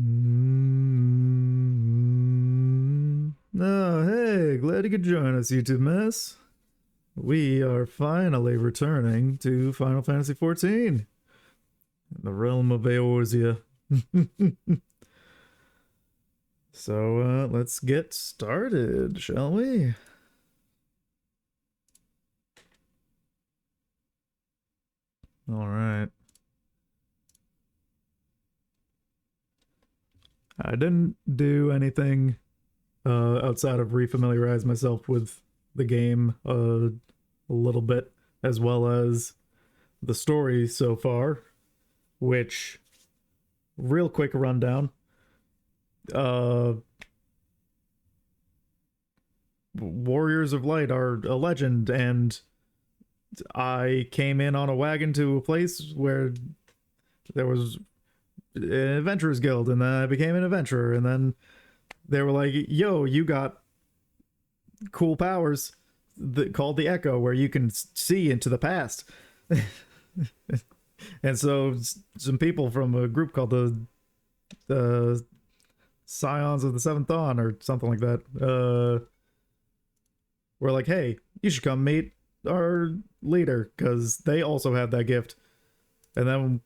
Oh, hey, glad you could join us, YouTube mess. We are finally returning to Final Fantasy XIV, the realm of Eorzea. So, let's get started, shall we? All right. I didn't do anything outside of refamiliarize myself with the game a little bit, as well as the story so far, which, real quick rundown. Uh, Warriors of Light are a legend, and I came in on a wagon to a place where there was an adventurers guild, and then I became an adventurer, and then they were like, yo, you got cool powers that called the Echo, where you can see into the past. And so some people from a group called the Scions of the Seventh Dawn or something like that were like, hey, you should come meet our leader, because they also have that gift. And then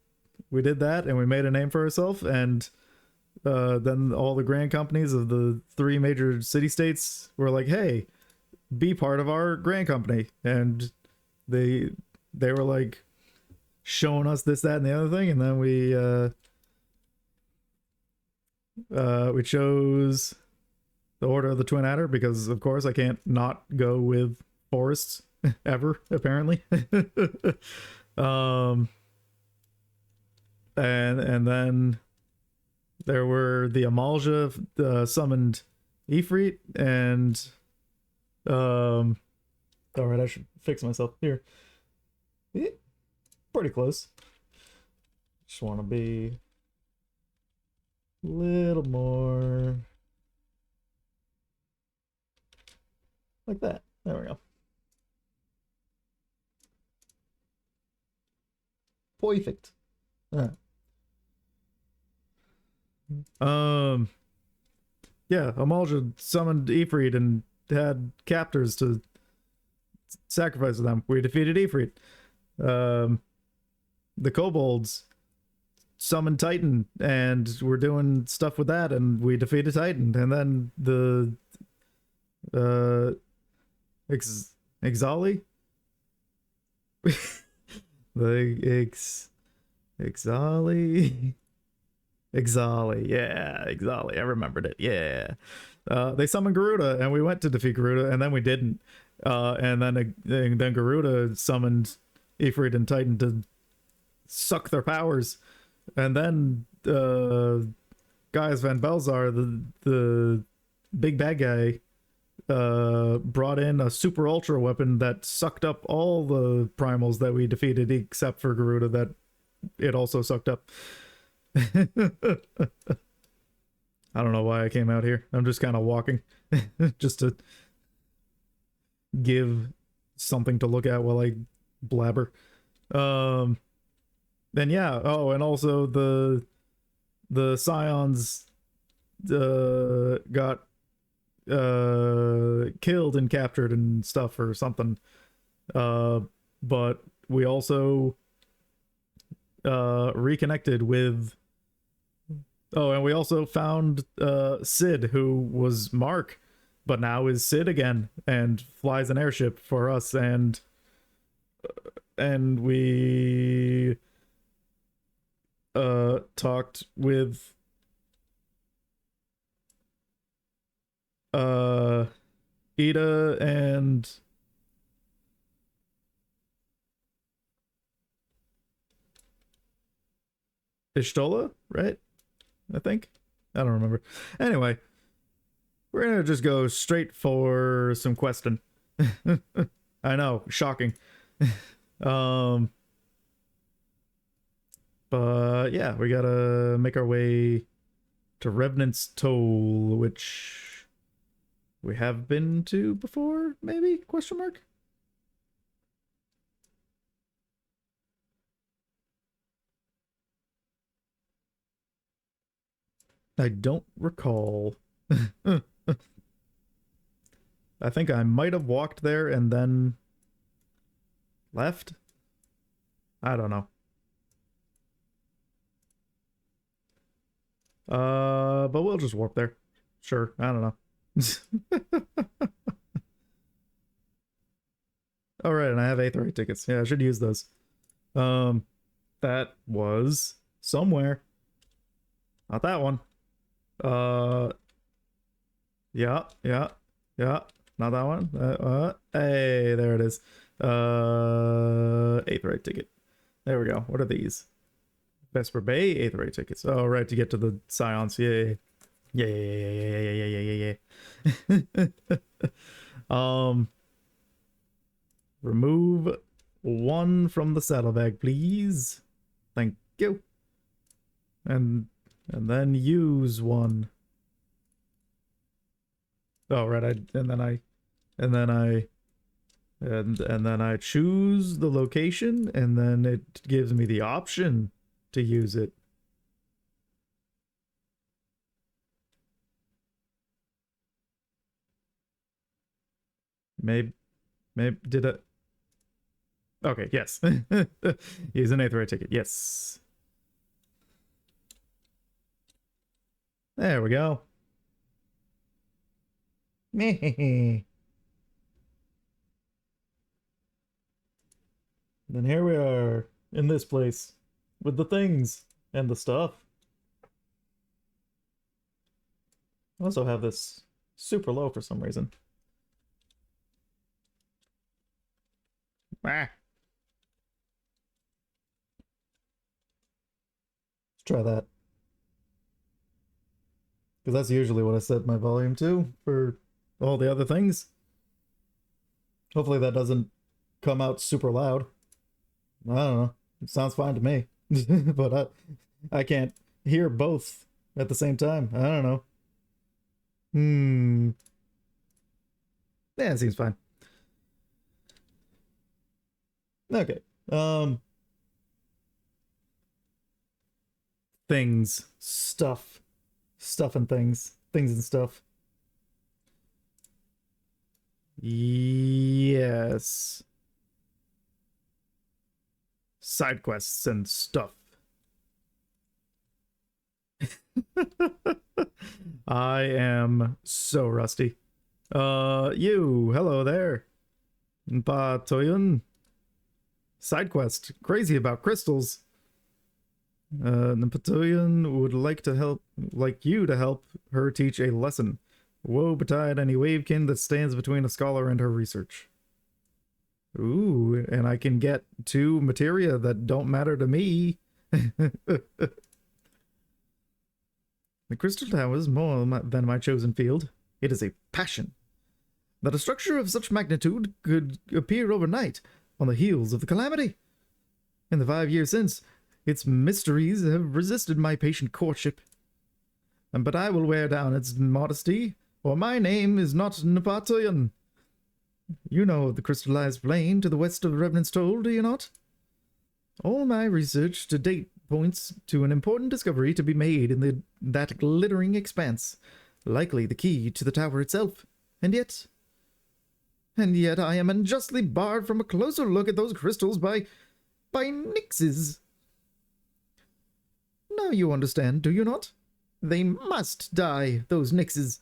we did that, and we made a name for ourselves, and then all the grand companies of the three major city states were like, hey, be part of our grand company. And they were like showing us this, that, and the other thing, and then we chose the Order of the Twin Adder, because of course I can't not go with forests ever, apparently. um and then there were the Amalja summoned Ifrit, and all right, I should fix myself here. Pretty close. Just want to be a little more like that. There we go. Perfect. All right. Yeah, Amalja summoned Ifrit and had captors to sacrifice them. We defeated Ifrit. The kobolds summoned Titan, and we're doing stuff with that, and we defeated Titan. And then the Exali? Exali? Exali, yeah, Exali. I remembered it. Yeah. They summoned Garuda, and we went to defeat Garuda, and then we didn't. And then Garuda summoned Ifrit and Titan to suck their powers, and then Gaius Van Belzar, the big bad guy, brought in a super ultra weapon that sucked up all the primals that we defeated, except for Garuda, that it also sucked up. I don't know why I came out here. I'm just kind of walking just to give something to look at while I blabber. Then yeah. Oh, and also the Scions got killed and captured and stuff or something. But we also reconnected with. Oh, and we also found Sid, who was Mark, but now is Sid again, and flies an airship for us, and we talked with Ida and Ishtola, right? I think. I don't remember. Anyway, we're gonna just go straight for some questing. I know, shocking. um, but yeah, we gotta make our way to Revenant's Toll, which we have been to before, maybe? Question mark? I don't recall. I think I might have walked there and then left. I don't know. But we'll just warp there. Sure, I don't know. All right, and I have Aetheryte tickets. Yeah, I should use those. Um, that was somewhere. Not that one. Uh, yeah, yeah, yeah. Not that one. Hey, there it is. Aetheryte ticket. There we go. What are these? Vesper Bay Aetheryte tickets. Oh, right, to get to the Scions. Yay. Yay. Remove one from the saddlebag, please. Thank you. And then use one. Oh, right. And then I choose the location, and then it gives me the option to use it. Maybe did it? Okay, yes. Use an Aetheryte ticket. Yes. There we go. Meh. Then here we are in this place with the things and the stuff. I also have this super low for some reason. Ah. Let's try that. Because that's usually what I set my volume to for all the other things. Hopefully that doesn't come out super loud. I don't know. It sounds fine to me. But I can't hear both at the same time. I don't know. Yeah, it seems fine. Okay. Things. Stuff. Stuff and things. Things and stuff. Yes. Side quests and stuff. I am so rusty. Hello there. Ba Toyun. Side quest. Crazy about crystals. Napoleon would like you to help her teach a lesson. Woe betide any wavekin that stands between a scholar and her research. Ooh, and I can get 2 materia that don't matter to me. The Crystal Tower is more than my chosen field. It is a passion. That a structure of such magnitude could appear overnight on the heels of the calamity. In the 5 years since, its mysteries have resisted my patient courtship. But I will wear down its modesty, for my name is not Napatoyan. You know of the crystallized plain to the west of Revenant's Toll, do you not? All my research to date points to an important discovery to be made in that glittering expanse, likely the key to the tower itself. And yet I am unjustly barred from a closer look at those crystals by nixes. Now you understand, do you not? They must die, those nixes.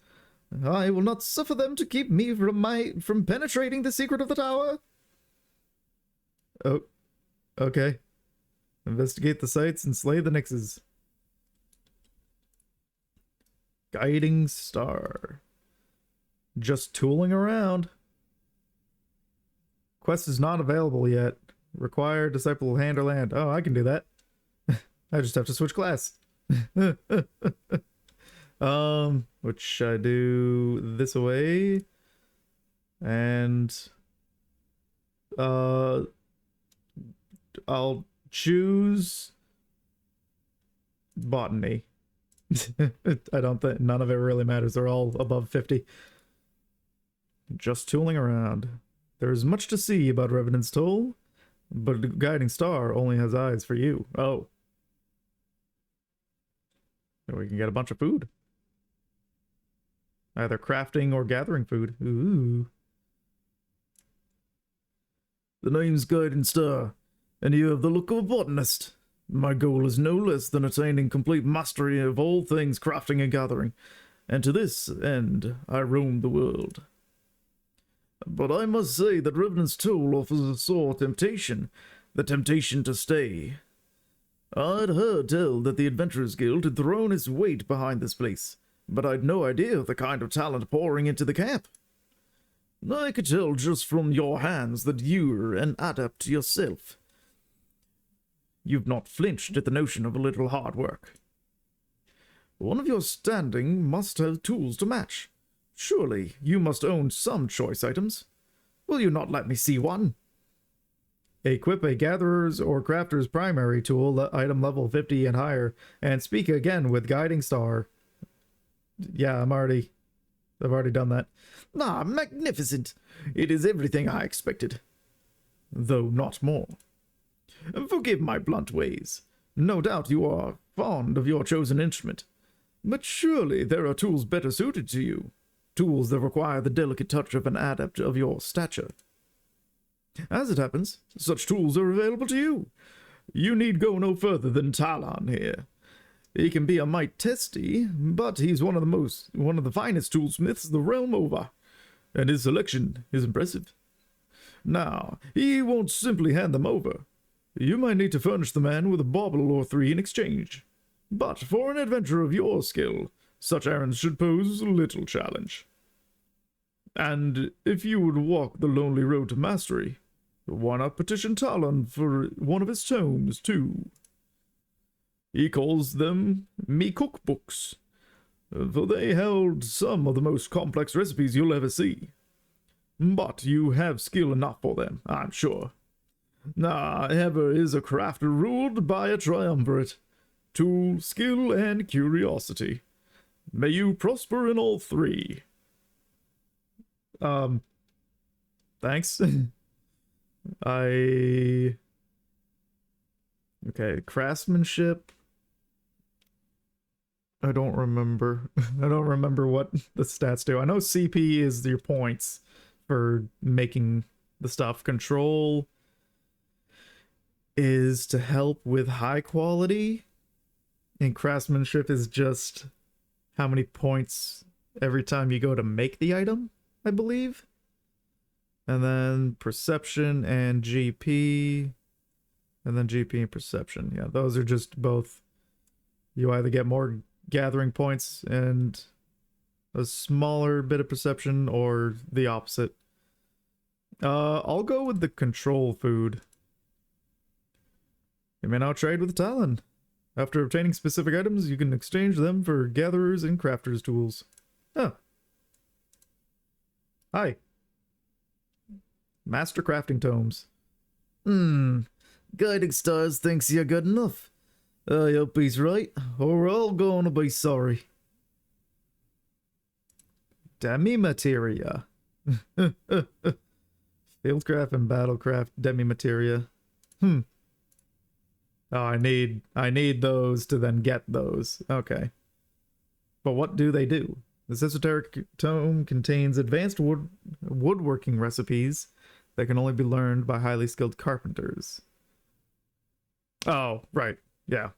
I will not suffer them to keep me from penetrating the secret of the tower. Oh, okay. Investigate the sites and slay the nixes. Guiding star. Just tooling around. Quest is not available yet. Require disciple hand or land. Oh, I can do that. I just have to switch class. Which I do this away. And I'll choose botany. I don't think none of it really matters. They're all above 50. Just tooling around. There is much to see about Revenant's Toll, but the guiding star only has eyes for you. Oh. So we can get a bunch of food. Either crafting or gathering food. Ooh. The name's Guiding Star, and you have the look of a botanist. My goal is no less than attaining complete mastery of all things crafting and gathering, and to this end I roam the world. But I must say that Revenant's Toll offers a sore temptation, the temptation to stay. I'd heard tell that the Adventurers Guild had thrown its weight behind this place, but I'd no idea of the kind of talent pouring into the camp. I could tell just from your hands that you're an adept yourself. You've not flinched at the notion of a little hard work. One of your standing must have tools to match. Surely you must own some choice items. Will you not let me see one? Equip a gatherer's or crafter's primary tool, item level 50 and higher, and speak again with Guiding Star. Yeah, I've already done that. Ah, magnificent! It is everything I expected. Though not more. Forgive my blunt ways. No doubt you are fond of your chosen instrument. But surely there are tools better suited to you. Tools that require the delicate touch of an adept of your stature. As it happens, such tools are available to you. You need go no further than Talon here. He can be a mite testy, but he's one of the finest toolsmiths the realm over, and his selection is impressive. Now, he won't simply hand them over. You might need to furnish the man with a bauble or three in exchange. But for an adventurer of your skill, such errands should pose little challenge. And if you would walk the lonely road to mastery, why not petition Talon for one of his tomes, too? He calls them me cookbooks, for they held some of the most complex recipes you'll ever see. But you have skill enough for them, I'm sure. Ever is a crafter ruled by a triumvirate: tool, skill, and curiosity. May you prosper in all three. Thanks. Okay, craftsmanship. I don't remember. I don't remember what the stats do. I know CP is your points for making the stuff. Control is to help with high quality, and craftsmanship is just how many points every time you go to make the item, I believe. And then perception and GP, and then GP and perception. Yeah, those are just both. You either get more gathering points and a smaller bit of perception, or the opposite. I'll go with the control food. You may now trade with Talon. After obtaining specific items, you can exchange them for gatherers and crafters tools. Oh. Hi. Master crafting tomes. Guiding Stars thinks you're good enough. I hope he's right, or we're all gonna be sorry. Demi-materia. Fieldcraft and battlecraft demi-materia. Oh, I need those to then get those. Okay. But what do they do? This esoteric tome contains advanced woodworking recipes that can only be learned by highly skilled carpenters. Oh, right. Yeah.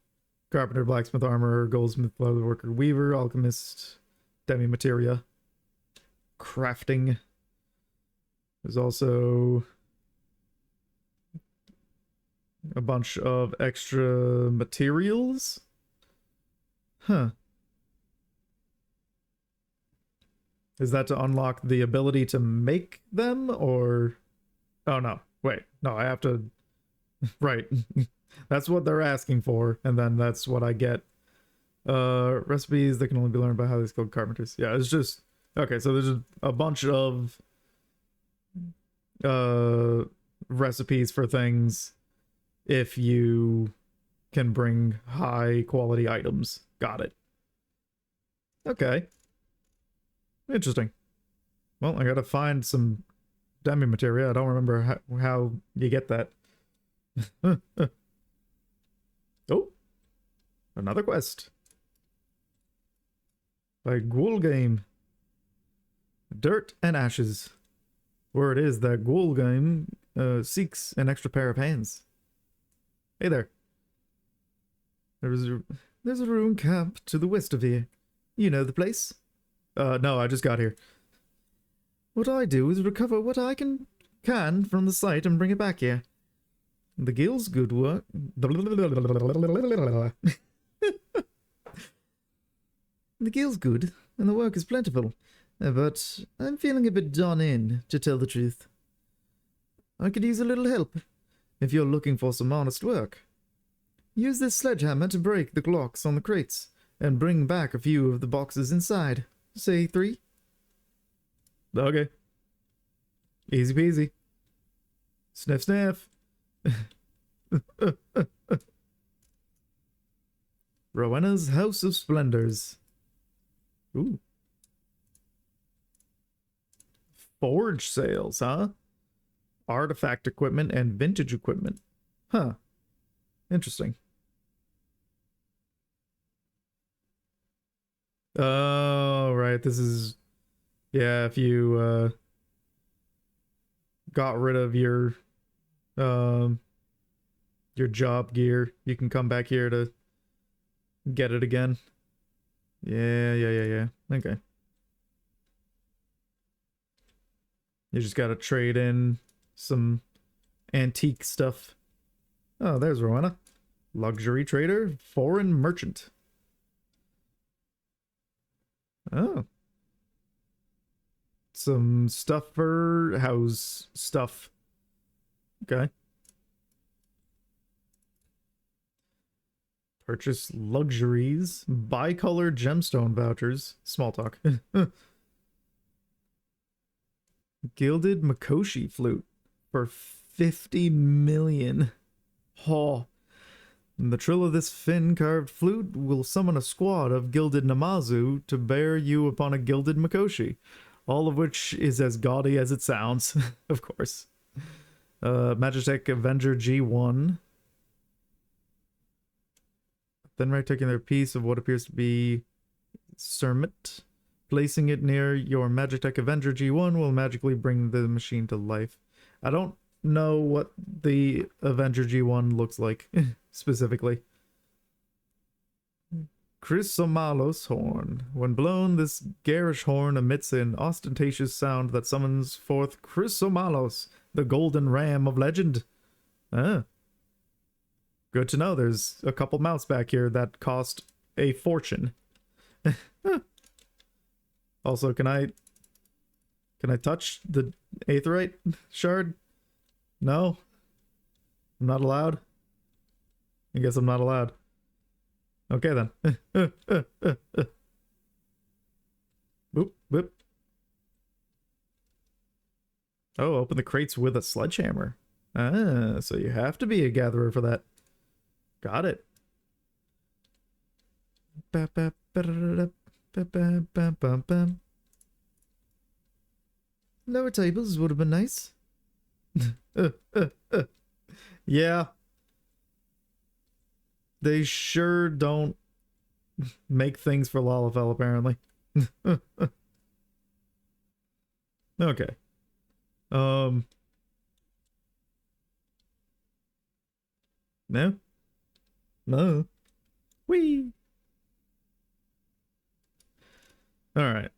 Carpenter, blacksmith, armorer, goldsmith, leatherworker, weaver, alchemist, demi-materia, crafting. There's also a bunch of extra materials. Huh. Is that to unlock the ability to make them, or... Oh, no. Wait. No, I have to... Right. That's what they're asking for, and then that's what I get. Recipes that can only be learned by highly skilled carpenters. Yeah, it's just... Okay, so there's a bunch of recipes for things if you can bring high quality items. Got it. Okay. Interesting. Well, I gotta find some demi-materia. I don't remember how you get that. Oh, another quest. By Ghoul Game. Dirt and Ashes. Word is that Ghoul Game seeks an extra pair of hands. Hey there. There's a ruined camp to the west of here. You know the place? No, I just got here. What I do is recover what I can from the site and bring it back here. The guild's good work. The guild's good, and the work is plentiful, but I'm feeling a bit done in, to tell the truth. I could use a little help, if you're looking for some honest work. Use this sledgehammer to break the locks on the crates, and bring back a few of the boxes inside. Say 3. Okay. Easy peasy. Sniff sniff. Rowena's House of Splendors. Ooh. Forge sales, huh? Artifact equipment and vintage equipment. Huh. Interesting. Oh, right. This is... Yeah, if you, got rid of your job gear, you can come back here to get it again. Yeah. Okay. You just gotta trade in some antique stuff. Oh, there's Rowena. Luxury trader, foreign merchant. Oh. Some stuff for house stuff. Okay. Purchase luxuries. Bicolor gemstone vouchers. Small talk. Gilded Makoshi flute for 50 million. Oh. The trill of this fin-carved flute will summon a squad of gilded Namazu to bear you upon a gilded Makoshi. All of which is as gaudy as it sounds, of course. Magitech Avenger G1. Then right taking their piece of what appears to be Cermet. Placing it near your Magitech Avenger G1 will magically bring the machine to life. I don't know what the Avenger G1 looks like, specifically. Chrysomalos horn. When blown, this garish horn emits an ostentatious sound that summons forth Chrysomalos, the golden ram of legend. Ah. Good to know. There's a couple mounts back here that cost a fortune. Also, can I touch the aetheryte shard? No? I'm not allowed? I guess I'm not allowed. Okay then. Boop, boop. Oh, open the crates with a sledgehammer. Ah, so you have to be a gatherer for that. Got it. Lower tables would have been nice. Yeah. They sure don't make things for Lalafell, apparently. Okay. No? No. Whee! Alright.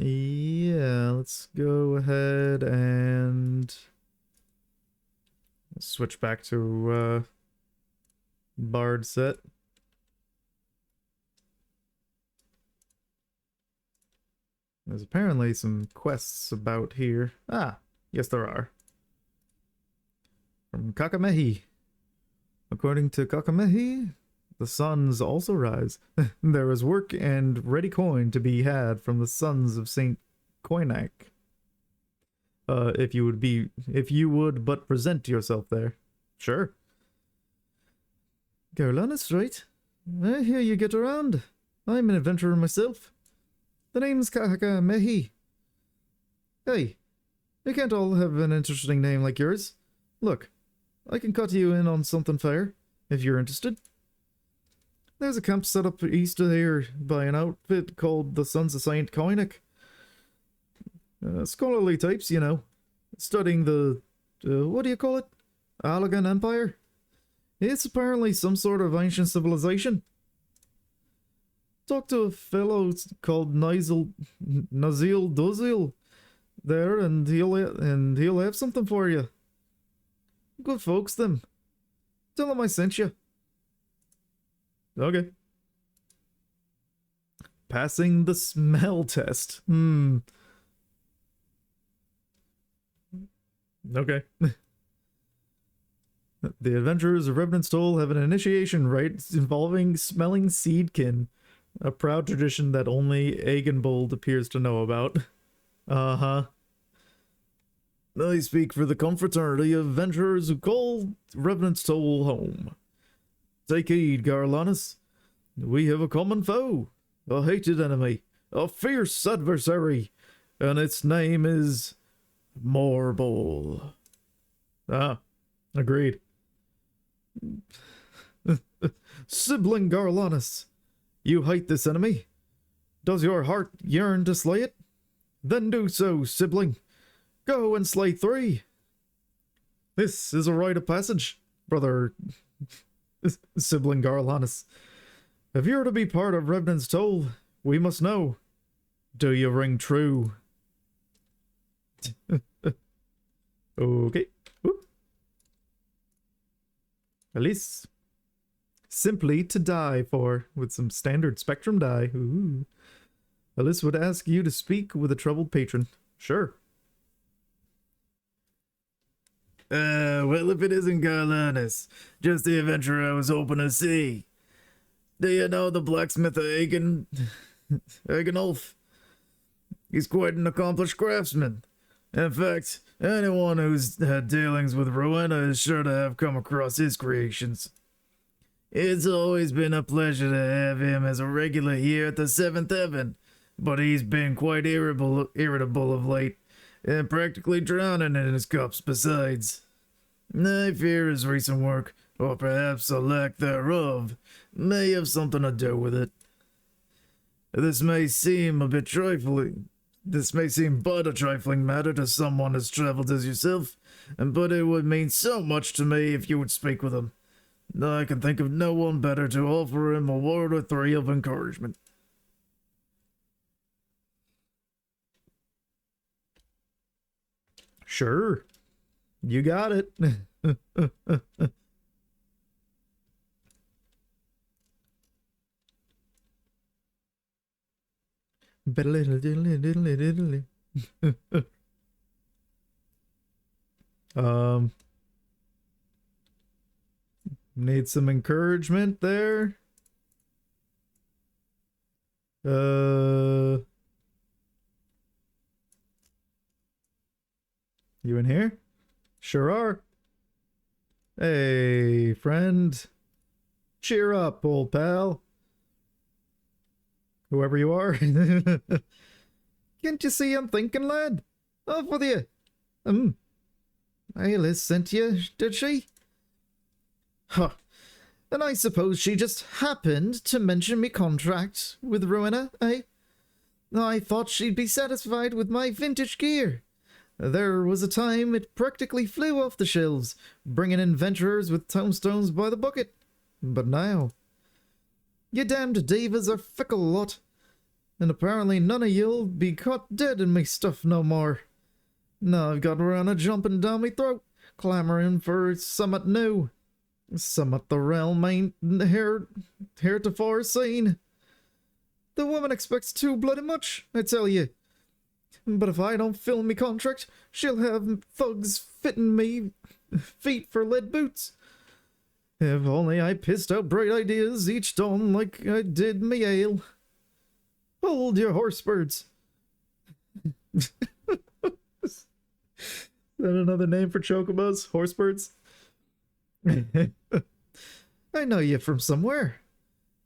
Yeah, let's go ahead and switch back to Bard set. There's apparently some quests about here. Ah, yes there are. From Kakamehi. According to Kakamehi, the suns also rise. There is work and ready coin to be had from the sons of Saint Koinak. If you would but present yourself there. Sure. Caroline is right. I hear you get around. I'm an adventurer myself. The name's Kahaka Mehi. Hey, you can't all have an interesting name like yours. Look, I can cut you in on something fair, if you're interested. There's a camp set up east of here by an outfit called the Sons of Saint Koenig. Scholarly types, you know, studying the, what do you call it? Allegan Empire? It's apparently some sort of ancient civilization. Talk to a fellow called Nazil Dozil there, and he'll have something for you. Good folks, them. Tell him I sent you. Okay. Passing the smell test. Okay. The adventurers of Revenant's Toll have an initiation rite involving smelling seedkin, a proud tradition that only Agenbold appears to know about. Uh-huh. I speak for the confraternity of adventurers who call Revenant's Toll home. Take heed, Garlanus. We have a common foe, a hated enemy, a fierce adversary, and its name is Morbol. Ah, agreed. Sibling Garlanus, you hate this enemy? Does your heart yearn to slay it? Then do so, sibling. Go and slay 3. This is a rite of passage, brother sibling Garlanus. If you're to be part of Revenant's Toll, we must know. Do you ring true? Okay. Whoop. Elise. Simply to die for, with some standard spectrum die. Ooh. Alice would ask you to speak with a troubled patron. Sure. Well, if it isn't Garlanus, just the adventurer I was hoping to see. Do you know the blacksmith of Agenulf? He's quite an accomplished craftsman. In fact, anyone who's had dealings with Rowena is sure to have come across his creations. It's always been a pleasure to have him as a regular here at the 7th Heaven, but he's been quite irritable of late, and practically drowning in his cups besides. I fear his recent work, or perhaps a lack thereof, may have something to do with it. This may seem but a trifling matter to someone as traveled as yourself, but it would mean so much to me if you would speak with him. I can think of no one better to offer him a word or 3 of encouragement. Sure. You got it. Need some encouragement there. You in here? Sure are. Hey, friend. Cheer up, old pal. Whoever you are. Can't you see I'm thinking, lad? Off with you. Alice sent you, did she? Huh. And I suppose she just happened to mention me contract with Rowena, eh? I thought she'd be satisfied with my vintage gear. There was a time it practically flew off the shelves, bringing in adventurers with tombstones by the bucket. But now, you damned divas are fickle lot, and apparently none of you'll be caught dead in me stuff no more. Now I've got Rowena jumping down me throat, clamoring for summat new. Summat the realm ain't heretofore seen. The woman expects too bloody much, I tell you. But if I don't fill me contract, she'll have thugs fitting me feet for lead boots. If only I pissed out bright ideas each dawn like I did me ale. Hold your horse birds. Is that another name for chocobos? Horse birds? I know you from somewhere.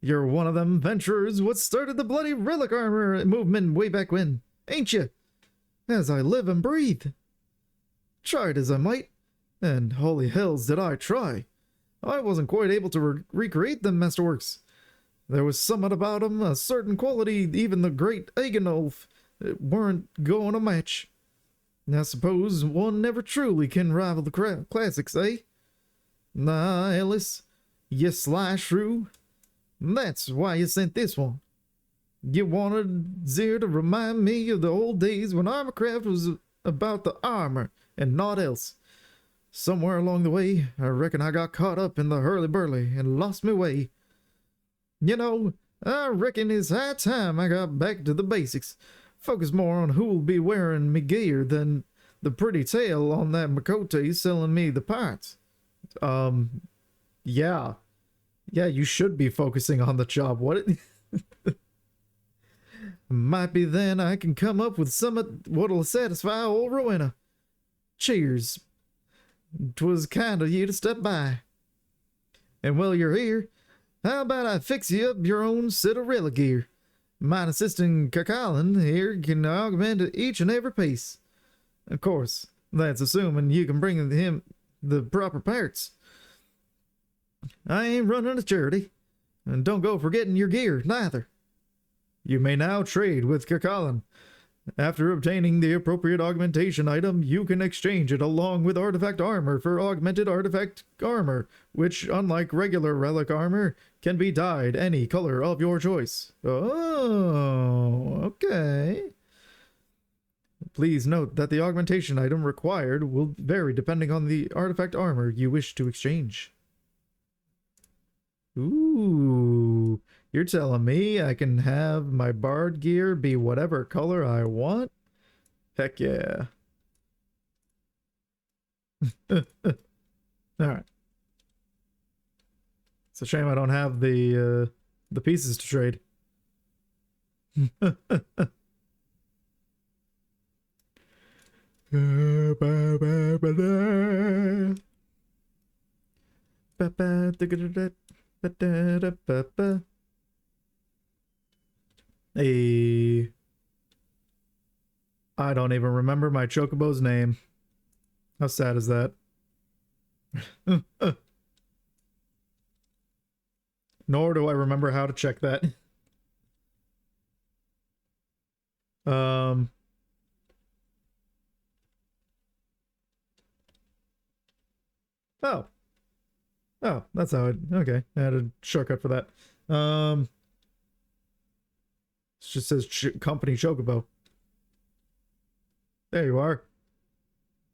You're one of them venturers what started the bloody relic armor movement way back when, ain't you? As I live and breathe. Tried as I might, and holy hells did I try. I wasn't quite able to recreate them masterworks. There was something about him, a certain quality even the great Agenolf weren't going to match. I suppose one never truly can rival the classics, eh? Nah, Ellis, you sly shrew. That's why you sent this one. You wanted Zir to remind me of the old days when armorcraft was about the armor and naught else. Somewhere along the way, I reckon I got caught up in the hurly-burly and lost my way. You know, I reckon it's high time I got back to the basics. Focus more on who'll be wearing me gear than the pretty tale on that Makote selling me the parts. Yeah. Yeah, you should be focusing on the job. What? Might be then I can come up with something what'll satisfy old Rowena. Cheers. 'Twas kind of you to step by. And while you're here, how about I fix you up your own Cinderella gear? My assistant Kakalin here can augment each and every piece. Of course, that's assuming you can bring him the proper parts. I ain't running a charity, and don't go forgetting your gear, neither. You may now trade with Kakalin. After obtaining the appropriate augmentation item, you can exchange it along with artifact armor for augmented artifact armor, which, unlike regular relic armor, can be dyed any color of your choice. Oh, okay. Please note that the augmentation item required will vary depending on the artifact armor you wish to exchange. Ooh, you're telling me I can have my bard gear be whatever color I want? Heck yeah. Alright. It's a shame I don't have the pieces to trade. Hey, I don't even remember my chocobo's name. How sad is that? Nor do I remember how to check that. Um. Oh. Oh, that's how it. Okay, I had a shortcut for that. It just says company chocobo. There you are.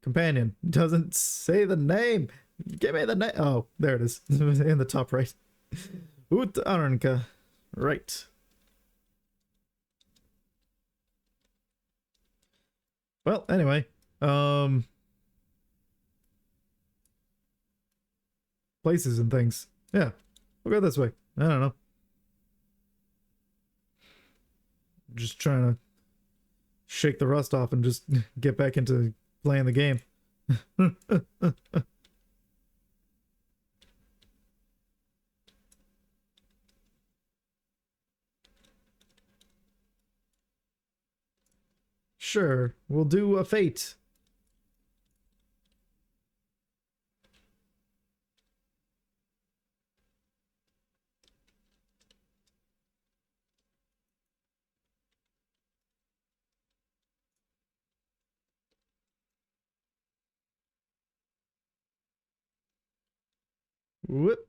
Companion. Doesn't say the name. Give me the name. Oh, there it is. In the top right. Ut Aranka. Right. Well, anyway. Places and things. Yeah. We'll go this way. I don't know. Just trying to shake the rust off and just get back into playing the game. Sure, we'll do a fate. Whoop.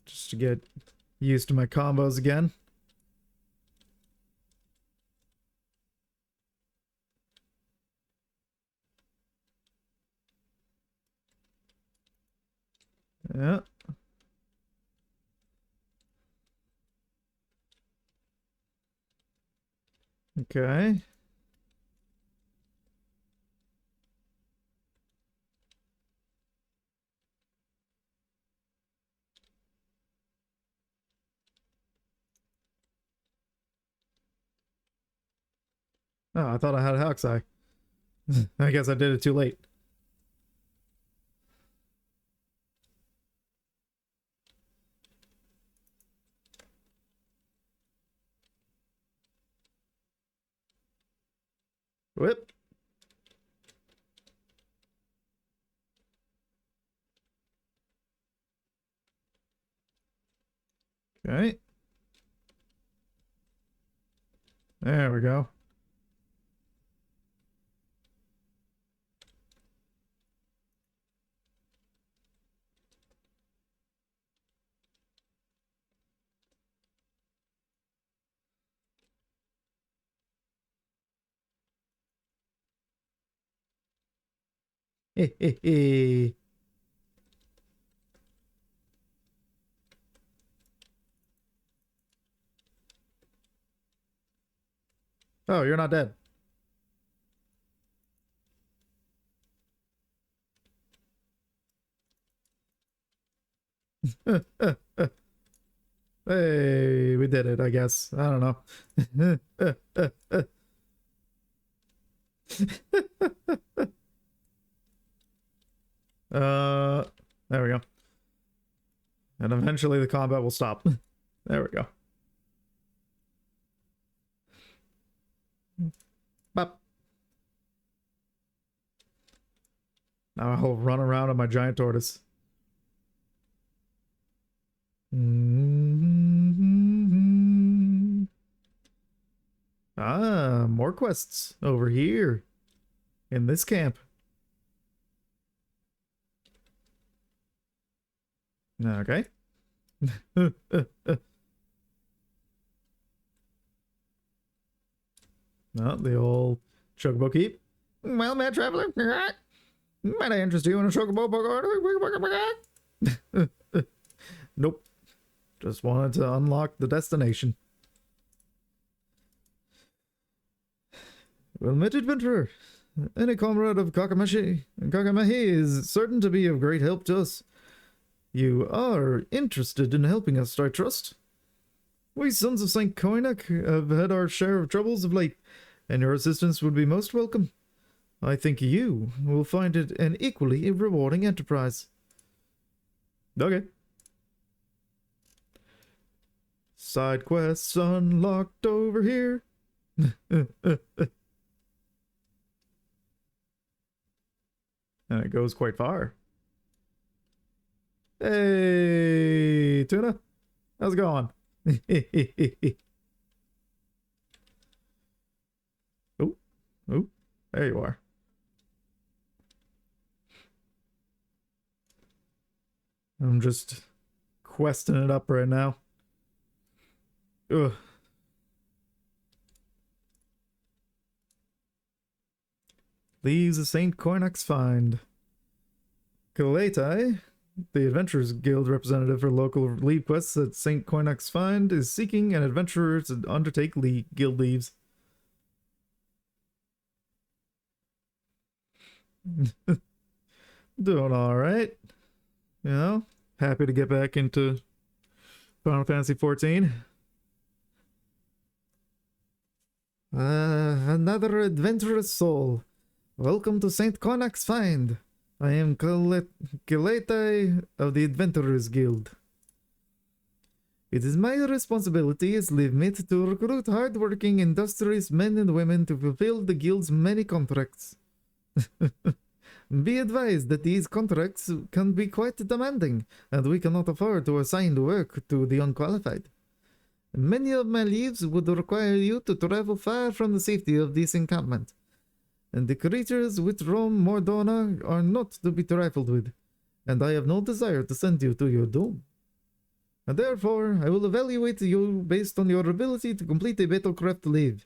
Just to get used to my combos again. Yeah. Okay. Oh, I thought I had a Hoxeye. I guess I did it too late. Whoop. Okay. There we go. Oh, you're not dead. Hey, we did it, I guess. I don't know. There we go. And eventually the combat will stop. There we go. Bop. Now I'll run around on my giant tortoise. Ah, more quests over here in this camp. Okay. No, the old chocobo keep. Well, mad traveler, might I interest you in a chocobo? Nope. Just wanted to unlock the destination. Well met, adventurer. Any comrade of Kakamashi is certain to be of great help to us. You are interested in helping us, I trust. We sons of St. Koinak have had our share of troubles of late, and your assistance would be most welcome. I think you will find it an equally rewarding enterprise. Okay. Side quests unlocked over here. And it goes quite far. Hey, Tuna. How's it going? Oh, oh, there you are. I'm just questing it up right now. Ugh. Leaves of St. Koinak's find. Kaletai, the Adventurers Guild representative for local leave quests at St. Koinak's find, is seeking an adventurer to undertake guild leaves. Doing alright. You know, happy to get back into Final Fantasy XIV. Another adventurous soul. Welcome to St. Koinak's find. I am Kaletai of the Adventurers Guild. It is my responsibility as live mate to recruit hard-working, industrious men and women to fulfill the guild's many contracts. Be advised that these contracts can be quite demanding, and we cannot afford to assign work to the unqualified. Many of my leaves would require you to travel far from the safety of this encampment, and the creatures which roam Mordona are not to be trifled with, and I have no desire to send you to your doom. And therefore, I will evaluate you based on your ability to complete a battlecraft leave.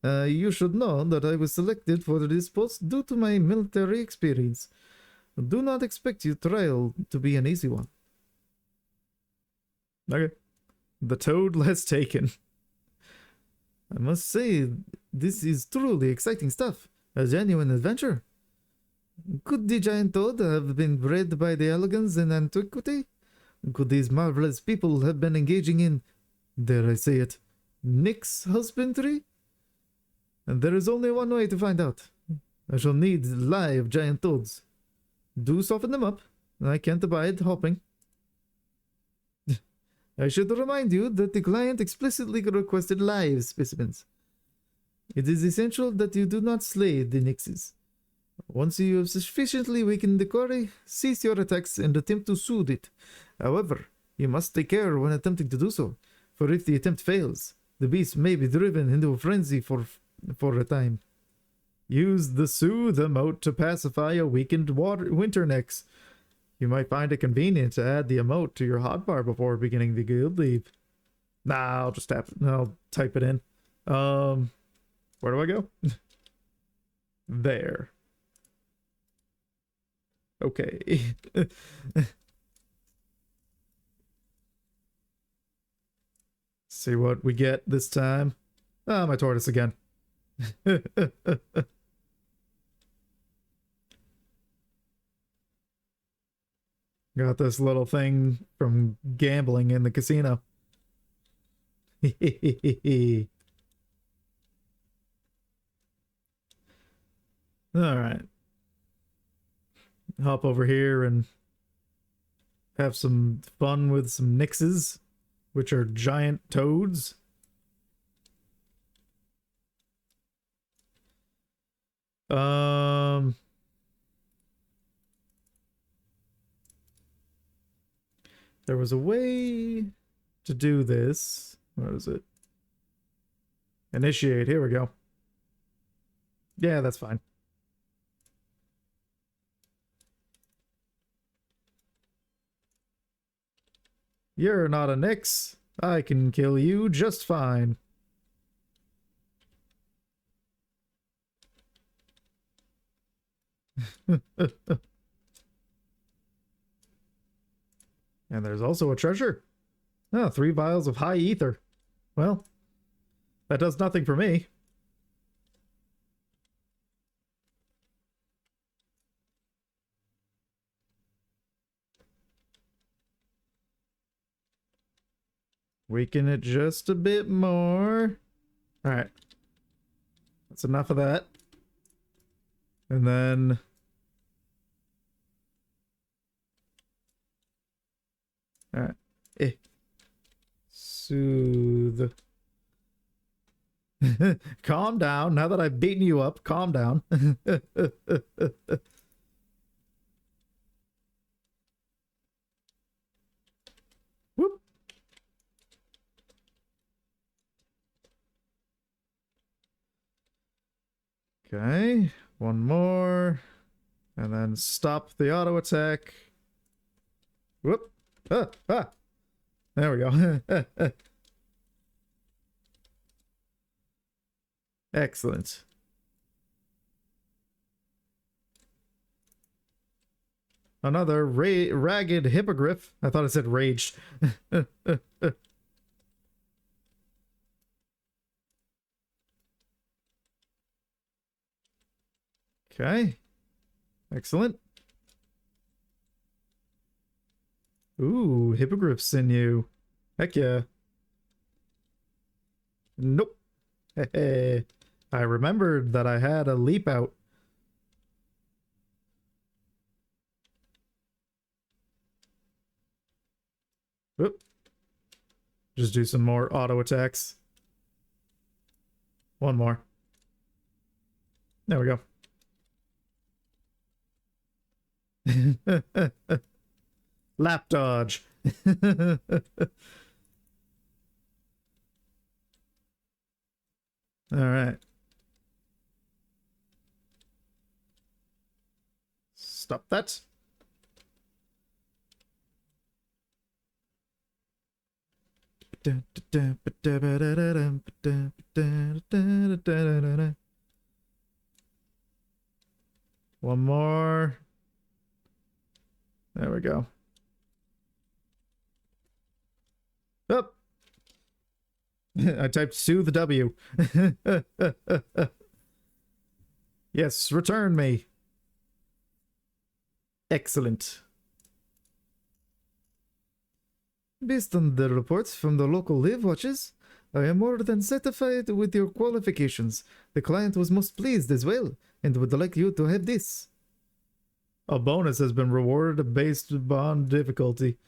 You should know that I was selected for this post due to my military experience. Do not expect your trial to be an easy one. Okay. The toad less taken. I must say, this is truly exciting stuff. A genuine adventure. Could the giant toad have been bred by the elegans in antiquity? Could these marvelous people have been engaging in, dare I say it, Nyx husbandry? And there is only one way to find out. I shall need live giant toads. Do soften them up. I can't abide hopping. I should remind you that the client explicitly requested live specimens. It is essential that you do not slay the Nyxes. Once you have sufficiently weakened the quarry, cease your attacks and attempt to soothe it. However, You must take care when attempting to do so, for if the attempt fails, the beast may be driven into a frenzy for a time. Use the Soothe emote to pacify a weakened winter necks. You might find it convenient to add the emote to your hotbar before beginning the guild leave. Nah, I'll type it in. Where do I go? There. Okay. See what we get this time. Ah, my tortoise again. Got this little thing from gambling in the casino. Alright. Hop over here and have some fun with some Nixes, which are giant toads. There was a way to do this. What is it? Initiate. Here we go. Yeah, that's fine. You're not a Nyx. I can kill you just fine. And there's also a treasure. Oh, 3 vials of high ether. Well, that does nothing for me. Weaken it just a bit more. Alright. That's enough of that. And then... Alright. Soothe. Calm down. Now that I've beaten you up, calm down. Whoop. Okay. One more. And then stop the auto attack. Whoop. Ah. There we go. Excellent. Another ragged hippogriff. I thought it said raged. Okay. Excellent. Ooh, hippogriff sinew. Heck yeah. Nope. Hey, I remembered that I had a leap out. Whoop. Just do some more auto attacks. One more. There we go. Lap dodge. All right. Stop that. One more. There we go. Up. I typed soothe W. Yes, return me. Excellent. Based on the reports from the local live watches, I am more than satisfied with your qualifications. The client was most pleased as well, and would like you to have this. A bonus has been rewarded based upon difficulty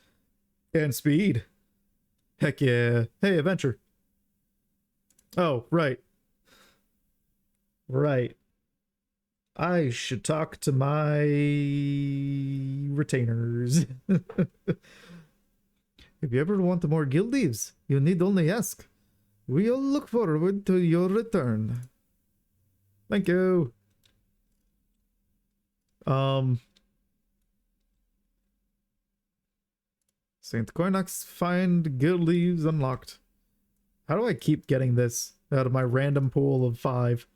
and speed. Heck yeah. Hey, adventure. Oh, right. Right. I should talk to my retainers. If you ever want more guild leaves, you need only ask. We'll look forward to your return. Thank you. St. Cornax, find guild leaves unlocked. How do I keep getting this out of my random pool of 5?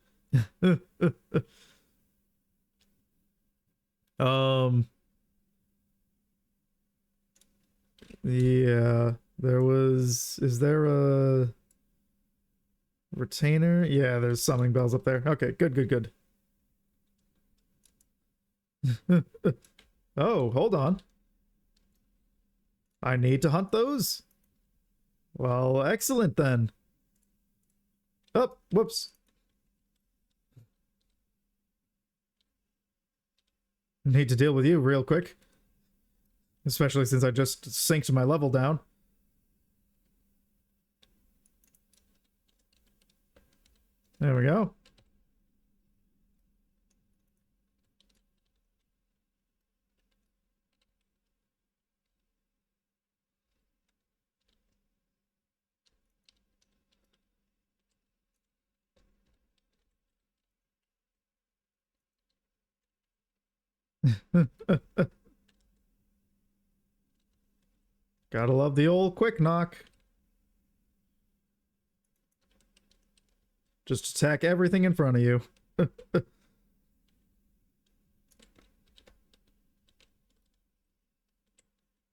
Yeah, there was... Is there a retainer? Yeah, there's summoning bells up there. Okay, good, good, good. Oh, hold on. I need to hunt those? Well, excellent then. Oh, whoops. Need to deal with you real quick. Especially since I just synced my level down. There we go. Gotta love the old quick knock. Just attack everything in front of you.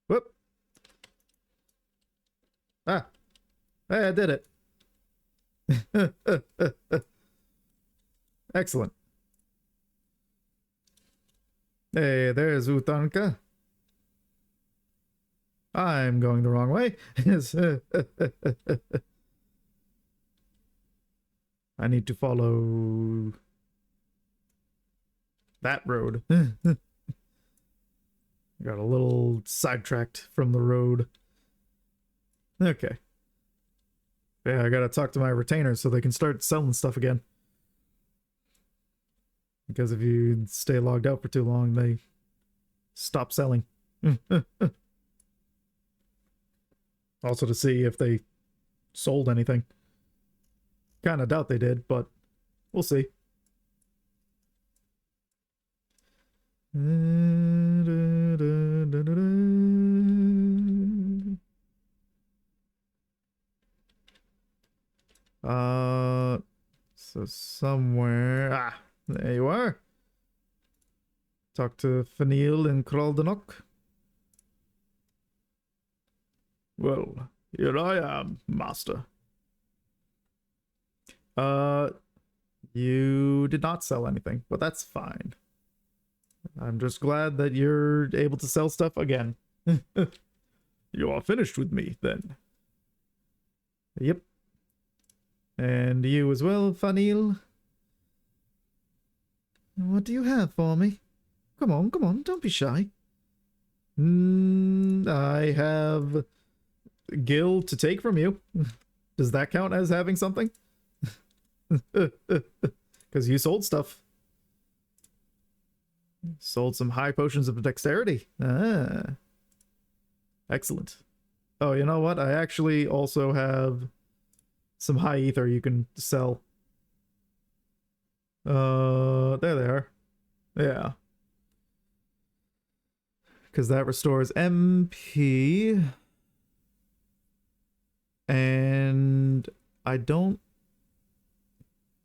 Whoop. Ah. Hey, I did it. Excellent. Hey, there's Utanka. I'm going the wrong way. I need to follow that road. Got a little sidetracked from the road. Okay. Yeah, I gotta talk to my retainers so they can start selling stuff again. Because if you stay logged out for too long, they stop selling. Also to see if they sold anything. Kinda doubt they did, but we'll see. So somewhere... Ah, there you are. Talk to Fanil and Kraldenok. Well, here I am, master. You did not sell anything, but that's fine. I'm just glad that you're able to sell stuff again. You are finished with me, then. Yep. And you as well, Fanil. What do you have for me? Come on, don't be shy. I have Gil to take from you. Does that count as having something? Because you sold stuff. Sold some high potions of dexterity. Ah. Excellent. Oh, you know what? I actually also have some high ether you can sell. There they are. Yeah. Because that restores MP. And I don't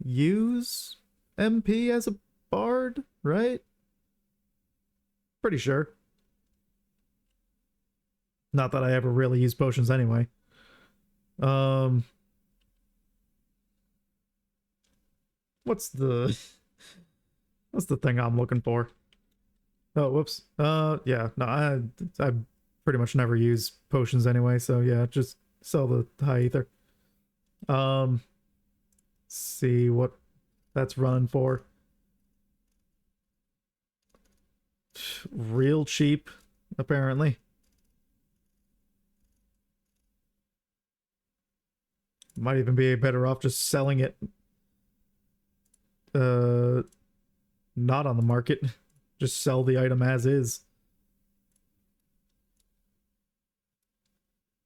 use MP as a bard, right? Pretty sure. Not that I ever really use potions anyway. What's the thing I'm looking for? Oh, whoops. Yeah, no, I pretty much never use potions anyway, so yeah, just sell the high ether. See what that's running for. Real cheap, apparently. Might even be better off just selling it. Not on the market. Just sell the item as is.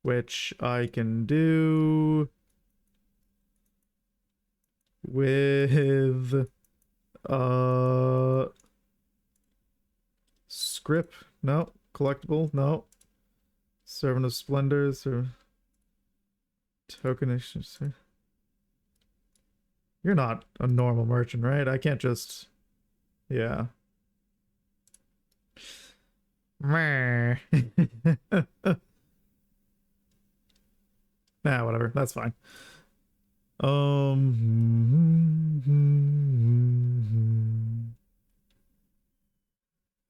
which I can do with script. No. Collectible. No. Servant of Splendors or tokenization. You're not a normal merchant, right? I can't just... Yeah. Meh. Nah, whatever. That's fine.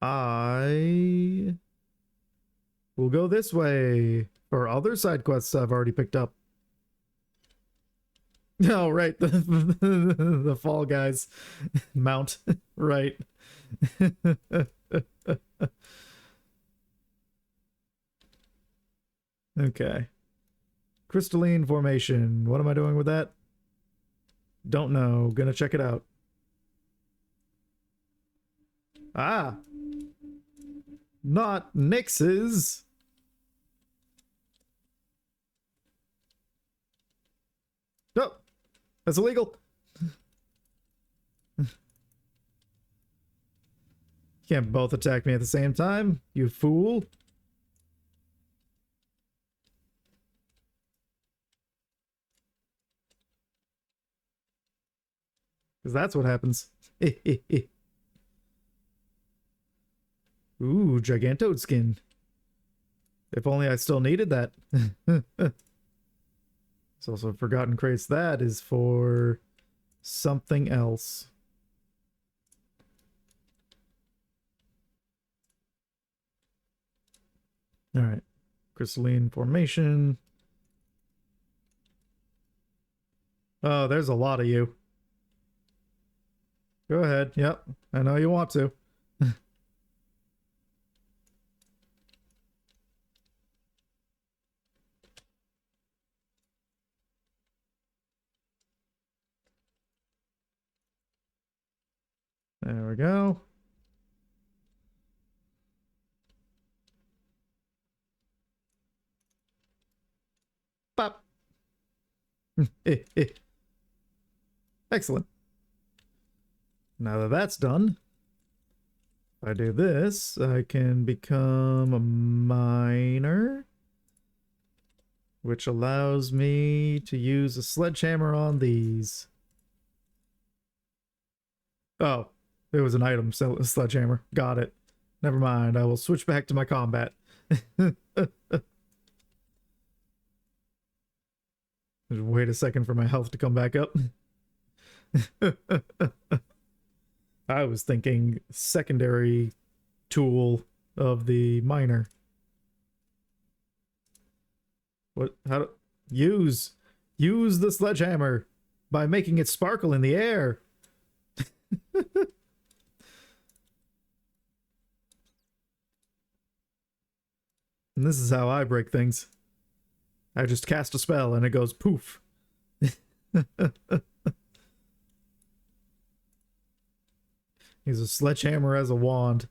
I will go this way for other side quests I've already picked up. Oh, right. The Fall Guys mount. Right. Okay. Crystalline formation. What am I doing with that? Don't know. Gonna check it out. Ah. Not Nyx's. No. That's illegal. Can't both attack me at the same time, you fool. Because that's what happens. Ooh, Gigantode skin. If only I still needed that. It's also Forgotten Crates. That is for something else. Alright. Crystalline formation. Oh, there's a lot of you. Go ahead. Yep. I know you want to. There we go. Pop. Excellent. Now that that's done, if I do this, I can become a miner, which allows me to use a sledgehammer on these. Oh, it was an item, so a sledgehammer. Got it. Never mind, I will switch back to my combat. Just wait a second for my health to come back up. I was thinking secondary tool of the miner. What? How to use the sledgehammer by making it sparkle in the air. And this is how I break things. I just cast a spell and it goes poof. Use a sledgehammer as a wand.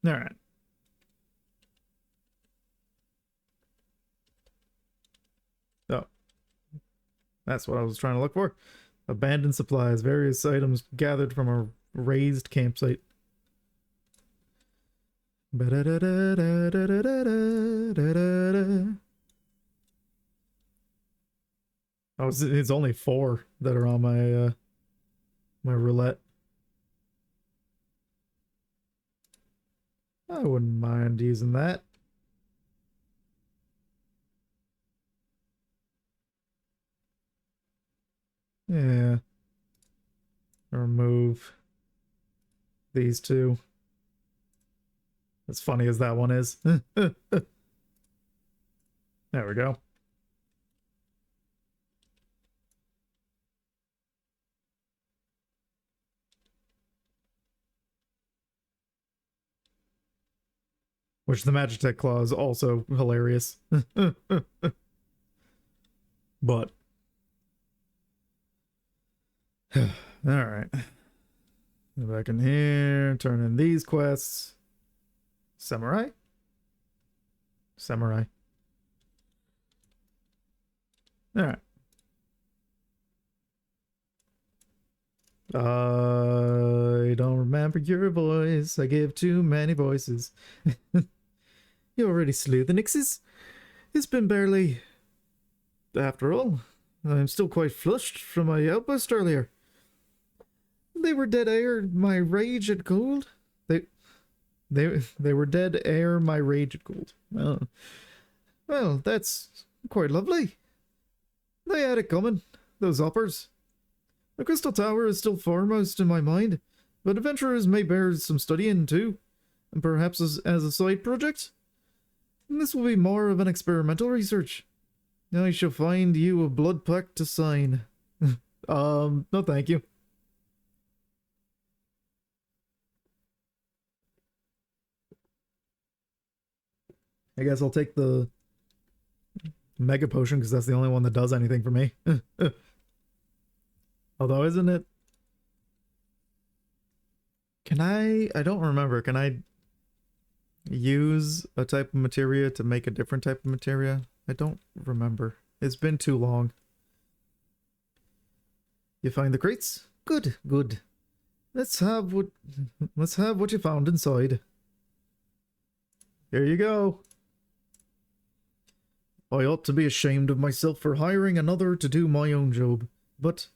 Alright. Oh. That's what I was trying to look for. Abandoned supplies. Various items gathered from a raised campsite. Oh, it's only 4 that are on my my roulette. I wouldn't mind using that. Yeah. Remove these 2. As funny as that one is. There we go. Which the Magitech Claw is also hilarious. But. Alright. Go back in here, turn in these quests. Samurai? Samurai. Alright. I don't remember your voice. I give too many voices. You already slew the Nixes? It's been barely... After all, I'm still quite flushed from my outburst earlier. They were dead ere my rage had cooled. They were dead ere my rage had cooled. Well, that's quite lovely. They had it coming, those uppers. The Crystal Tower is still foremost in my mind, but adventurers may bear some studying too, and perhaps as a side project. And this will be more of an experimental research. I shall find you a blood pact to sign. No thank you. I guess I'll take the Mega Potion because that's the only one that does anything for me. Although, isn't it... Can I don't remember. Can I use a type of materia to make a different type of materia? I don't remember. It's been too long. You find the crates? Good, good. Let's have what you found inside. Here you go. I ought to be ashamed of myself for hiring another to do my own job, but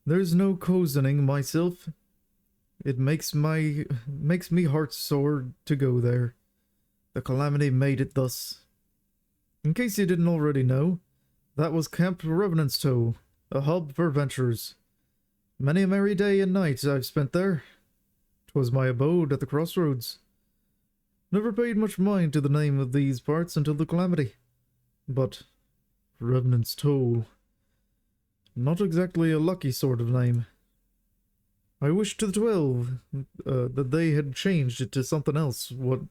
there's no cozening myself. It makes me heart sore to go there. The calamity made it thus. In case you didn't already know, that was Camp Revenant's Toe, a hub for adventurers. Many a merry day and night I've spent there. 'Twas my abode at the crossroads. Never paid much mind to the name of these parts until the calamity. But Revenant's Toe, not exactly a lucky sort of name. I wish to the 12 that they had changed it to something else when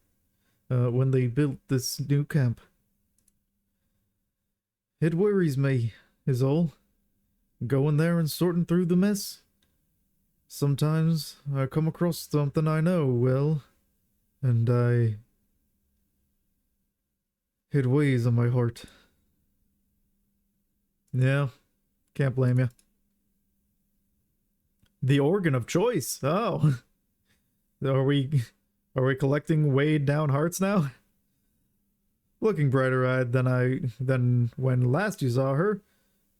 they built this new camp. It worries me, is all. Going there and sorting through the mess. Sometimes I come across something I know well, and it weighs on my heart. Yeah, can't blame you. The organ of choice. Oh. Are we collecting weighed down hearts now? Looking brighter-eyed than when last you saw her,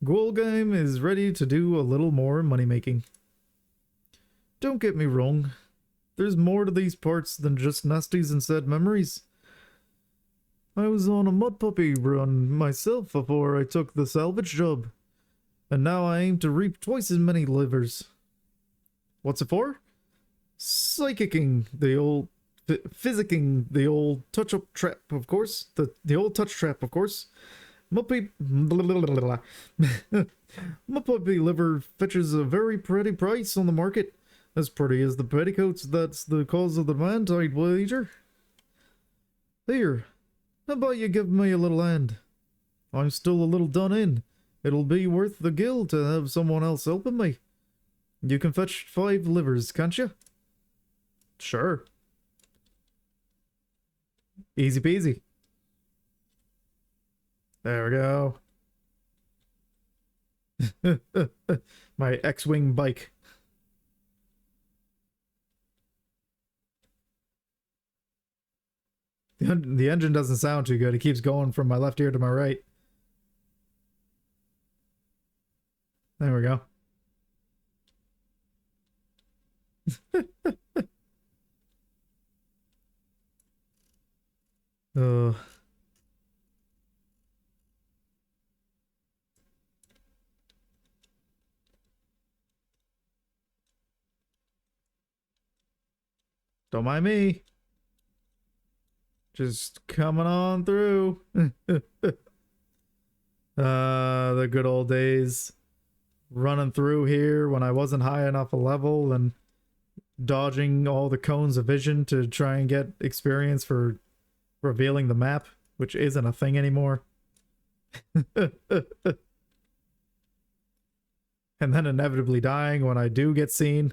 Ghoulgame is ready to do a little more money-making. Don't get me wrong. There's more to these parts than just nasties and sad memories. I was on a mud puppy run myself before I took the salvage job, and now I aim to reap twice as many livers. What's it for? Psychicking the old... Physicking the old touch-up trap, of course. The old touch trap, of course. Muppy... Muppy liver fetches a very pretty price on the market. As pretty as the petticoats that's the cause of the demand, I'd wager. Here, how about you give me a little hand? I'm still a little done in. It'll be worth the gill to have someone else helping me. You can fetch 5 livers, can't you? Sure. Easy peasy. There we go. My X-Wing bike. The engine doesn't sound too good. It keeps going from my left ear to my right. There we go. Don't mind me. Just coming on through. The good old days. Running through here when I wasn't high enough a level and dodging all the cones of vision to try and get experience for revealing the map, which isn't a thing anymore. And then inevitably dying when I do get seen.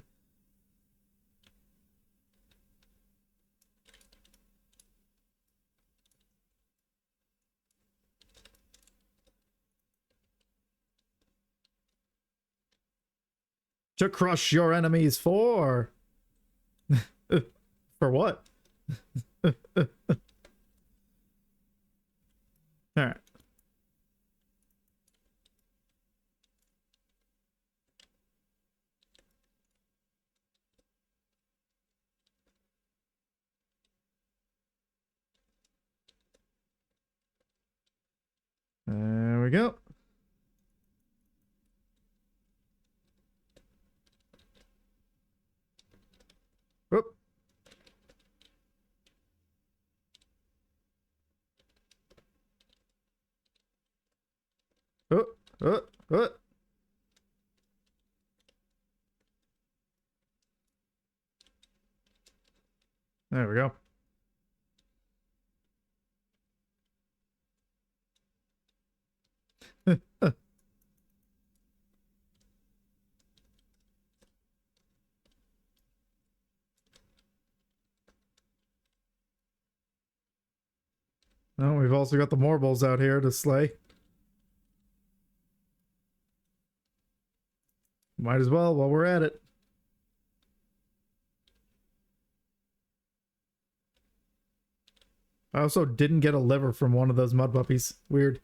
To crush your enemies for... For what? Alright. There we go. Whoop. Oh, oh, oh. There we go. Oh, we've also got the Morbles out here to slay. Might as well while we're at it. I also didn't get a liver from one of those mud puppies. Weird.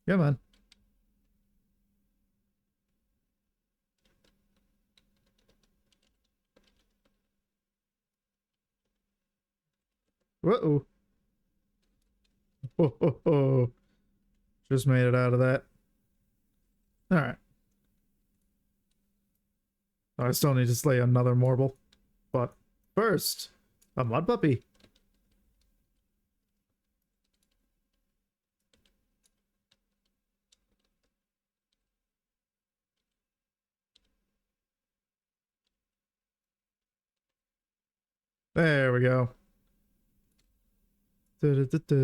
Come on. Whoa. Oh, oh, oh. Just made it out of that. Alright. I still need to slay another Morble. But first, a mud puppy. There we go. Da, da, da, da.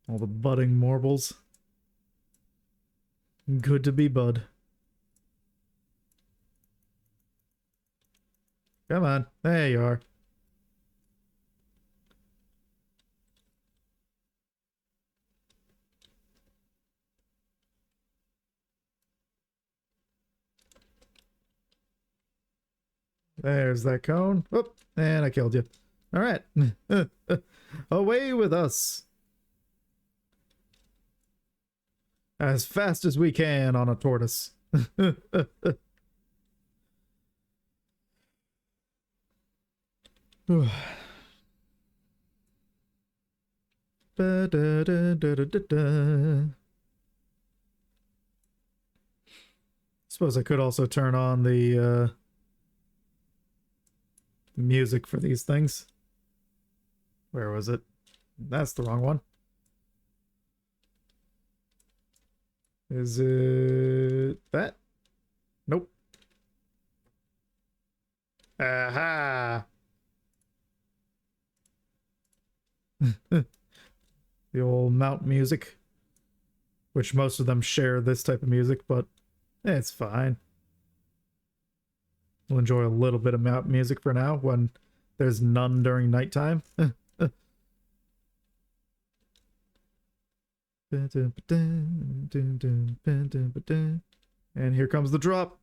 All the budding Morbles. Good to be bud. Come on. There you are. There's that cone. Whoop. And I killed you. All right. Away with us. As fast as we can on a tortoise. Suppose I could also turn on the music for these things. Where was it? That's the wrong one. Is it that? Nope. Aha! The old mount music, which most of them share this type of music, but it's fine. We'll enjoy a little bit of mount music for now when there's none during nighttime. And here comes the drop.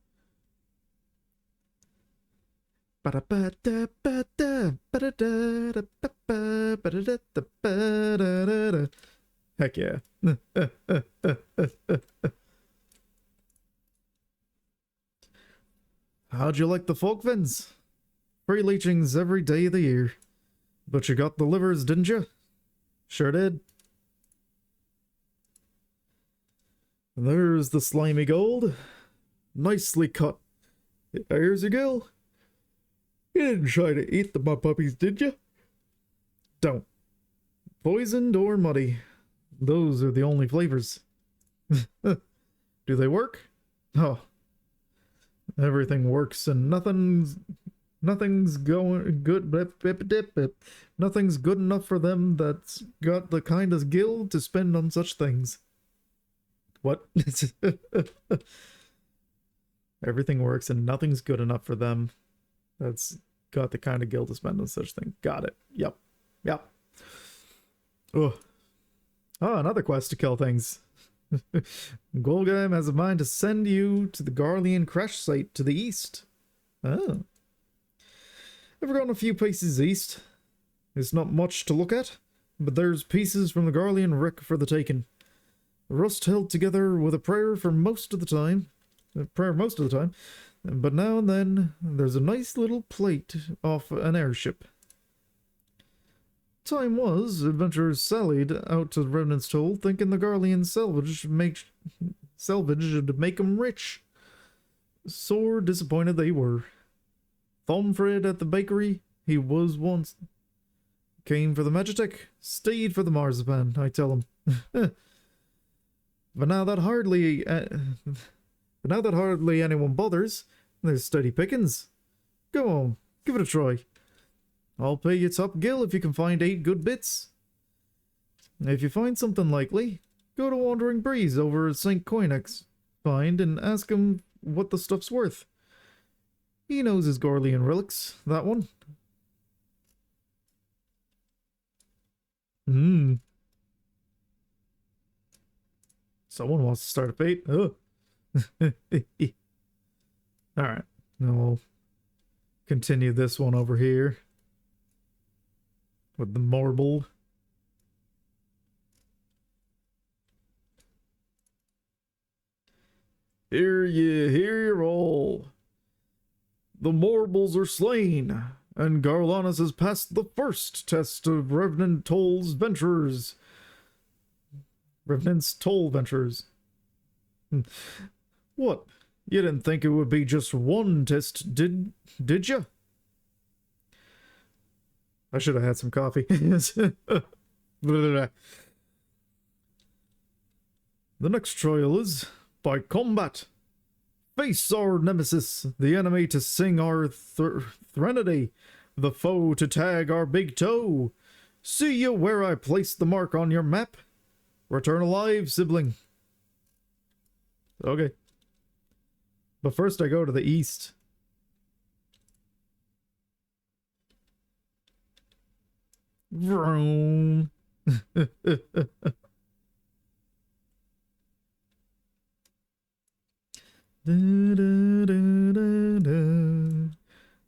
Heck yeah. How'd you like the Folkvins? Free leechings every day of the year. But you got the livers, didn't you? Sure did. There's the slimy gold. Nicely cut. Here's your gill. You didn't try to eat the mud puppies, did you? Don't. Poisoned or muddy. Those are the only flavors. Do they work? Oh. Everything works and nothing's going good. Nothing's good enough for them that's got the kind of gill to spend on such things. What? Everything works and nothing's good enough for them that's got the kind of gill to spend on such thing. Got it. Yep. Oh, Oh, another quest to kill things. Golgheim has a mind to send you to the Garlean crash site to the east. Oh. I've gone a few paces east. It's not much to look at, but there's pieces from the Garlean wreck for the taking. Rust held together with a prayer for most of the time. But now and then, there's a nice little plate off an airship. Time was, adventurers sallied out to the Remnant's Toll, thinking the Garlean salvage would make 'em rich. Sore disappointed they were. Thomfred at the bakery, he was once. Came for the Magitech, stayed for the marzipan, I tell him. But now that hardly anyone bothers, there's steady pickings. Go on, give it a try. I'll pay you top gill if you can find 8 good bits. If you find something likely, go to Wandering Breeze over at St. Coinex. Find and ask him what the stuff's worth. He knows his Garlean relics, that one. Someone wants to start a fate. Oh. Alright, now we'll continue this one over here with the marble. Hear ye, hear all. The marbles are slain, and Garlanus has passed the first test of Revenant's Toll Venturers. What? You didn't think it would be just one test, did you? I should have had some coffee. The next trial is by combat. Face our nemesis, the enemy to sing our threnody, the foe to tag our big toe. See you where I place the mark on your map? Return alive, sibling. Okay. But first I go to the east. Vroom.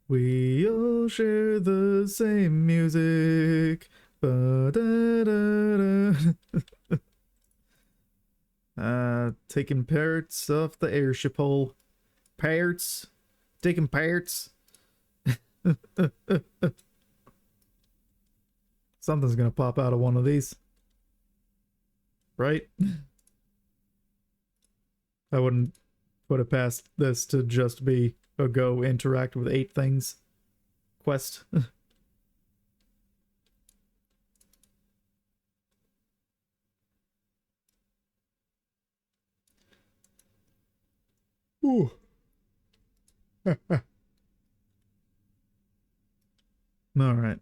We all share the same music. Taking parrots off the airship hole. Parrots. Taking parrots. Something's gonna pop out of one of these. Right? I wouldn't put it past this to just be a go interact with 8 things quest. Ooh. All right.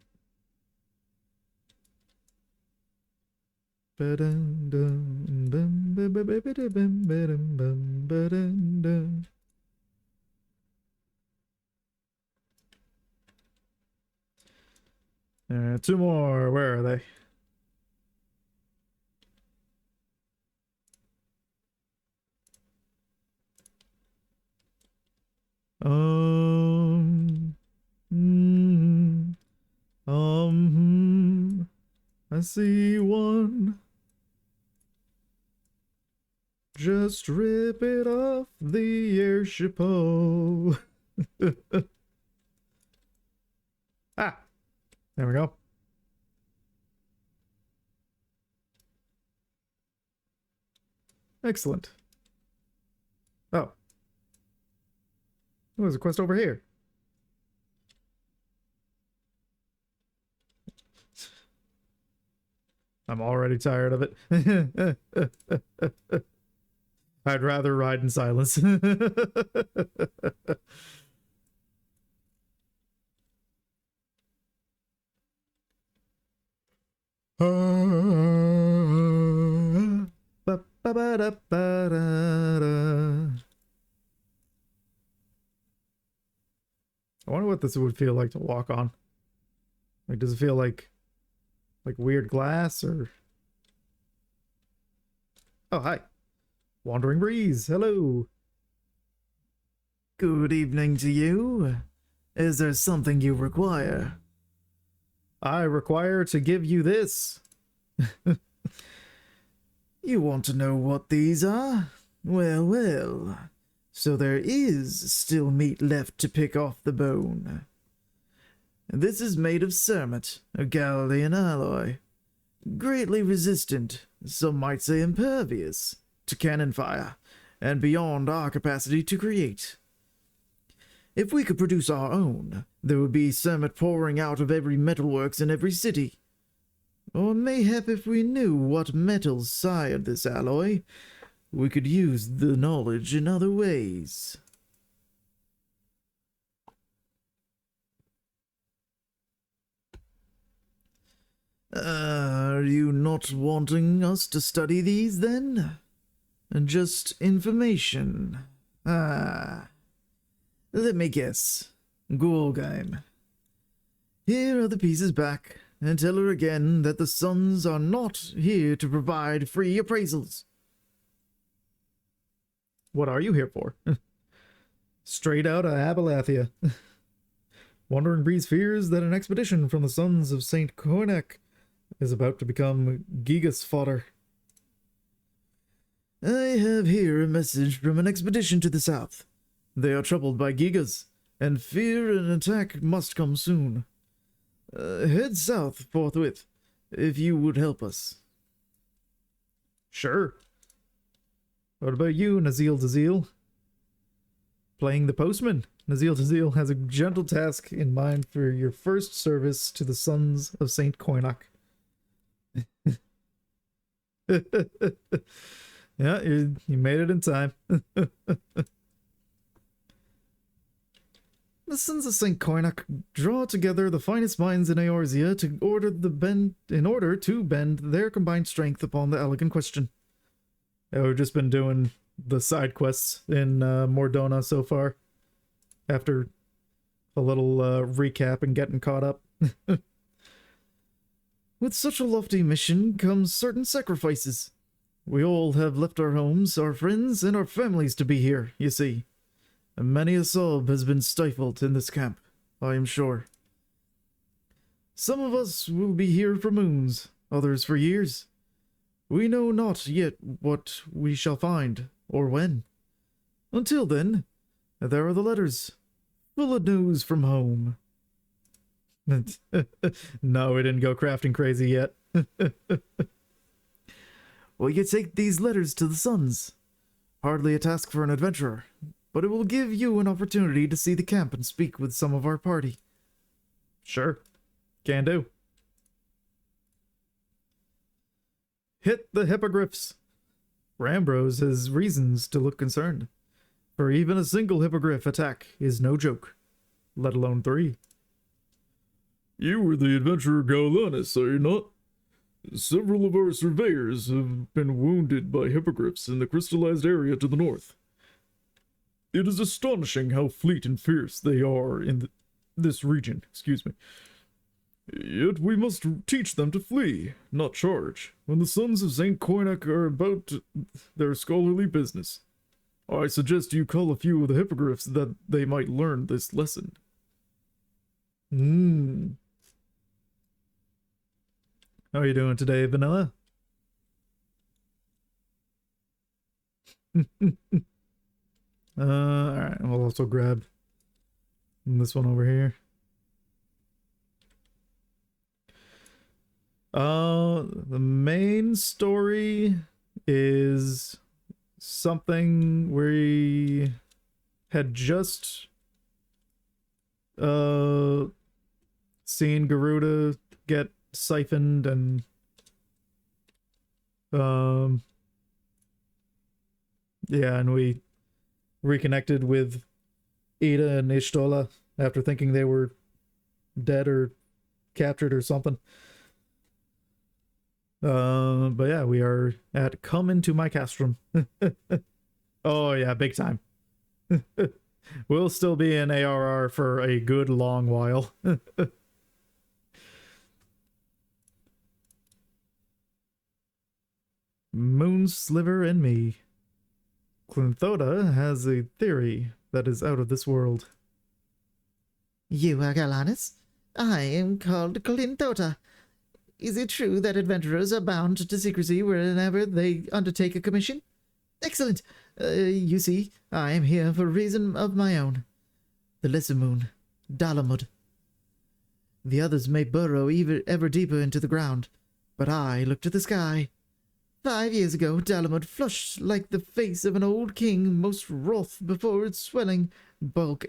Two more. Where are they? I see one. Just rip it off the airship hole. Ah, there we go. Excellent. Oh. There's a quest over here. I'm already tired of it. I'd rather ride in silence. I wonder what this would feel like to walk on. Like, does it feel like weird glass or Oh, hi. Wandering Breeze, hello. Good evening to you. Is there something you require? I require to give you this. You want to know what these are? Well, well. So there is still meat left to pick off the bone. This is made of cermet, a Galilean alloy. Greatly resistant, some might say impervious, to cannon fire, and beyond our capacity to create. If we could produce our own, there would be cermet pouring out of every metalworks in every city. Or mayhap if we knew what metals sired this alloy, we could use the knowledge in other ways. Are you not wanting us to study these, then? Just information. Ah. Let me guess. Gorgheim. Here are the pieces back, and tell her again that the sons are not here to provide free appraisals. What are you here for? Straight out of Abalathia. Wandering Breeze fears that an expedition from the sons of Saint Koinek is about to become Gigas fodder. I have here a message from an expedition to the south. They are troubled by Gigas, and fear an attack must come soon. Head south forthwith, if you would help us. Sure. What about you, Nazil Dazil? Playing the postman. Nazil Dazil has a gentle task in mind for your first service to the sons of Saint Koinak. Yeah, you made it in time. The sons of Saint Koinak draw together the finest minds in Eorzea in order to bend their combined strength upon the elegant question. We've just been doing the side quests in Mordona so far, after a little recap and getting caught up. With such a lofty mission comes certain sacrifices. We all have left our homes, our friends, and our families to be here, you see. And many a sob has been stifled in this camp, I am sure. Some of us will be here for moons, others for years. We know not yet what we shall find, or when. Until then, there are the letters, full of news from home. No, we didn't go crafting crazy yet. Well, you take these letters to the sons. Hardly a task for an adventurer, but it will give you an opportunity to see the camp and speak with some of our party. Sure, can do. Hit the hippogriffs. Rambros has reasons to look concerned, for even a single hippogriff attack is no joke, let alone 3. You were the adventurer Galanis, are you not? Several of our surveyors have been wounded by hippogriffs in the crystallized area to the north. It is astonishing how fleet and fierce they are in this region, excuse me. Yet we must teach them to flee, not charge, when the sons of St. Koinak are about their scholarly business. I suggest you cull a few of the hippogriffs that they might learn this lesson. How are you doing today, Vanilla? Alright, we'll also grab this one over here. The main story is something we had just seen Garuda get siphoned, and yeah, and we reconnected with Ida and Ishtola after thinking they were dead or captured or something. But yeah, we are at Come Into My Castrum. Oh yeah, big time. We'll still be in ARR for a good long while. Moonsliver and me. Clinthota has a theory that is out of this world. You are Galanus? I am called Clinthota. Is it true that adventurers are bound to secrecy whenever they undertake a commission? Excellent. You see, I am here for a reason of my own. The lesser moon, Dalamud. The others may burrow ever deeper into the ground, but I look to the sky. 5 years ago, Dalamud flushed like the face of an old king, most wroth before its swelling bulk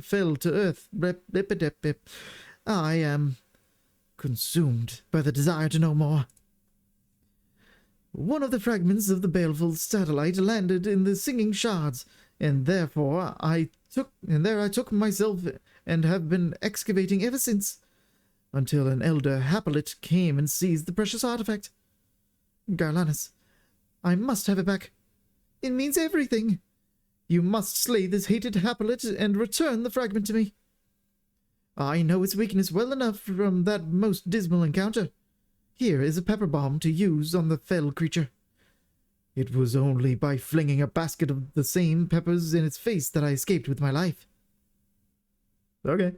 fell to earth. I am consumed by the desire to know more. One of the fragments of the baleful satellite landed in the singing shards, and therefore I took myself and have been excavating ever since, until an elder Happolyte came and seized the precious artifact. Garlanus, I must have it back. It means everything. You must slay this hated Happolyte and return the fragment to me. I know its weakness well enough from that most dismal encounter. Here is a pepper bomb to use on the fell creature. It was only by flinging a basket of the same peppers in its face that I escaped with my life. Okay.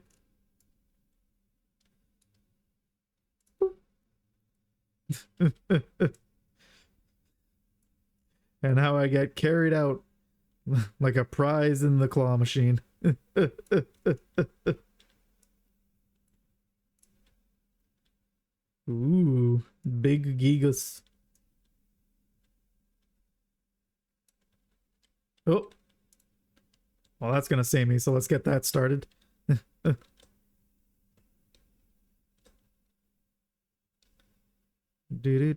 And how I get carried out like a prize in the claw machine. Ooh, big gigas. Oh. Well, that's gonna save me, so let's get that started. Do.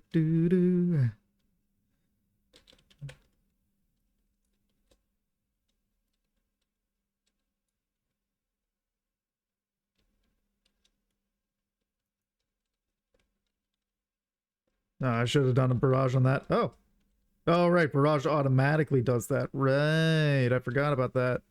No, I should have done a barrage on that. Oh. Oh, right. Barrage automatically does that. Right. I forgot about that.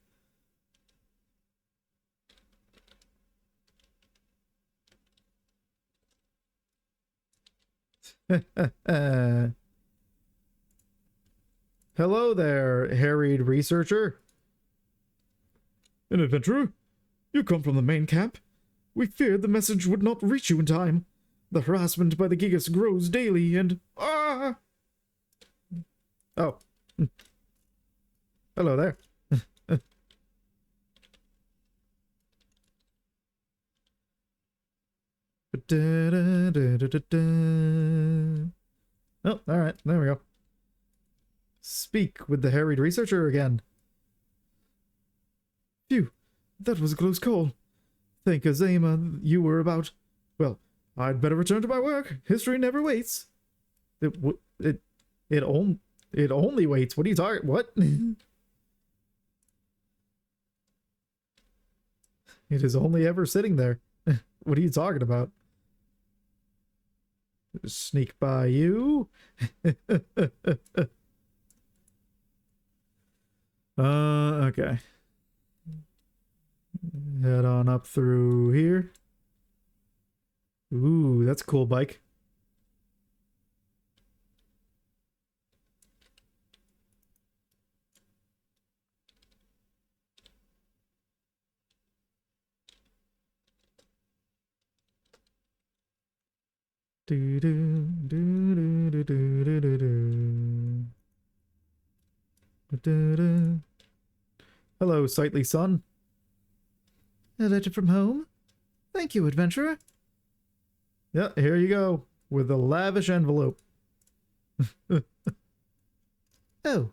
Hello there, harried researcher. An adventurer? You come from the main camp? We feared the message would not reach you in time. The harassment by the Gigas grows daily, and... Ah! Oh. Hello there. Oh, alright. There we go. Speak with the harried researcher again. Phew, that was a close call. Thank Azema you were about. Well, I'd better return to my work. History never waits. It only waits. What are you talking? What? It is only ever sitting there. What are you talking about? Sneak by you. Okay. Head on up through here. Ooh, that's a cool bike. Do do do do do do do do do. Hello, sightly son. A letter from home? Thank you, adventurer. Yeah, here you go, with a lavish envelope. Oh,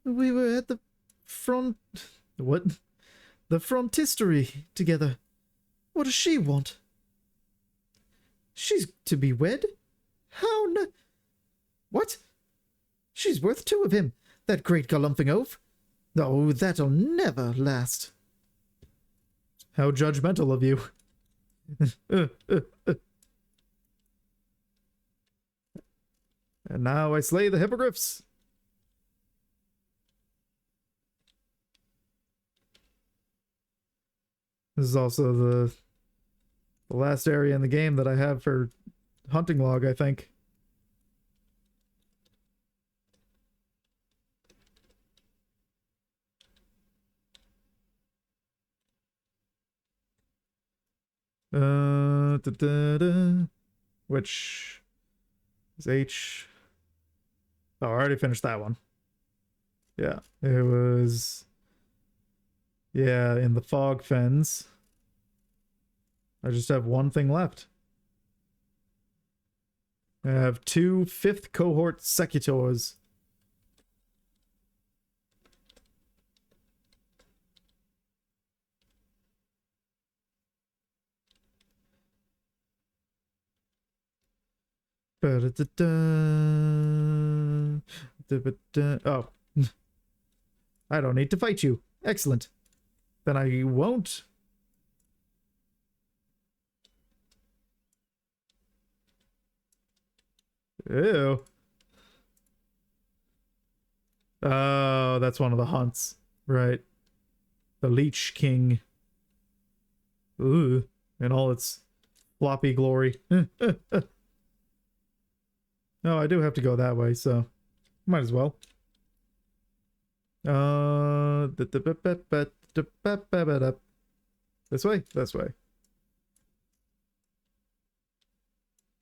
we were at the front... What? The frontistery together. What does she want? She's to be wed? How What? She's worth 2 of him, that great galumphing oaf. Oh, that'll never last. How judgmental of you. And now I slay the hippogriffs. This is also the last area in the game that I have for hunting log, I think. Which is H. Oh, I already finished that one. Yeah, it was. Yeah, in the fog fens. I just have one thing left. I have 2 5th cohort secutors. Oh. I don't need to fight you. Excellent. Then I won't. Ew. Oh, that's one of the hunts. Right. The Leech King. Ooh. In all its floppy glory. No, I do have to go that way, so might as well. This way? This way.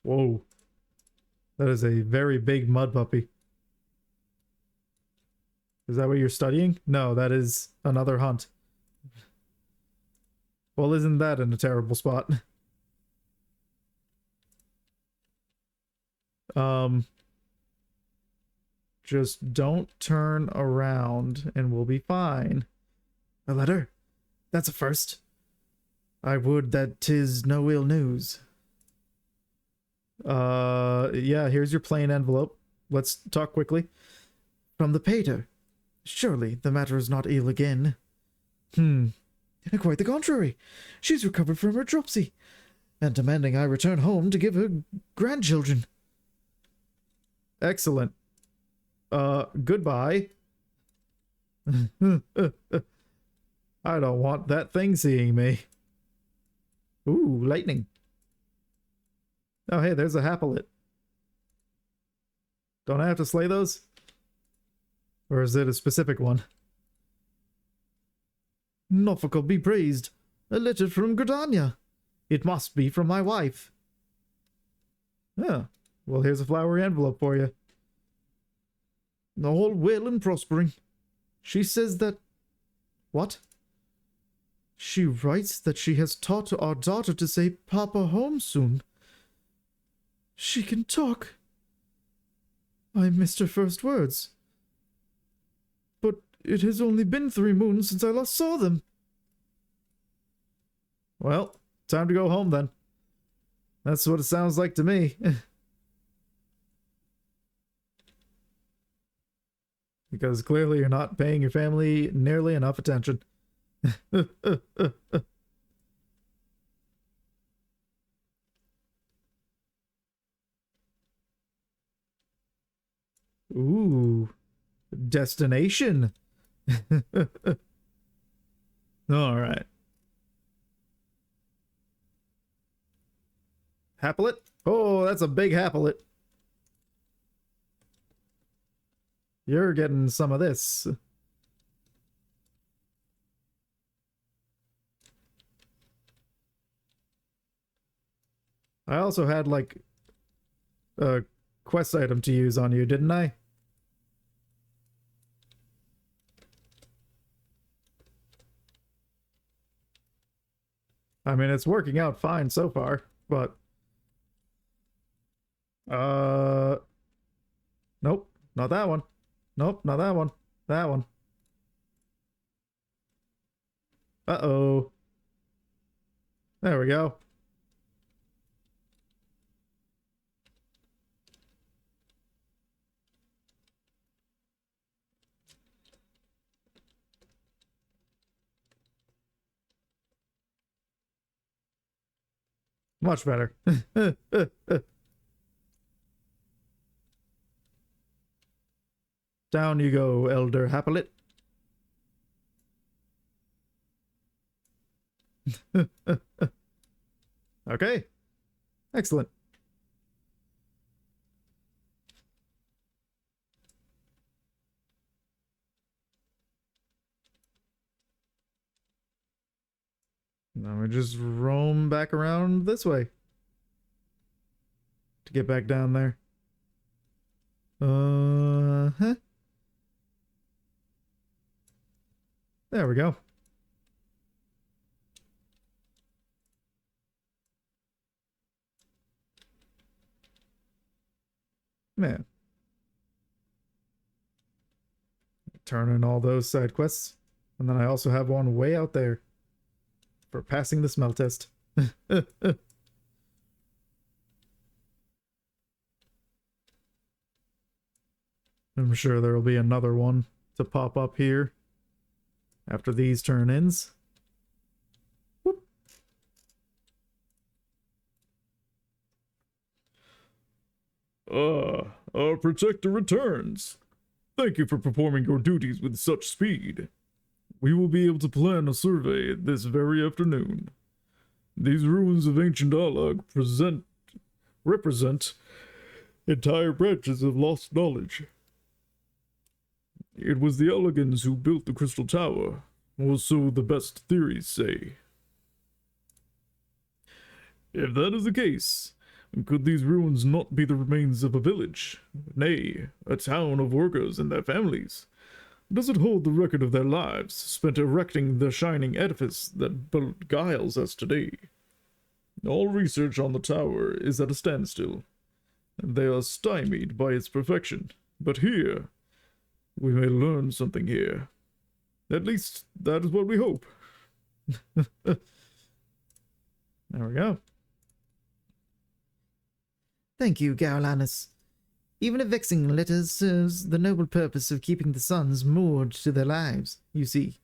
Whoa. That is a very big mud puppy. Is that what you're studying? No, that is another hunt. Well, isn't that in a terrible spot? Just don't turn around and we'll be fine. A letter? That's a first. I would that 'tis no ill news. Yeah, here's your plain envelope. Let's talk quickly. From the pater. Surely the matter is not ill again. Quite the contrary. She's recovered from her dropsy, and demanding I return home to give her grandchildren. Excellent. Goodbye. I don't want that thing seeing me. Ooh, lightning. Oh, hey, there's a happelet. Don't I have to slay those? Or is it a specific one? Norfolk be praised. A letter from Gridania. It must be from my wife. Yeah. Well, here's a flowery envelope for you. All well and prospering. She says that... What? She writes that she has taught our daughter to say Papa home soon. She can talk. I missed her first words. But it has only been 3 moons since I last saw them. Well, time to go home then. That's what it sounds like to me. Because clearly you're not paying your family nearly enough attention. Ooh. Destination. All right. Happelet? Oh, that's a big happelet. You're getting some of this. I also had, like, a quest item to use on you, didn't I? I mean, it's working out fine so far, but... Nope, not that one. Nope, not that one. That one. Uh-oh. There we go. Much better. Down you go, Elder Happelet. Okay. Excellent. Now we just roam back around this way to get back down there. Huh? There we go. Man. Turn in all those side quests. And then I also have one way out there for passing the smell test. I'm sure there will be another one to pop up here after these turn-ins. Whoop. Our protector returns. Thank you for performing your duties with such speed. We will be able to plan a survey this very afternoon. These ruins of ancient Alag represent entire branches of lost knowledge. It was the Elegans who built the Crystal Tower, or so the best theories say. If that is the case, could these ruins not be the remains of a village, nay, a town of workers and their families? Does it hold the record of their lives spent erecting the shining edifice that beguiles us today? All research on the tower is at a standstill, and they are stymied by its perfection. But here, we may learn something here. At least, that is what we hope. There we go. Thank you, Garolanus. Even a vexing letter serves the noble purpose of keeping the suns moored to their lives, you see.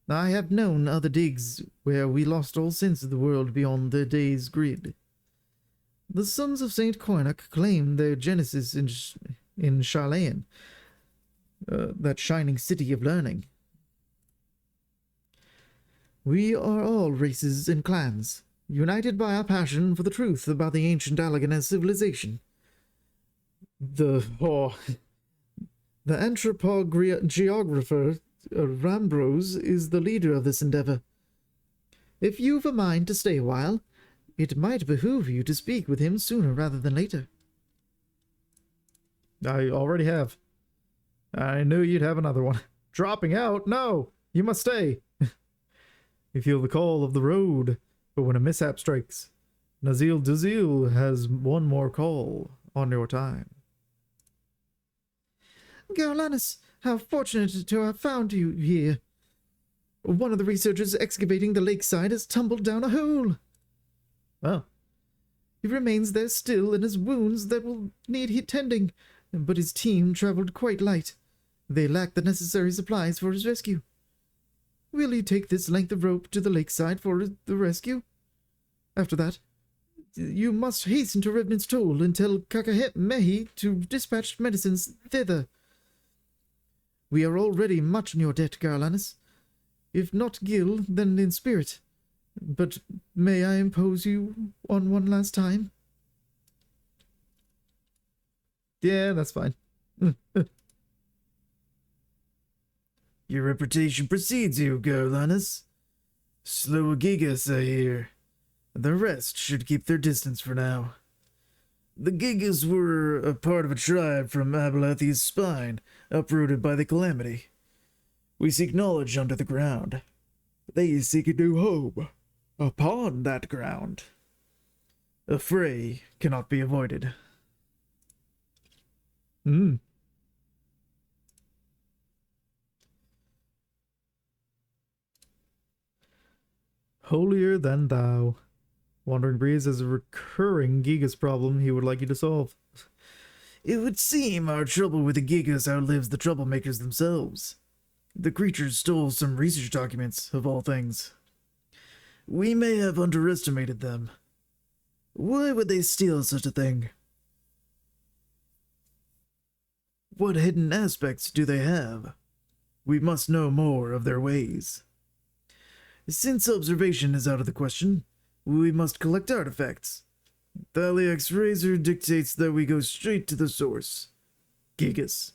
I have known other digs where we lost all sense of the world beyond their day's grid. The sons of St. Coinoc claim their genesis in Charlayan, that shining city of learning. We are all races and clans, united by our passion for the truth about the ancient Allegan civilization. The anthropogeographer Rambrose is the leader of this endeavor. If you've a mind to stay a while, it might behoove you to speak with him sooner rather than later. I already have. I knew you'd have another one. Dropping out? No! You must stay! You feel the call of the road, but when a mishap strikes, Nazil Dazil has one more call on your time. Garolanus, how fortunate to have found you here. One of the researchers excavating the lakeside has tumbled down a hole. Oh. He remains there still in his wounds that will need tending, but his team traveled quite light. They lack the necessary supplies for his rescue. Will you take this length of rope to the lakeside for the rescue? After that, you must hasten to Revenant's Toll and tell Kakahet Mehi to dispatch medicines thither. We are already much in your debt, Garolanus. If not Gil, then in spirit. But may I impose you on one last time? Yeah, that's fine. Your reputation precedes you, Garolanus. Slow Gigas are here. The rest should keep their distance for now. The Gigas were a part of a tribe from Abelathi's spine, uprooted by the calamity. We seek knowledge under the ground. They seek a new home upon that ground. A fray cannot be avoided. Holier than thou. Wandering Breeze has a recurring Gigas problem he would like you to solve. It would seem our trouble with the Gigas outlives the troublemakers themselves. The creatures stole some research documents, of all things. We may have underestimated them. Why would they steal such a thing? What hidden aspects do they have? We must know more of their ways. Since observation is out of the question, we must collect artifacts. Thaliak's razor dictates that we go straight to the source. Gigas.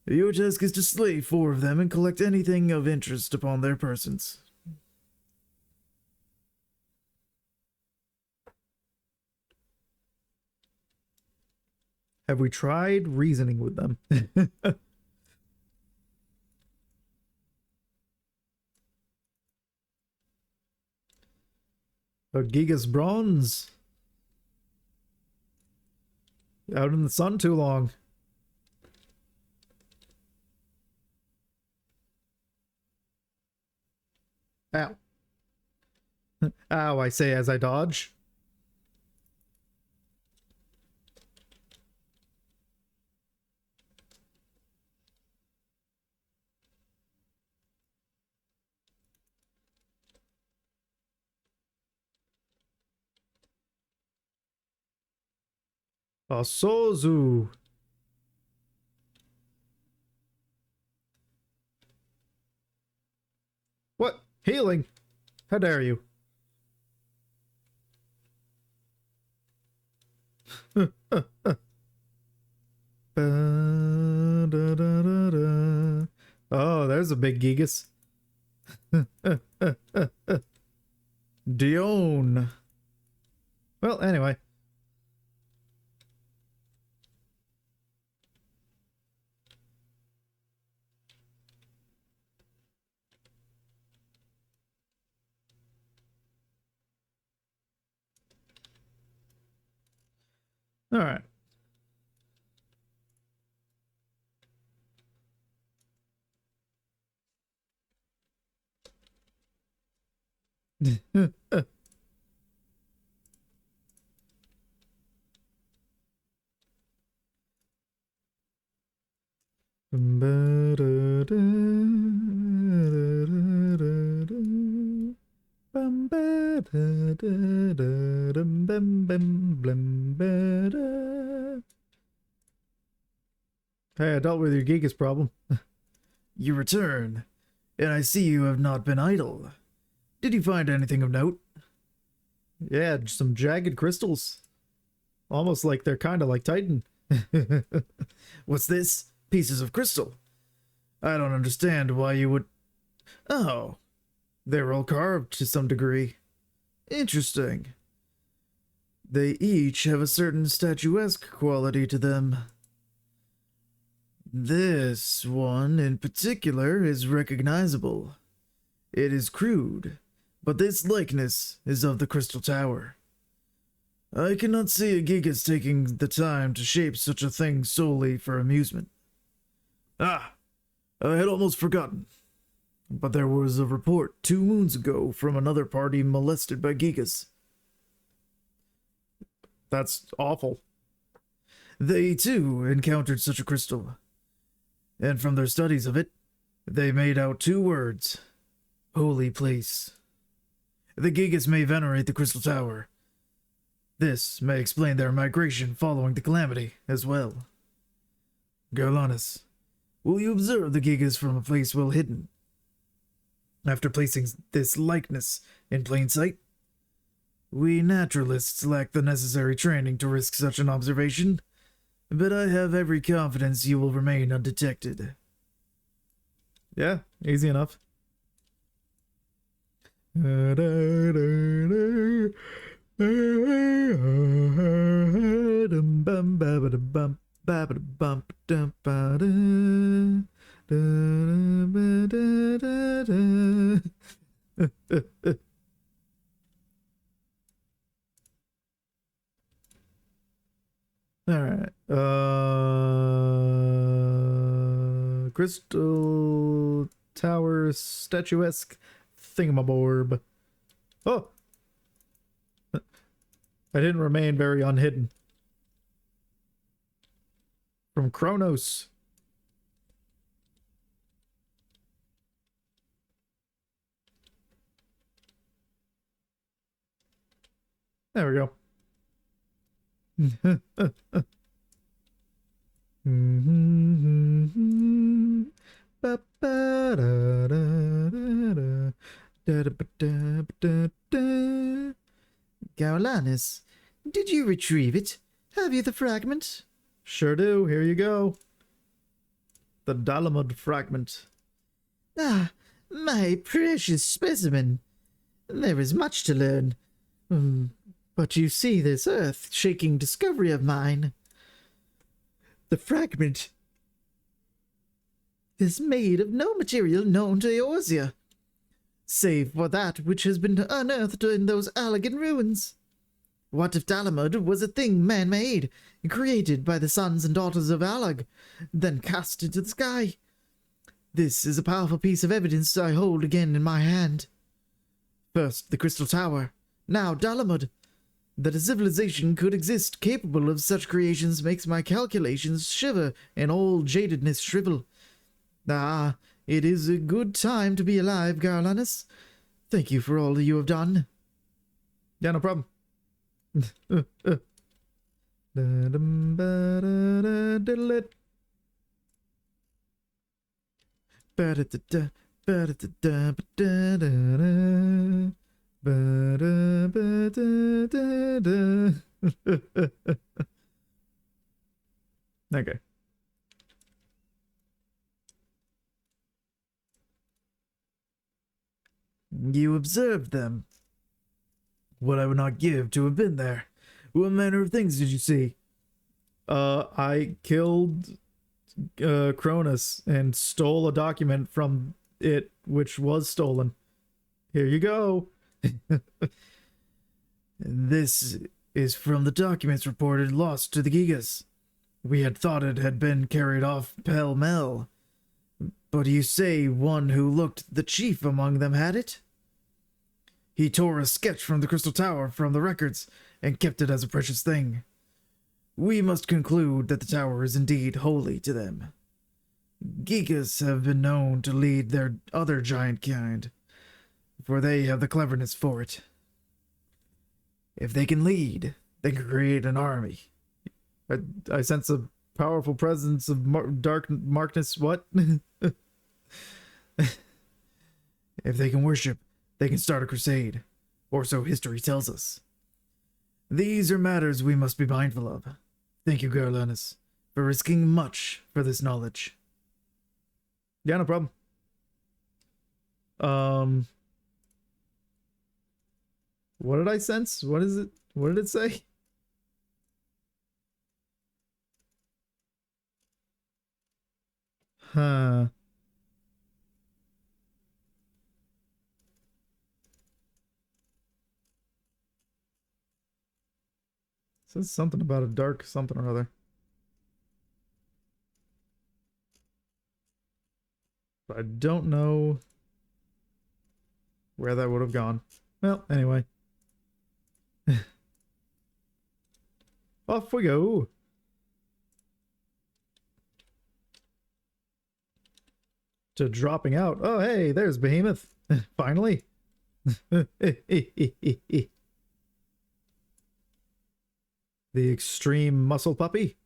Your task is to slay 4 of them and collect anything of interest upon their persons. Have we tried reasoning with them? A Gigas bronze. Out in the sun too long. Ow. Ow, I say as I dodge. Sozu. What? Healing? How dare you? Oh, there's a big Gigas. Dion. Well, anyway. All right. Hey, I dealt with your Gigas problem. You return, and I see you have not been idle. Did you find anything of note? Yeah, some jagged crystals. Almost like they're kind of like Titan. What's this? Pieces of crystal. I don't understand why you would... Oh, they're all carved to some degree. Interesting. They each have a certain statuesque quality to them. This one in particular is recognizable. It is crude, but this likeness is of the Crystal Tower. I cannot see a Gigas taking the time to shape such a thing solely for amusement. Ah, I had almost forgotten. But there was a report 2 moons ago from another party molested by Gigas. That's awful. They, too, encountered such a crystal. And from their studies of it, they made out 2 words. Holy place. The Gigas may venerate the Crystal Tower. This may explain their migration following the calamity as well. Garlanus, will you observe the Gigas from a place well hidden? After placing this likeness in plain sight? We naturalists lack the necessary training to risk such an observation, but I have every confidence you will remain undetected. Yeah, easy enough. All right. Crystal Tower statuesque thingamaborb. Oh! I didn't remain very unhidden. From Kronos. There we go. Garlanus, did you retrieve it? Have you the fragment? Sure do. Here you go. The Dalamud fragment. Ah, my precious specimen. There is much to learn. But you see this earth-shaking discovery of mine. The fragment is made of no material known to Eorzea, save for that which has been unearthed in those Allagan ruins. What if Dalamud was a thing man-made, created by the sons and daughters of Allag, then cast into the sky? This is a powerful piece of evidence I hold again in my hand. First, the Crystal Tower, now Dalamud. That a civilization could exist capable of such creations makes my calculations shiver and all jadedness shrivel. Ah, it is a good time to be alive, Garlanus. Thank you for all you have done. Yeah, no problem. Okay. You observed them. What I would not give to have been there. What manner of things did you see? I killed Cronus and stole a document from it, which was stolen. Here you go. This is from the documents reported lost to the Gigas. We had thought it had been carried off pell-mell. But you say one who looked the chief among them had it? He tore a sketch from the Crystal Tower from the records and kept it as a precious thing. We must conclude that the tower is indeed holy to them. Gigas have been known to lead their other giant kind, for they have the cleverness for it. If they can lead, they can create an army. I sense a powerful presence of dark Markness. What? If they can worship, they can start a crusade, or so history tells us. These are matters we must be mindful of. Thank you, Garlanus, for risking much for this knowledge. Yeah, no problem. What did I sense? What is it? What did it say? Huh. It says something about a dark something or other. But I don't know where that would have gone. Well, anyway. Off we go. To dropping out. Oh, hey, there's Behemoth. Finally. The extreme muscle puppy.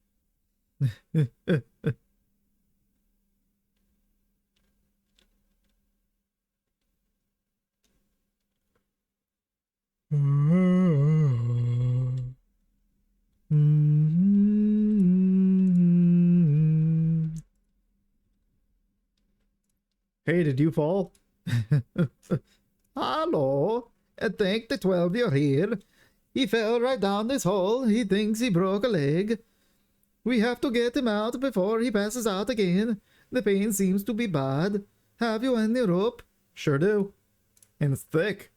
Hey, did you fall? Hello. I think the 12 you're here. He fell right down this hole. He thinks he broke a leg. We have to get him out before he passes out again. The pain seems to be bad. Have you any rope? Sure do. And it's thick.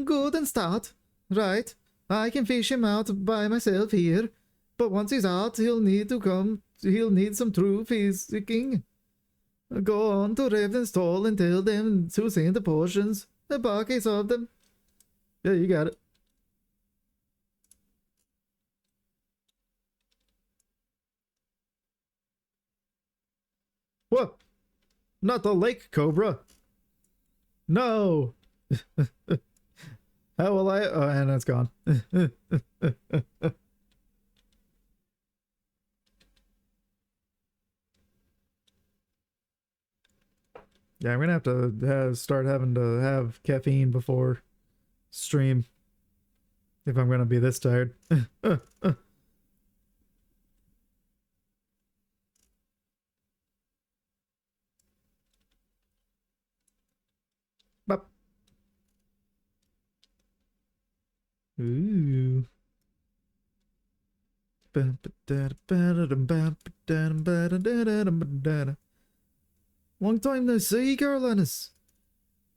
Good and stout. Right. I can fish him out by myself here. But once he's out, he'll need some true physicking. Go on to Raven's Toll and tell them to send the potions. A bucket of them. Yeah, you got it. What? Not the lake cobra. No. How will I? Oh, and it's gone. Yeah, I'm gonna have to start having to have caffeine before stream if I'm gonna be this tired. Bop. Ooh. Long time no see, Garlanus.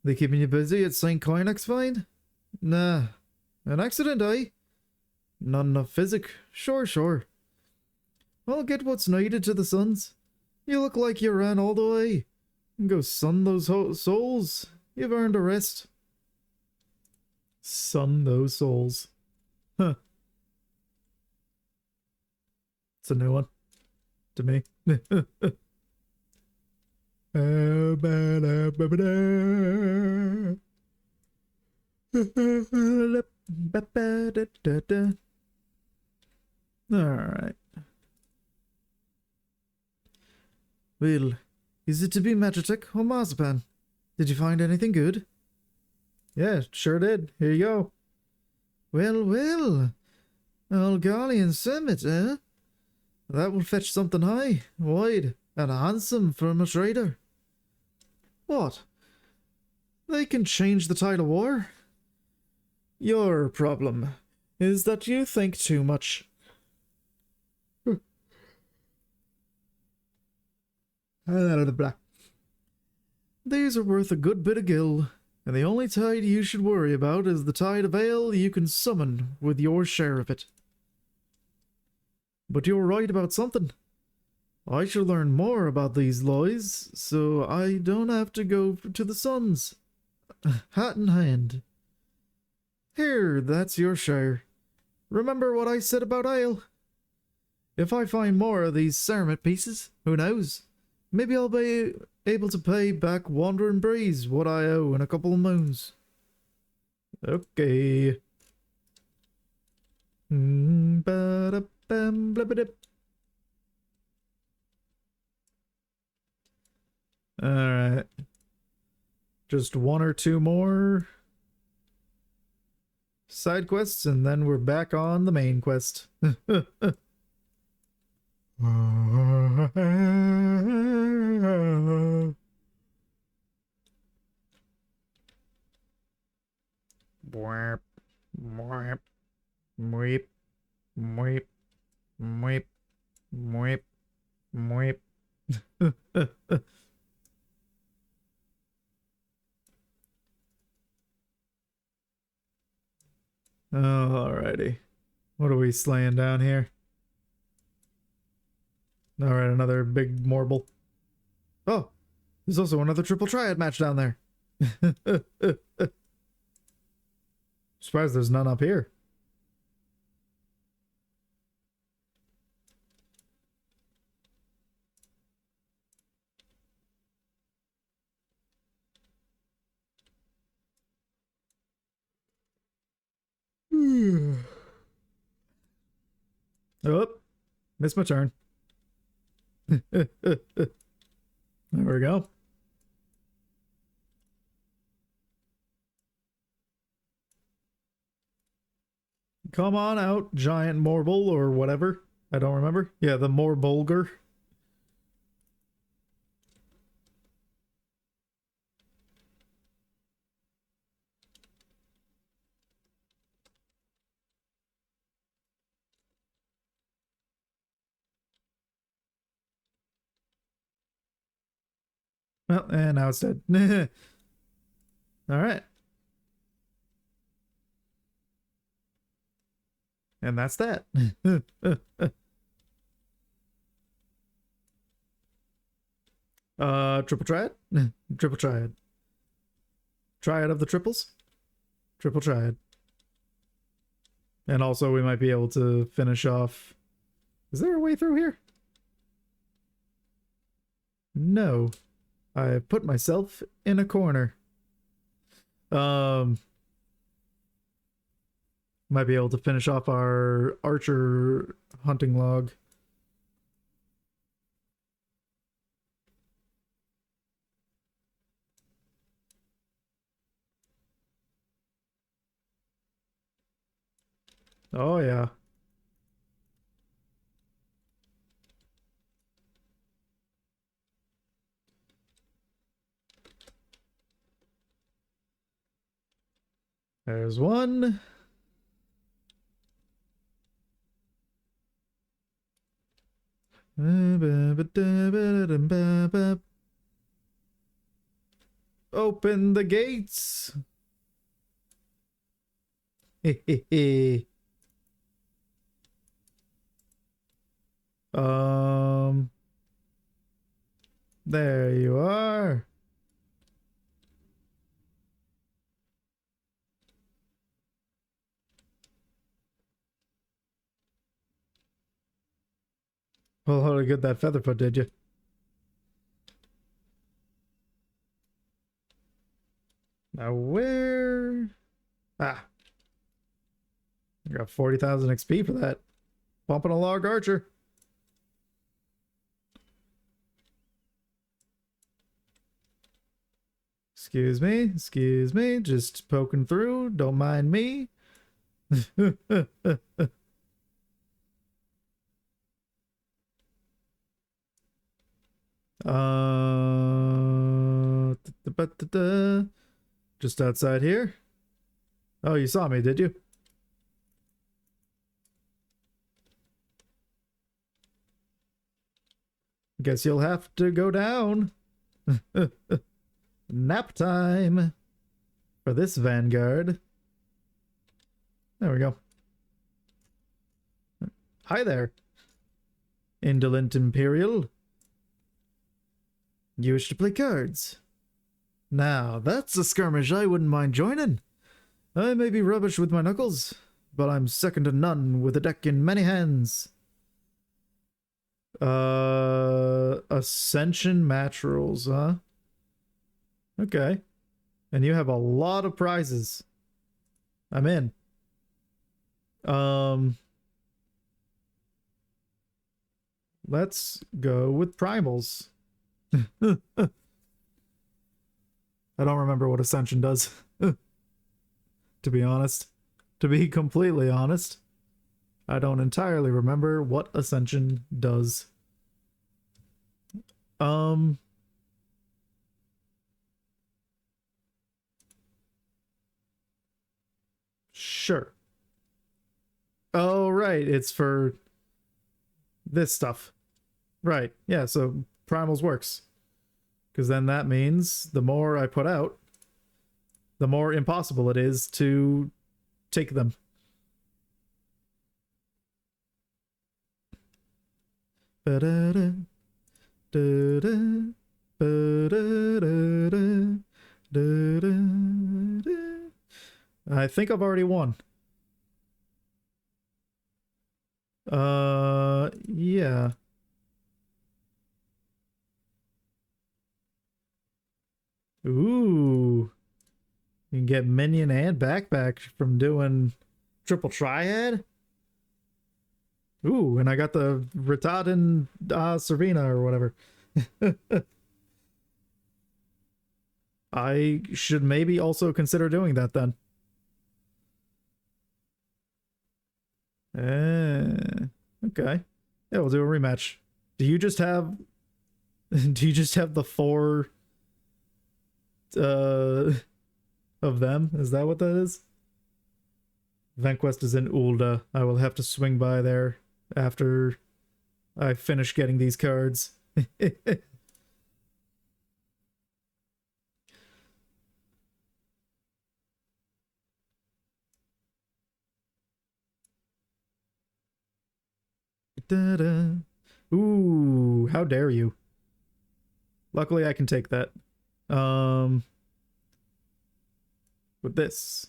They keeping you busy at St. Coinx fine? Nah. An accident, eh? Not enough physic. Sure, sure. I'll get what's needed to the sons. You look like you ran all the way. Go sun those souls. You've earned a rest. Sun those souls. Huh. It's a new one. To me. Alright. Well, is it to be Magitek or Marzipan? Did you find anything good? Yeah, sure did. Here you go. Well, well. Algalian Summit, eh? That will fetch something high, wide, and handsome from a trader. What? They can change the tide of war? Your problem is that you think too much. These are worth a good bit of gil, and the only tide you should worry about is the tide of ale you can summon with your share of it. But you're right about something. I should learn more about these lies, so I don't have to go to the Suns. Hat in hand. Here, that's your share. Remember what I said about ale? If I find more of these cermet pieces, who knows? Maybe I'll be able to pay back Wandering Breeze what I owe in a couple of moons. Okay. Alright. Just one or two more side quests, and then we're back on the main quest. Mwip, mwip, mwip, mwip, mwip, mwip, mwip. Alrighty. What are we slaying down here? Alright, another big morble. Oh, there's also another triple triad match down there. Surprised there's none up here. Oh, missed my turn. There we go. Come on out, giant morble or whatever. I don't remember. Yeah, the morbulger. Well, and now it's dead. All right. And that's that. Triple triad? Triple triad. Triad of the triples? Triple triad. And also we might be able to finish off... Is there a way through here? No. I put myself in a corner. Might be able to finish off our archer hunting log. Oh yeah. There's one. Open the gates. um, there you are. Well, how to get that feather foot, did you? Now where? Ah, I got 40,000 XP for that. Bumping a log archer. Excuse me, just poking through, don't mind me. Just outside here. Oh, you saw me, did you? Guess you'll have to go down. Nap time for this vanguard. There we go. Hi there, indolent Imperial. You wish to play cards? Now, that's a skirmish I wouldn't mind joining. I may be rubbish with my knuckles, but I'm second to none with a deck in many hands. Ascension match rules, huh? Okay. And you have a lot of prizes. I'm in. Let's go with primals. I don't remember what Ascension does. To be honest. To be completely honest. I don't entirely remember what Ascension does. Sure. Oh, right. It's for this stuff. Right. Yeah, so primals works. Because then that means the more I put out, the more impossible it is to take them. I think I've already won. Yeah. Ooh. You can get minion and backpack from doing triple triad. Ooh, and I got the Ritadin Servina or whatever. I should maybe also consider doing that then. Okay. Yeah, we'll do a rematch. Do you just have the four of them? Is that what that is? Vanquest is in Ulda. I will have to swing by there after I finish getting these cards. Da-da. Ooh, how dare you. Luckily I can take that. With this.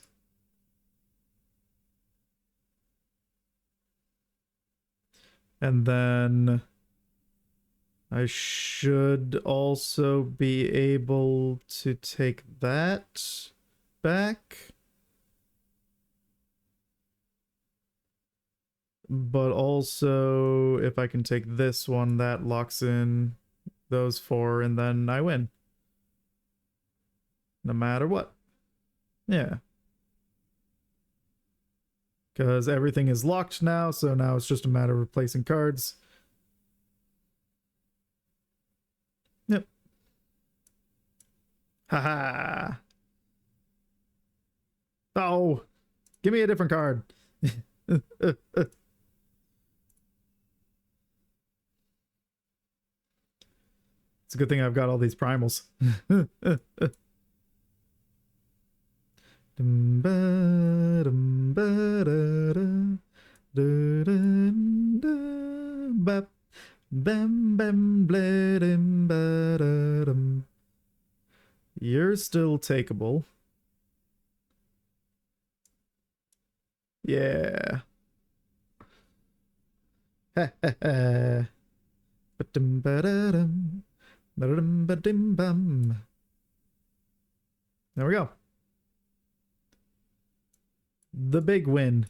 And then I should also be able to take that back. But also, if I can take this one, that locks in those four, and then I win. No matter what. Yeah. Because everything is locked now, so now it's just a matter of replacing cards. Yep. Haha. Oh, give me a different card. It's a good thing I've got all these primals. You're still takeable. Yeah. There we go. The big win.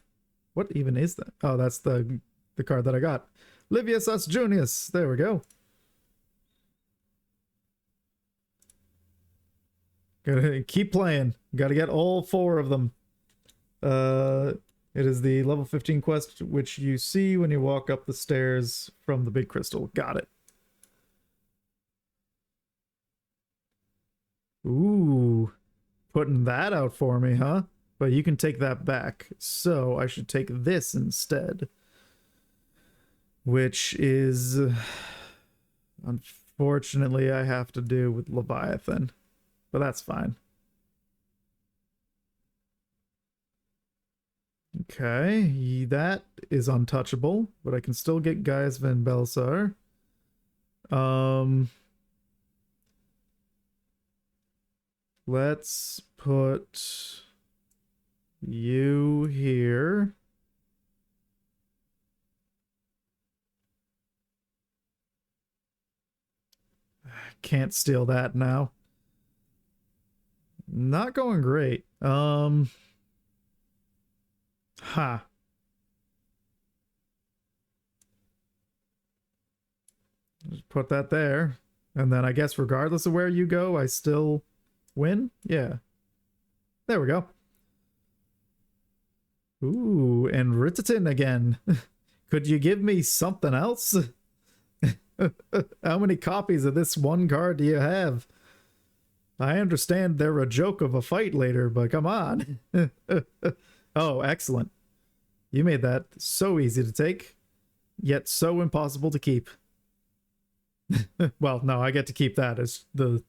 What even is that? Oh, that's the card that I got. Livius Us Junius. There we go. Gotta keep playing. Gotta get all 4 of them. It is the level 15 quest, which you see when you walk up the stairs from the big crystal. Got it. Ooh. Putting that out for me, huh? But you can take that back. So I should take this instead. Which is... unfortunately, I have to do with Leviathan. But that's fine. Okay, that is untouchable, but I can still get Gaius Van Belsar. Let's put you here. Can't steal that now. Not going great. Ha. Just put that there. And then I guess regardless of where you go, I still win? Yeah. There we go. Ooh, and Rititin again. Could you give me something else? How many copies of this one card do you have? I understand they're a joke of a fight later, but come on. Oh, excellent. You made that so easy to take, yet so impossible to keep. Well, no, I get to keep that as the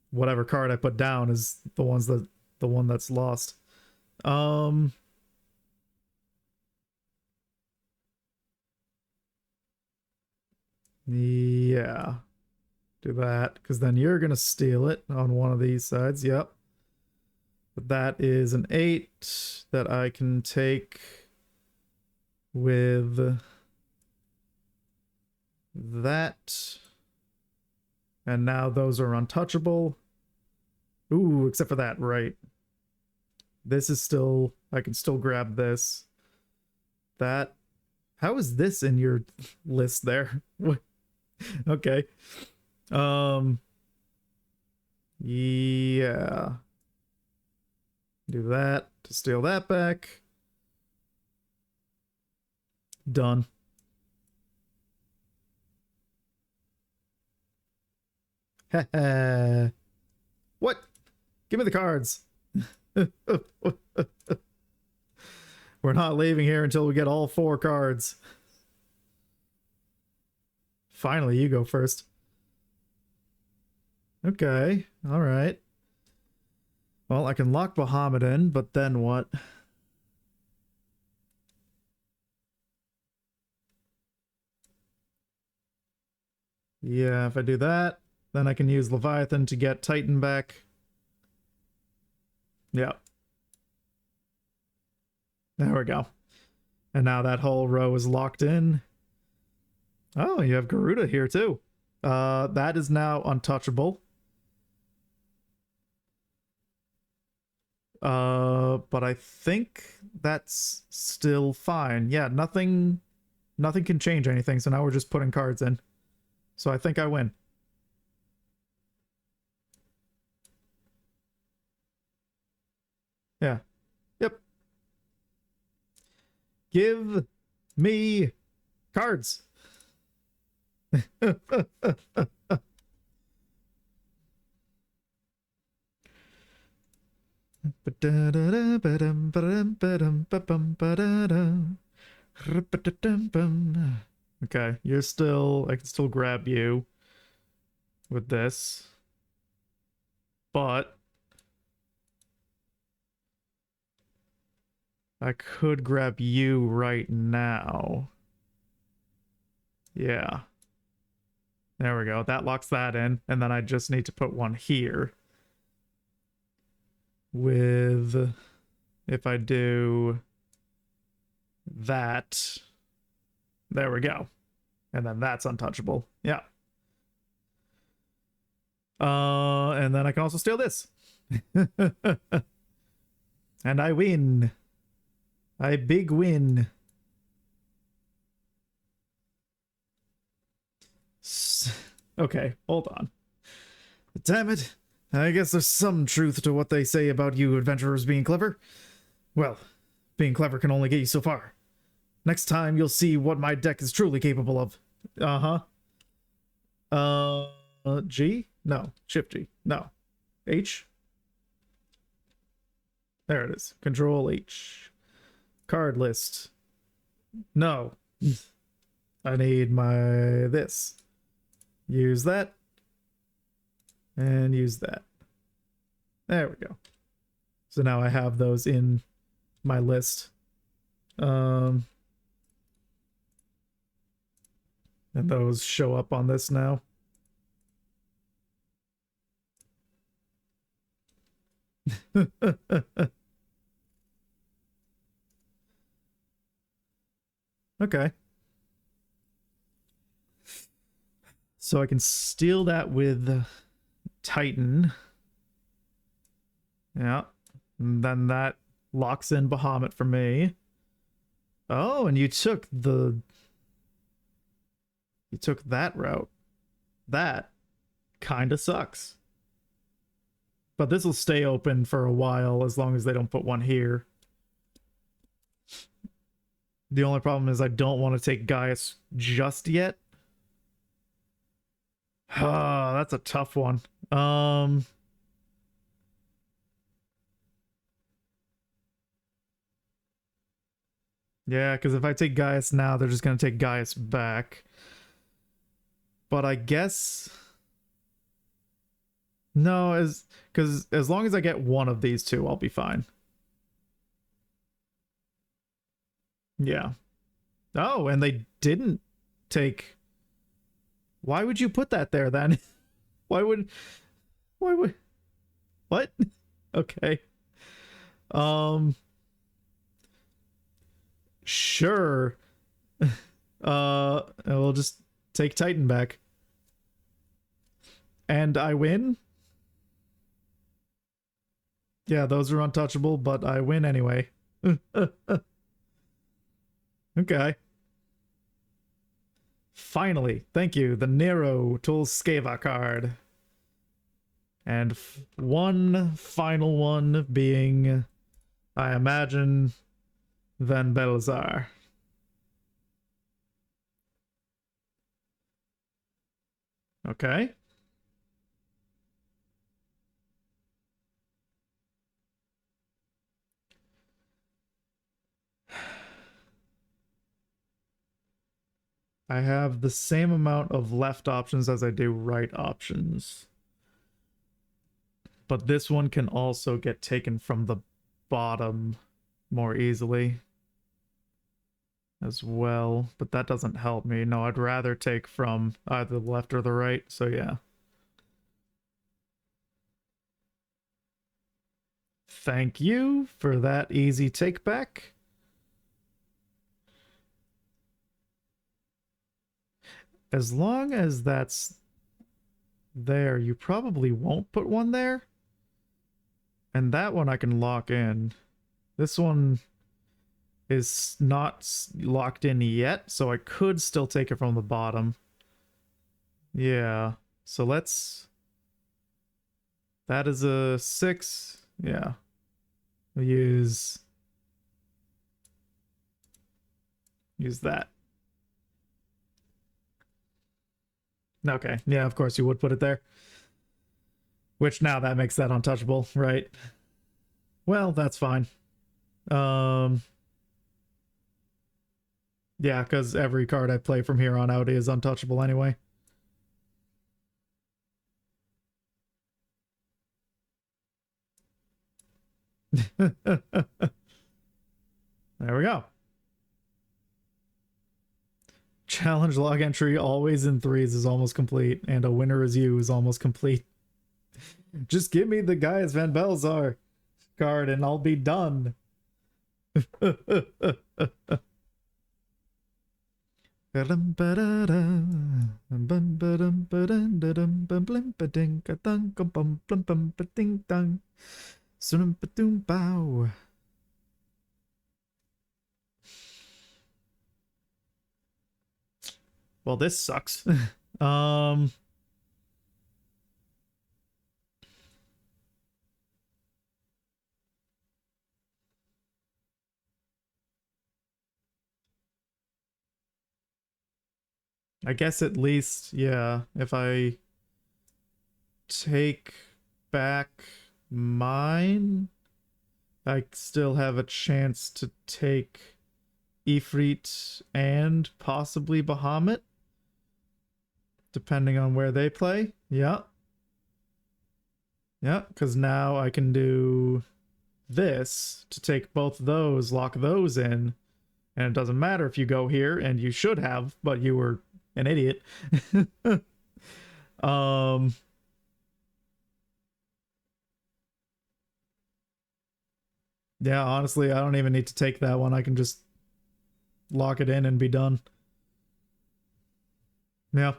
whatever card I put down is the one that's lost. Yeah. Do that, because then you're gonna steal it on one of these sides. Yep. But that is an 8 that I can take with that. And now those are untouchable. Ooh, except for that, right. This is still, I can still grab this. That, how is this in your list there? Okay. Yeah. Do that to steal that back. Done. What? Give me the cards. We're not leaving here until we get all 4 cards. Finally, you go first. Okay, all right. Well, I can lock Bahamut in, but then what? Yeah, if I do that, then I can use Leviathan to get Titan back. Yeah. There we go. And now that whole row is locked in. Oh, you have Garuda here too. That is now untouchable. But I think that's still fine. Yeah, nothing can change anything, so now we're just putting cards in. So I think I win. Yeah. Yep. Give me cards. Okay, you're still, I can still grab you. with this. But I could grab you right now. Yeah. There we go. That locks that in. And then I just need to put one here. With... If I do... that... There we go. And then that's untouchable. Yeah. And then I can also steal this. And I win. I big win. Okay, hold on. Damn it. I guess there's some truth to what they say about you adventurers being clever. Well, being clever can only get you so far. Next time you'll see what my deck is truly capable of. G? No. Shift G. No. H? There it is. Control H. Card list. No. I need my this. Use that. And use that. There we go. So now I have those in my list. And those show up on this now. Okay. So I can steal that with Titan. Yeah. And then that locks in Bahamut for me. Oh, and you took that route. That kind of sucks. But this will stay open for a while as long as they don't put one here. The only problem is I don't want to take Gaius just yet. Ah, that's a tough one. Yeah, because if I take Gaius now, they're just going to take Gaius back. But I guess... No, because as long as I get one of these two, I'll be fine. Yeah. Oh, and they didn't take... Why would you put that there then? Why would... What? Okay. Sure. We'll just take Titan back. And I win? Yeah, those are untouchable, but I win anyway. Okay. Finally, thank you, the Nero Tulskeva card. And one final one being, I imagine, Van Belzar. Okay. I have the same amount of left options as I do right options. But this one can also get taken from the bottom more easily as well. But that doesn't help me. No, I'd rather take from either the left or the right. So yeah. Thank you for that easy take back. As long as that's there, you probably won't put one there. And that one I can lock in. This one is not locked in yet, so I could still take it from the bottom. Yeah, so let's... That is a 6. Yeah. We'll use that. Okay, yeah, of course you would put it there. Which now that makes that untouchable, right? Well, that's fine. Yeah, because every card I play from here on out is untouchable anyway. There we go. Challenge log entry always in threes is almost complete, and a winner is you is almost complete. Just give me the Gaius Van Belzar card and I'll be done. Well, this sucks. I guess at least, yeah, if I take back mine, I still have a chance to take Ifrit and possibly Bahamut, depending on where they play. Yeah. Yeah, because now I can do this to take both those, lock those in, and it doesn't matter if you go here, and you should have, but you were an idiot. Yeah, honestly, I don't even need to take that one. I can just lock it in and be done. Yeah.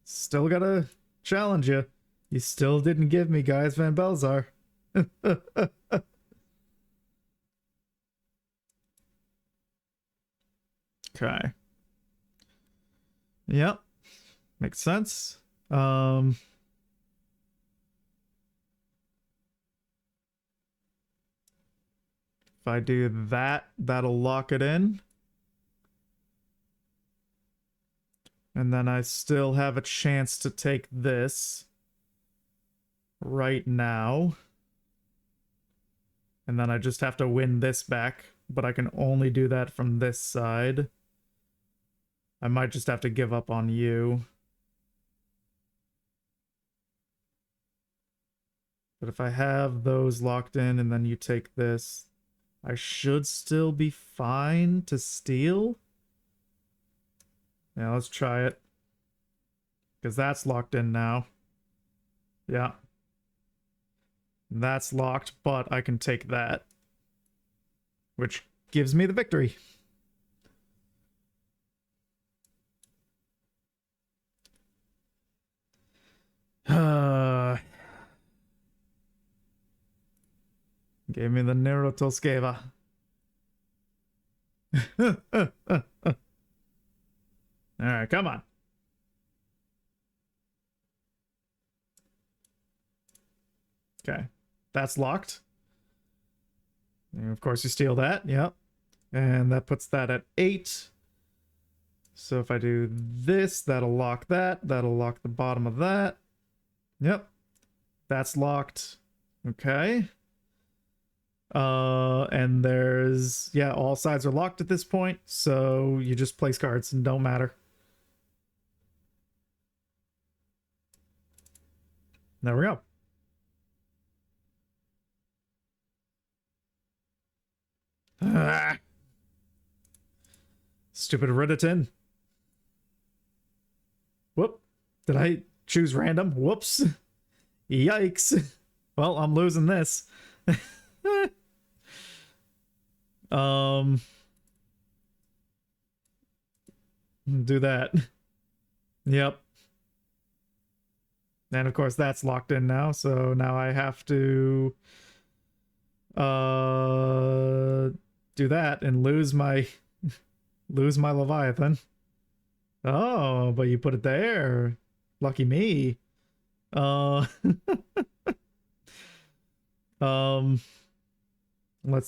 Still gotta challenge you. You still didn't give me Gaius Van Belzar. Okay. Yep. Makes sense. If I do that, that'll lock it in. And then I still have a chance to take this right now. And then I just have to win this back, but I can only do that from this side. I might just have to give up on you. But if I have those locked in and then you take this, I should still be fine to steal. Yeah, let's try it. Because that's locked in now. Yeah. That's locked, but I can take that. Which gives me the victory. Gave me the Nero Toskeva. Alright, come on. Okay. That's locked. And of course you steal that, yep. And that puts that at 8. So if I do this, that'll lock that. That'll lock the bottom of that. Yep. That's locked. Okay. And there's, yeah, all sides are locked at this point, so you just place cards and don't matter. There we go. Ah. Stupid Redditon. Whoop. Did I choose random? Whoops. Yikes. Well, I'm losing this. Do that. Yep. And of course that's locked in now, so now I have to do that and lose my Leviathan. Oh, but you put it there. Lucky me. Let's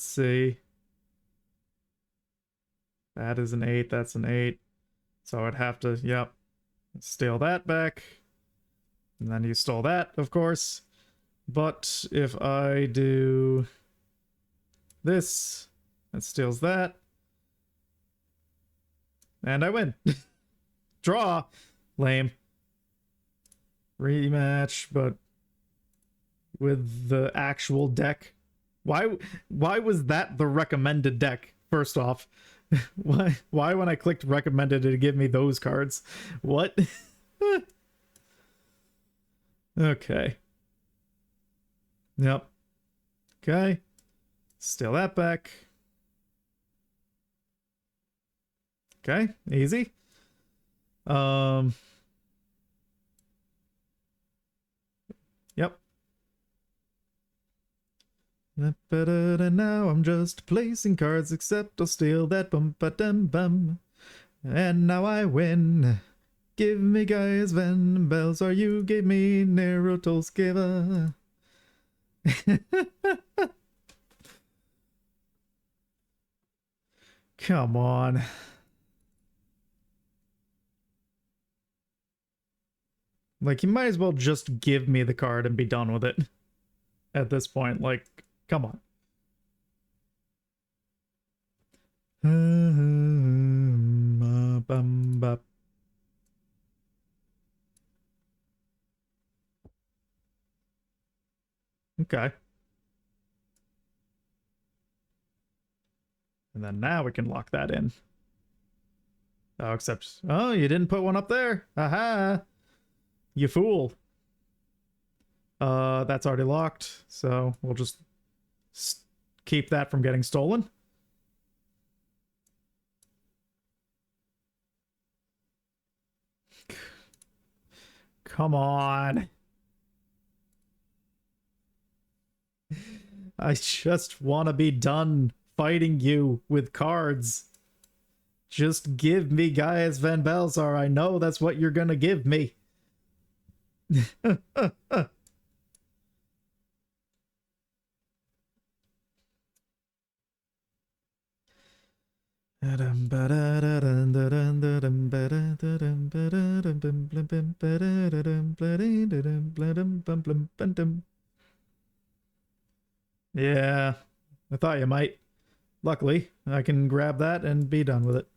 see. That is an 8, that's an 8. So I'd have to, yep, steal that back. And then you stole that, of course. But if I do this, that steals that. And I win. Draw. Lame. Rematch, but with the actual deck. Why was that the recommended deck? First off, why when I clicked recommended did it give me those cards? What? Okay. Yep. Okay. Steal that back. Okay, easy. Yep. Now I'm just placing cards, except I'll steal that bum ba dum bum. And now I win. Give me guys Van Bells, or you gave me Nerotolskeva. Come on. Like, you might as well just give me the card and be done with it. At this point, like, come on. Okay. And then now we can lock that in. Oh, except... Oh, you didn't put one up there. Aha! You fool. That's already locked, so we'll just keep that from getting stolen. Come on. I just want to be done fighting you with cards. Just give me Gaius Van Balzar. I know that's what you're gonna give me. Yeah, I thought you might. Luckily, I can grab that and be done with it.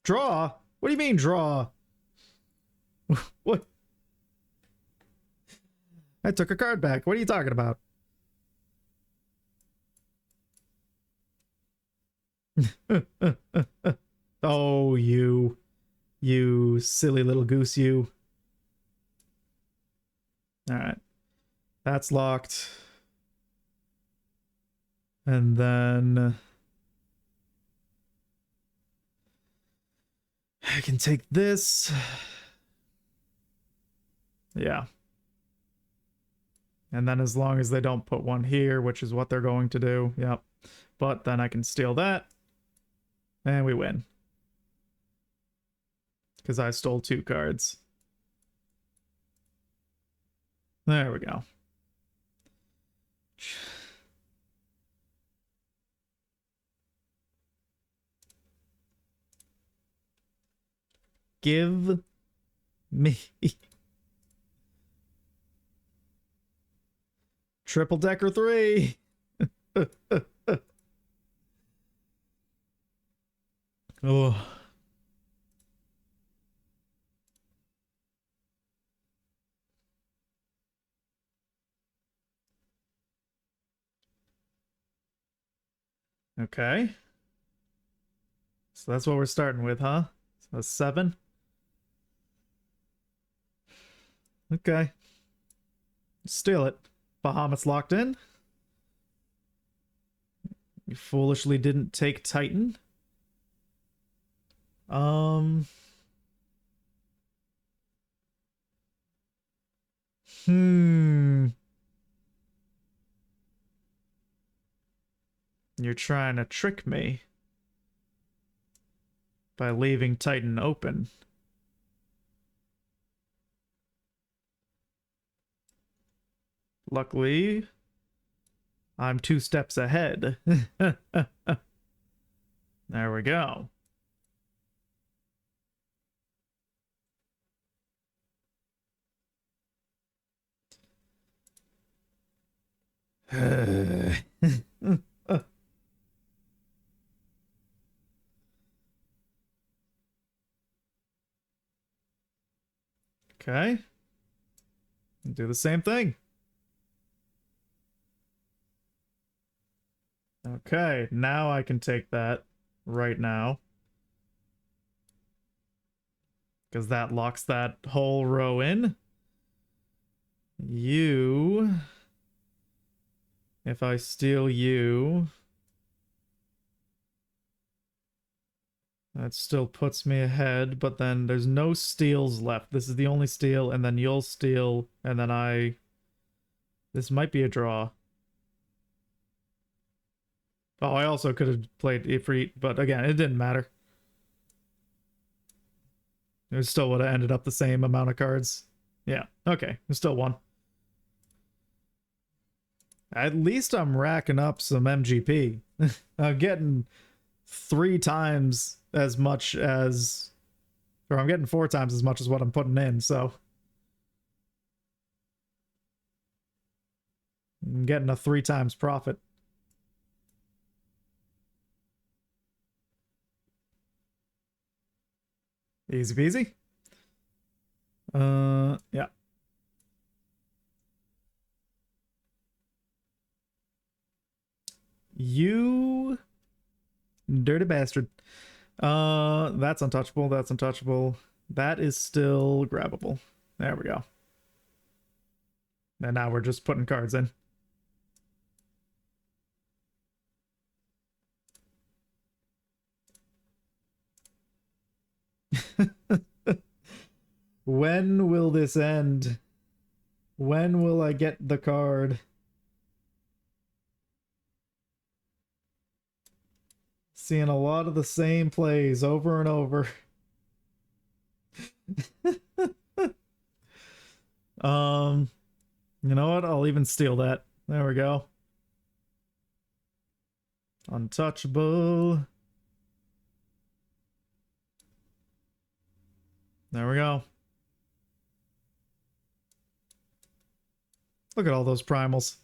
Draw? What do you mean, draw? What? I took a card back. What are you talking about? Oh, you silly little goose, you. All right. That's locked. And then I can take this. Yeah. And then as long as they don't put one here, which is what they're going to do. Yep. But then I can steal that. And we win. Because I stole 2 cards. There we go. Give me Triple Decker 3. Oh. Okay. So that's what we're starting with, huh? So 7. Okay. Steal it. Bahamut's locked in. You foolishly didn't take Titan. You're trying to trick me by leaving Titan open. Luckily, I'm 2 steps ahead. There we go. Okay. Do the same thing. Okay, now I can take that right now. Because that locks that whole row in. You... If I steal you... That still puts me ahead, but then there's no steals left. This is the only steal, and then you'll steal, and then I... This might be a draw. Oh, I also could have played Ifrit, but again, it didn't matter. It still would have ended up the same amount of cards. Yeah, okay, we still won. At least I'm racking up some MGP. I'm getting 3 times as much as... Or I'm getting 4 times as much as what I'm putting in, so... I'm getting a 3 times profit. Easy peasy. Yeah. You dirty bastard. That's untouchable. That's untouchable. That is still grabbable. There we go. And now we're just putting cards in. When will this end? When will I get the card? Seeing a lot of the same plays over and over. You know what? I'll even steal that. There we go. Untouchable. There we go. Look at all those primals.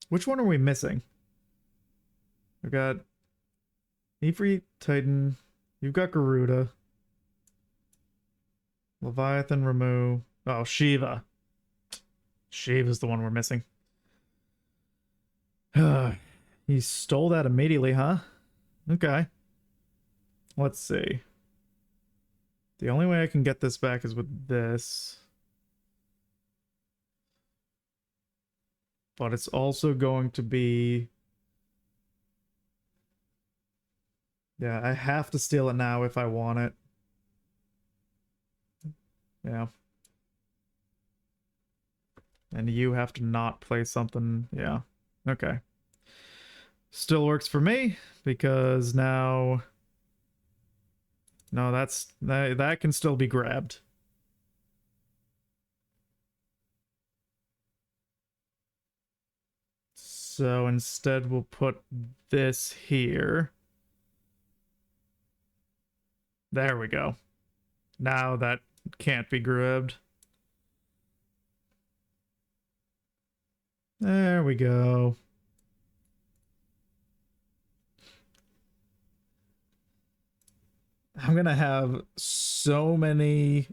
Which one are we missing? We've got Ifrit, Titan. You've got Garuda. Leviathan, Ramu. Oh, Shiva. Shiva's the one we're missing. He stole that immediately, huh? Okay. Let's see. The only way I can get this back is with this. But it's also going to be... Yeah, I have to steal it now if I want it. Yeah. And you have to not play something. Yeah. Okay. Still works for me because now... No, that can still be grabbed. So instead we'll put this here. There we go. Now that can't be grabbed. There we go. I'm gonna have so many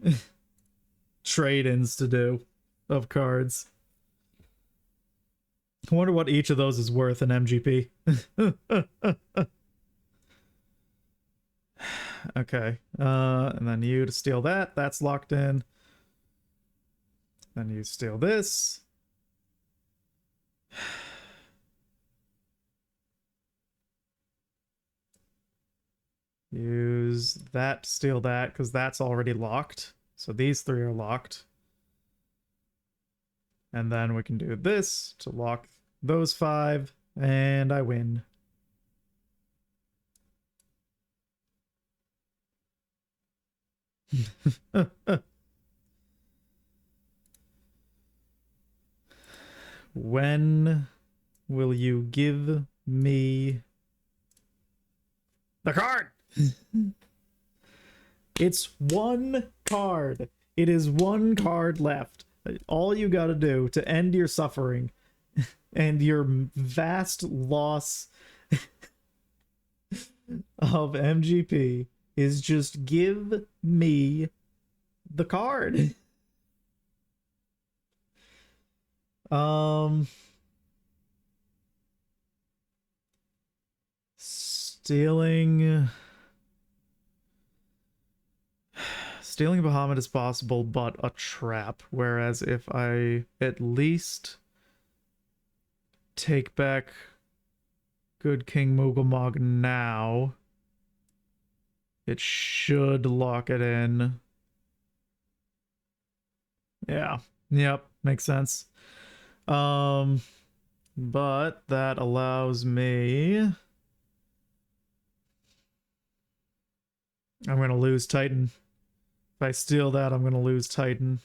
trade-ins to do of cards. I wonder what each of those is worth in MGP. Okay. And then you to steal that. That's locked in. Then you steal this. Use that to steal that, because that's already locked. So these 3 are locked. And then we can do this to lock those 5, and I win. When will you give me the card? It's one card. It is one card left. All you gotta do to end your suffering and your vast loss of MGP is just give me the card. Stealing Bahamut is possible, but a trap. Whereas if I at least take back Good King Mughal now, it should lock it in. Yeah. Yep. Makes sense. But that allows me... I'm going to lose Titan. If I steal that, I'm going to lose Titan.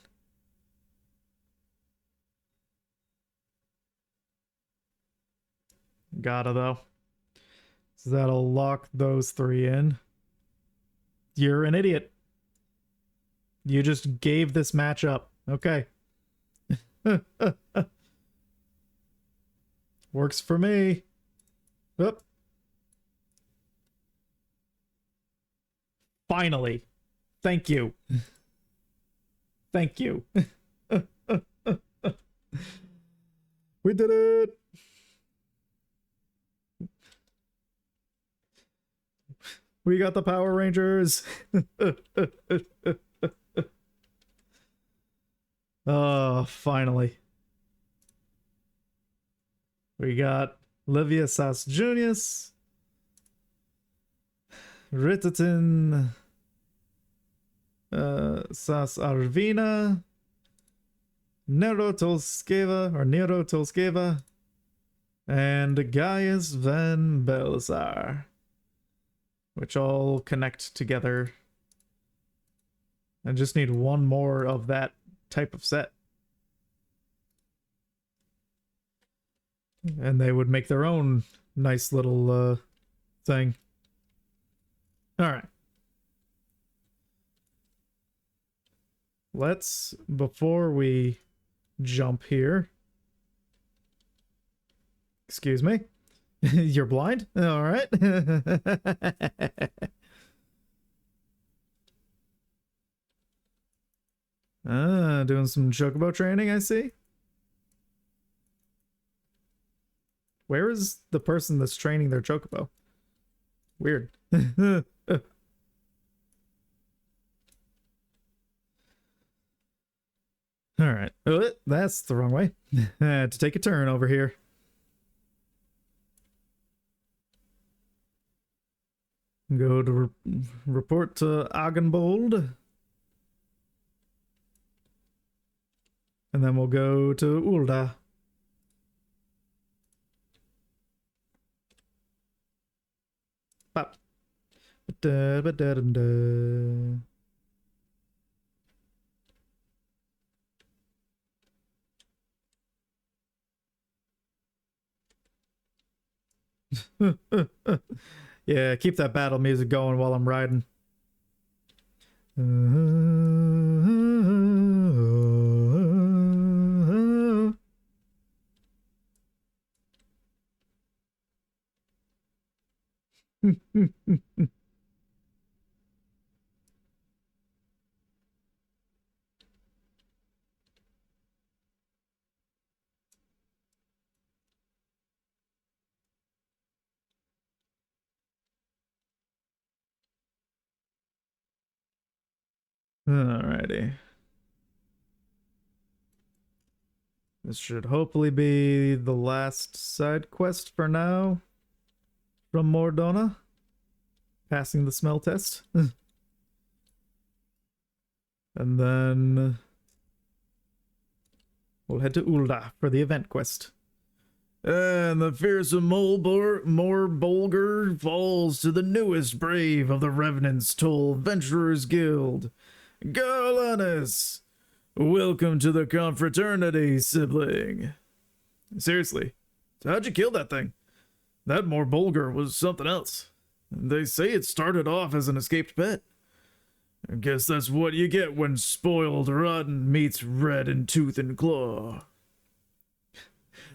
Gotta, though. So that'll lock those three in. You're an idiot. You just gave this match up. Okay. Works for me. Oop. Finally. Thank you. Thank you. We did it. We got the Power Rangers. Oh, finally. We got Livia Sas Junius, Ritatin, Sas Arvina, Nero Tolskeva, and Gaius Van Belzar, which all connect together. I just need one more of that type of set. And they would make their own nice little thing. Alright. Let's, before we jump here... Excuse me? You're blind? Alright. Doing some chocobo training, I see. Where is the person that's training their chocobo? Weird. Alright. That's the wrong way. I had to take a turn over here. Go to report to Agenbold. And then we'll go to Ulda. Bop. Da-ba-da-dum-da. Yeah, keep that battle music going while I'm riding. Alrighty. This should hopefully be the last side quest for now from Mordona. Passing the smell test. And then we'll head to Ulda for the event quest. And the fearsome Morbolger falls to the newest brave of the Revenant's Toll Venturers Guild. Garlanus! Welcome to the confraternity, sibling. Seriously, how'd you kill that thing? That Morbolger was something else. They say it started off as an escaped pet. I guess that's what you get when spoiled rotten meets red in tooth and claw.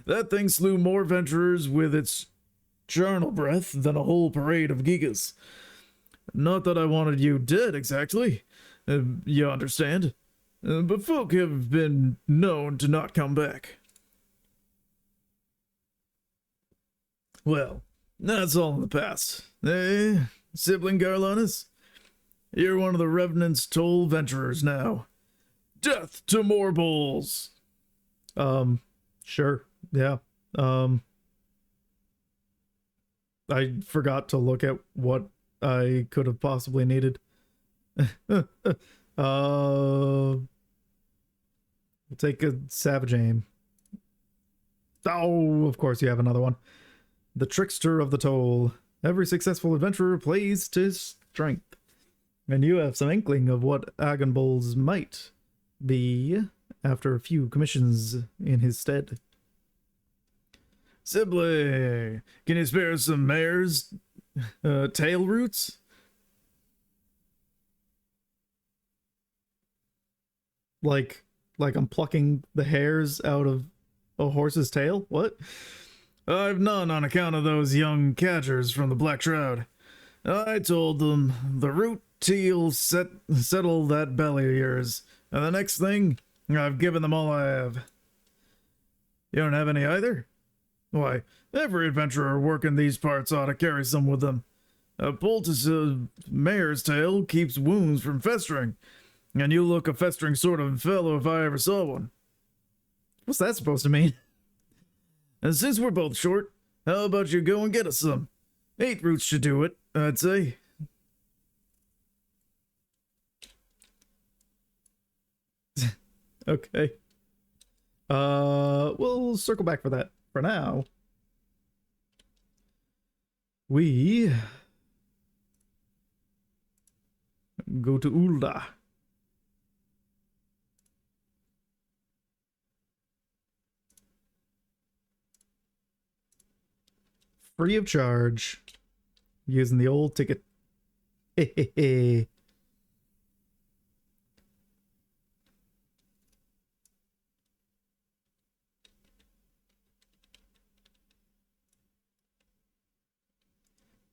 That thing slew more adventurers with its charnel breath than a whole parade of gigas. Not that I wanted you dead exactly, you understand, but folk have been known to not come back. Well, that's all in the past. Eh, sibling Garlanus? You're one of the Revenant's toll venturers now. Death to more bulls! Sure. Yeah. I forgot to look at what I could have possibly needed. We'll take a savage aim. Oh, of course you have another one. The Trickster of the Toll. Every successful adventurer plays to his strength. And you have some inkling of what Agonbol's might be after a few commissions in his stead. Sibling, can you spare some mare's tail roots? Like I'm plucking the hairs out of a horse's tail? What? I've none on account of those young catchers from the Black Shroud. I told them the root tea'll settle that belly of yours, and the next thing, I've given them all I have. You don't have any either? Why, every adventurer working these parts ought to carry some with them. A poultice mare's tail keeps wounds from festering, and you look a festering sort of fellow if I ever saw one. What's that supposed to mean? And since we're both short, how about you go and get us some? 8 roots should do it, I'd say. Okay. We'll circle back for that. For now, we go to Ulda. Free of charge, using the old ticket.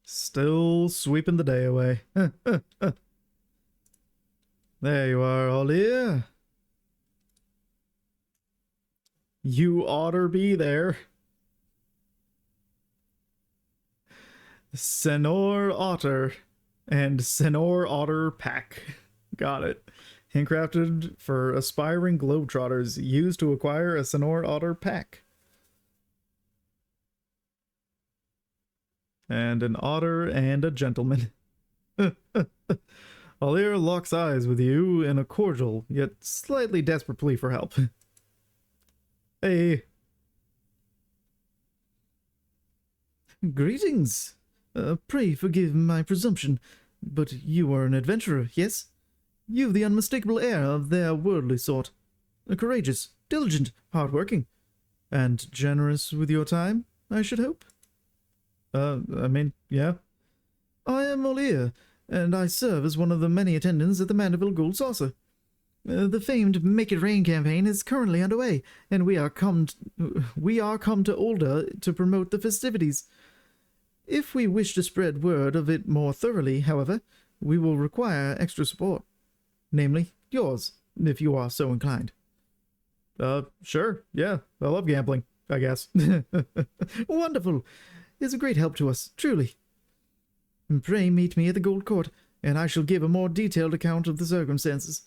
Still sweeping the day away. There you are, Olia. You oughter be there. Senor Otter and Senor Otter Pack. Got it. Handcrafted for aspiring globetrotters. Used to acquire a Senor Otter Pack. And an otter and a gentleman. Alir locks eyes with you in a cordial, yet slightly desperate plea for help. Hey. Greetings. Pray forgive my presumption, but you are an adventurer, yes? You've the unmistakable air of their worldly sort. Courageous, diligent, hard-working, and generous with your time, I should hope. I mean, yeah. I am Olir, and I serve as one of the many attendants at the Mandeville Gold Saucer. The famed Make It Rain campaign is currently underway, and we are come to Olda to promote the festivities. If we wish to spread word of it more thoroughly, however, we will require extra support. Namely, yours, if you are so inclined. Sure, yeah. I love gambling, I guess. Wonderful. It's a great help to us, truly. Pray meet me at the Gold Court, and I shall give a more detailed account of the circumstances.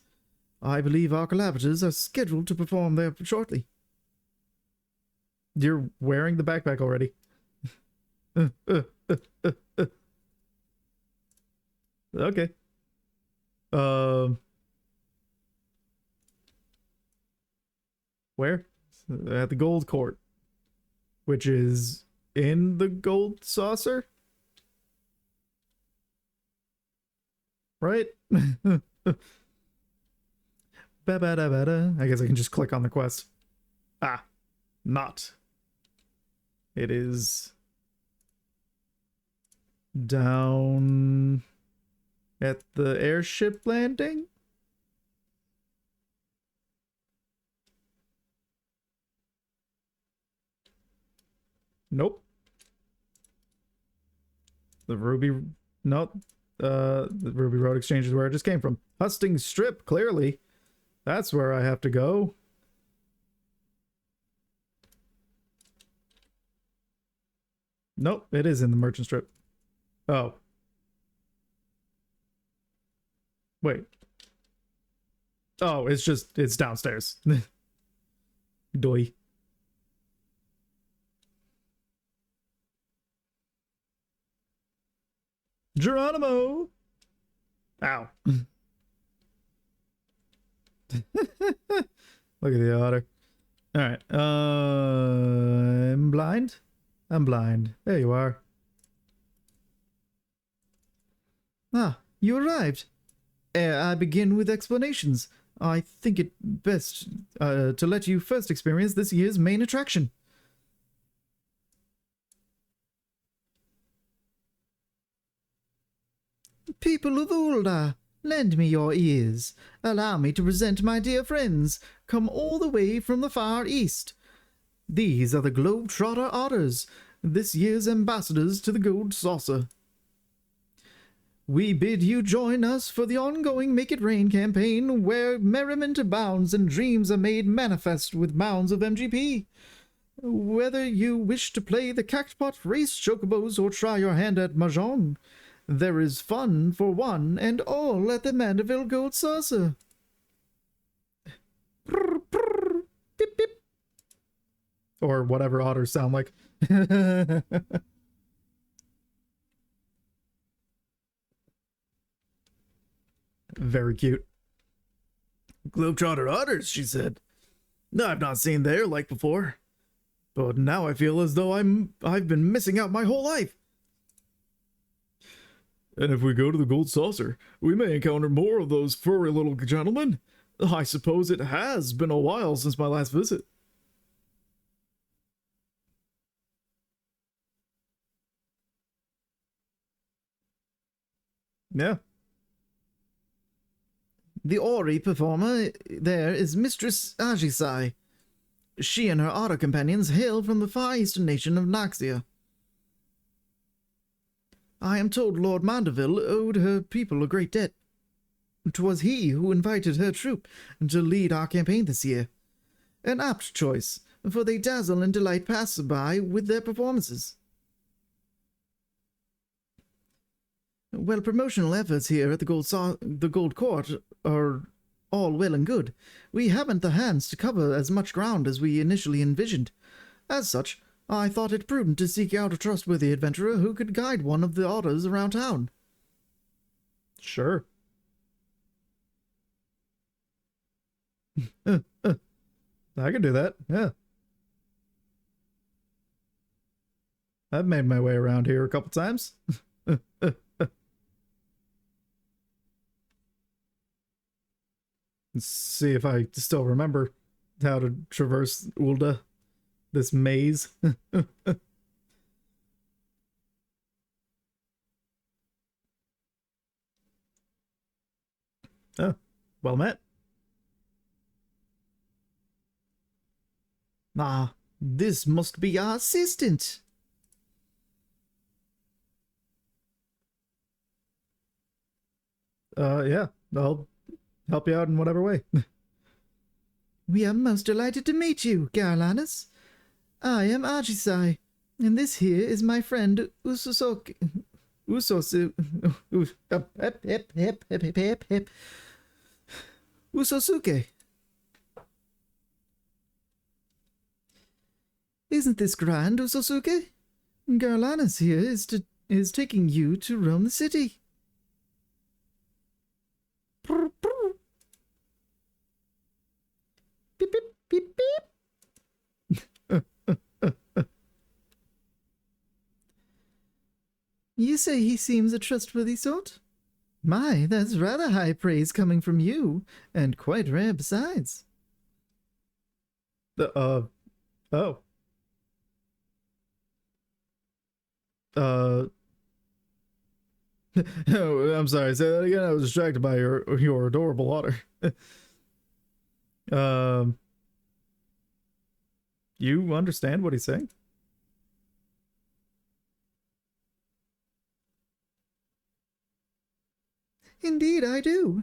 I believe our collaborators are scheduled to perform there shortly. You're wearing the backpack already. Okay. Where? At the Gold Court, which is in the Gold Saucer, right? I guess I can just click on the quest. Ah, not. It is down At the airship landing? Nope. The Ruby... Nope. The Ruby Road Exchange is where I just came from. Hustings Strip, clearly. That's where I have to go. Nope, it is in the Merchant Strip. Oh. Wait. Oh, it's downstairs. Doy. Geronimo! Ow. Look at the otter. Alright. I'm blind? I'm blind. There you are. Ah, you arrived. Ere I begin with explanations, I think it best to let you first experience this year's main attraction. People of Ulda, lend me your ears. Allow me to present my dear friends, come all the way from the far east. These are the Globetrotter Otters, this year's ambassadors to the Gold Saucer. We bid you join us for the ongoing Make It Rain campaign, where merriment abounds and dreams are made manifest with mounds of MGP. Whether you wish to play the Cactpot, race chocobos, or try your hand at Mahjong, there is fun for one and all at the Mandeville Gold Saucer. Prr, prr, pip, pip. Or whatever otters sound like. Very cute. Globetrotter otters, she said. No, I've not seen their like before. But now I feel as though I've been missing out my whole life. And if we go to the Gold Saucer, we may encounter more of those furry little gentlemen. I suppose it has been a while since my last visit. Yeah. The Ori performer there is Mistress Ajisai. She and her otter companions hail from the far eastern nation of Naxia. I am told Lord Mandeville owed her people a great debt. 'Twas he who invited her troop to lead our campaign this year. An apt choice, for they dazzle and delight passerby with their performances. Well, promotional efforts here at the Gold Court are all well and good. We haven't the hands to cover as much ground as we initially envisioned. As such, I thought it prudent to seek out a trustworthy adventurer who could guide one of the otters around town. Sure. I can do that, yeah. I've made my way around here a couple times. Let's see if I still remember how to traverse Ulda, this maze. Oh, well met. Ah, this must be our assistant. Yeah, I'll help you out in whatever way. We are most delighted to meet you, Garlanus. I am Ajisai, and this here is my friend Usosuke. Usosuke. Isn't this grand, Usosuke? Garlanus here is taking you to roam the city. Beep, beep, beep, beep. You say he seems a trustworthy sort? My, that's rather high praise coming from you, and quite rare besides. Oh. Oh, I'm sorry. Say that again. I was distracted by your adorable otter. um, you understand what he's saying? Indeed, I do.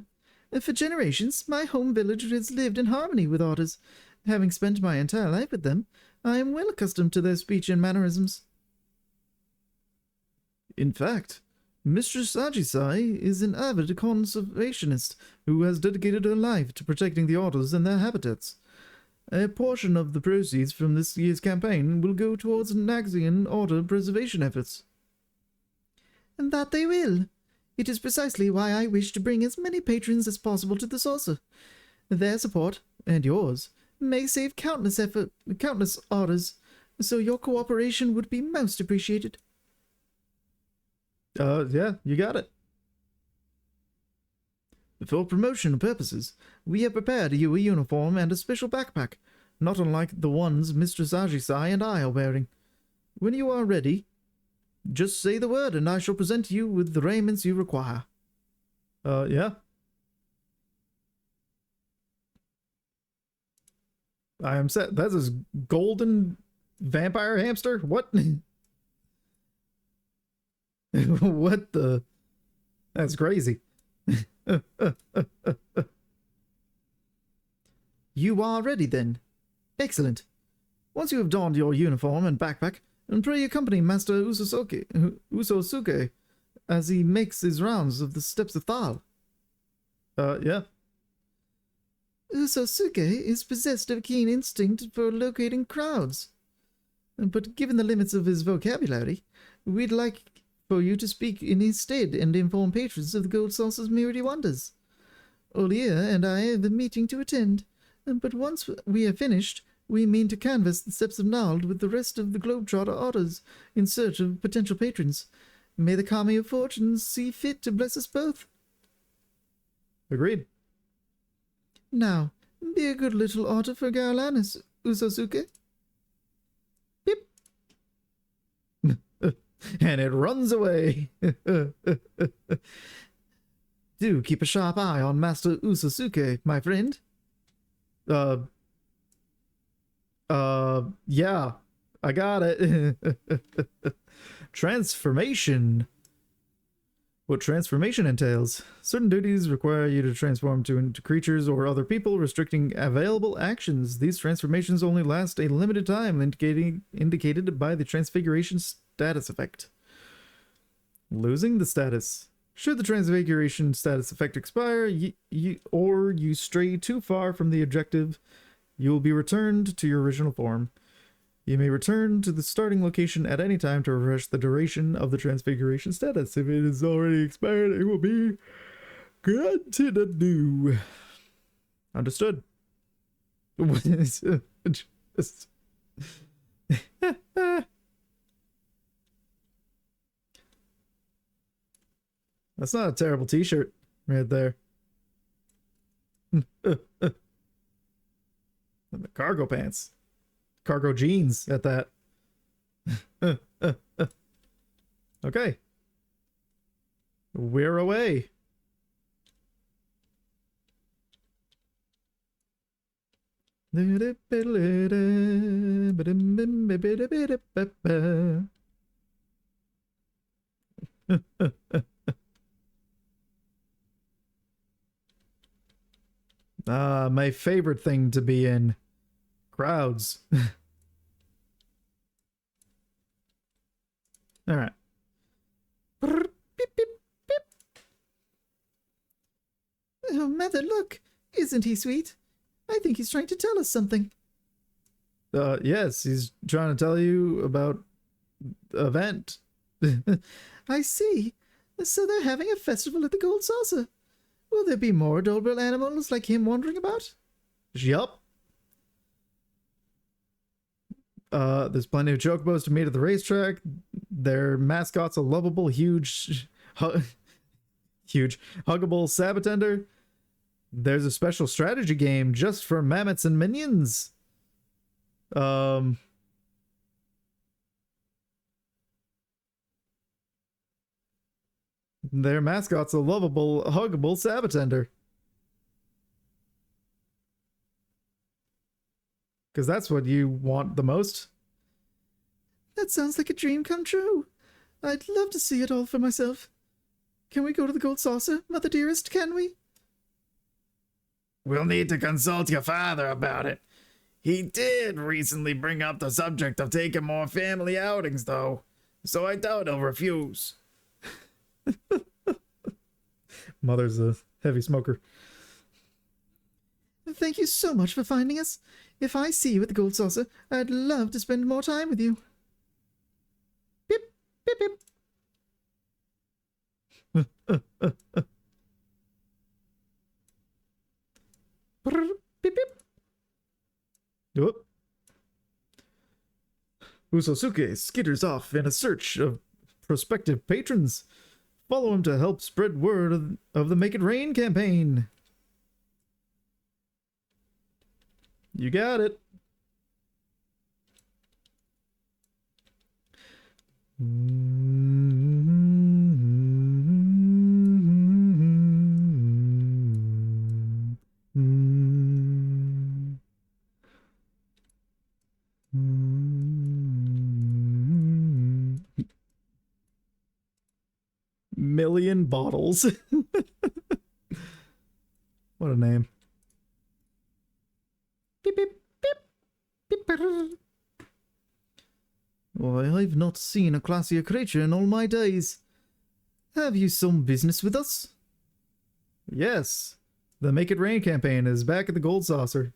For generations, my home village has lived in harmony with otters. Having spent my entire life with them, I am well accustomed to their speech and mannerisms. In fact, Mistress Ajisai is an avid conservationist who has dedicated her life to protecting the otters and their habitats. A portion of the proceeds from this year's campaign will go towards Naxian otter preservation efforts. And that they will. It is precisely why I wish to bring as many patrons as possible to the saucer. Their support, and yours, may save countless otters, so your cooperation would be most appreciated. Yeah, you got it. For promotional purposes, we have prepared you a uniform and a special backpack, not unlike the ones Mistress Ajisai and I are wearing. When you are ready, just say the word and I shall present you with the raiments you require. Yeah. I am set. That's his golden vampire hamster? What? What the? That's crazy. You are ready then. Excellent. Once you have donned your uniform and backpack, and pray accompany Master Usosuke as he makes his rounds of the steps of Thal. Yeah. Usosuke is possessed of a keen instinct for locating crowds. But given the limits of his vocabulary, we'd like for you to speak in his stead and inform patrons of the Gold Saucer's myriad wonders. Olia and I have a meeting to attend, but once we have finished, we mean to canvass the steps of Nald with the rest of the Globetrotter otters in search of potential patrons. May the Kami of Fortune see fit to bless us both. Agreed. Now, be a good little otter for Garlanus, Usosuke. Pip. And it runs away. Do keep a sharp eye on Master Usosuke, my friend. Yeah, I got it. Transformation. What transformation entails. Certain duties require you to transform into creatures or other people, restricting available actions. These transformations only last a limited time, indicated by the transfiguration status effect. Losing the status. Should the transfiguration status effect expire, or you stray too far from the objective, you will be returned to your original form. You may return to the starting location at any time to refresh the duration of the transfiguration status. If it is already expired, it will be granted anew. Understood. Just... That's not a terrible t-shirt right there. And the cargo pants. Cargo jeans at that. Okay. We're away. My favorite thing to be in. Crowds. All right. Beep, beep, beep. Oh, Mother, look. Isn't he sweet? I think he's trying to tell us something. Yes, he's trying to tell you about the event. I see. So they're having a festival at the Gold Saucer. Will there be more adorable animals like him wandering about? Yup. There's plenty of chocobos to meet at the racetrack. Their mascot's a lovable, huge huggable Sabatender. There's a special strategy game just for mammoths and minions. Their mascot's a lovable, huggable Sabatender. Because that's what you want the most. That sounds like a dream come true. I'd love to see it all for myself. Can we go to the Gold Saucer, Mother dearest, can we? We'll need to consult your father about it. He did recently bring up the subject of taking more family outings, though, so I doubt he'll refuse. Mother's a heavy smoker. Thank you so much for finding us. If I see you at the Gold Saucer, I'd love to spend more time with you. Beep, beep, beep. Brr, beep, beep. Do it. Usosuke skitters off in a search of prospective patrons. Follow him to help spread word of the Make It Rain campaign. You got it. Million bottles. What a name. Beep, beep, beep, beep, brr. Why, I've not seen a classier creature in all my days. Have you some business with us? Yes, the Make It Rain campaign is back at the Gold Saucer.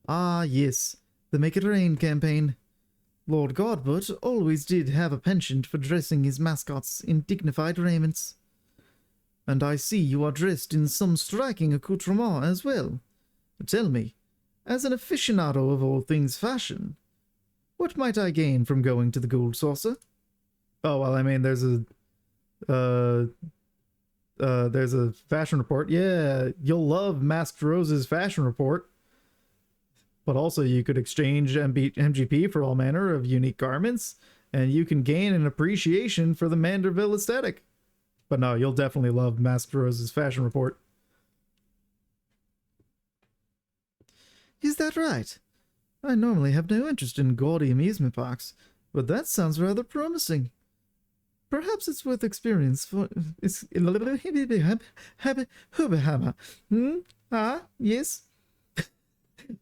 Ah, yes, the Make It Rain campaign. Lord Godbert always did have a penchant for dressing his mascots in dignified raiments. And I see you are dressed in some striking accoutrement as well. Tell me, as an aficionado of all things fashion, what might I gain from going to the Gold Saucer? Oh, well, I mean, there's a fashion report. Yeah, you'll love Masked Rose's fashion report. But also you could exchange MGP for all manner of unique garments, and you can gain an appreciation for the Manderville aesthetic. But no, you'll definitely love Masked Rose's fashion report. Is that right? I normally have no interest in gaudy amusement parks, but that sounds rather promising. Perhaps it's worth experience for... Ah, yes?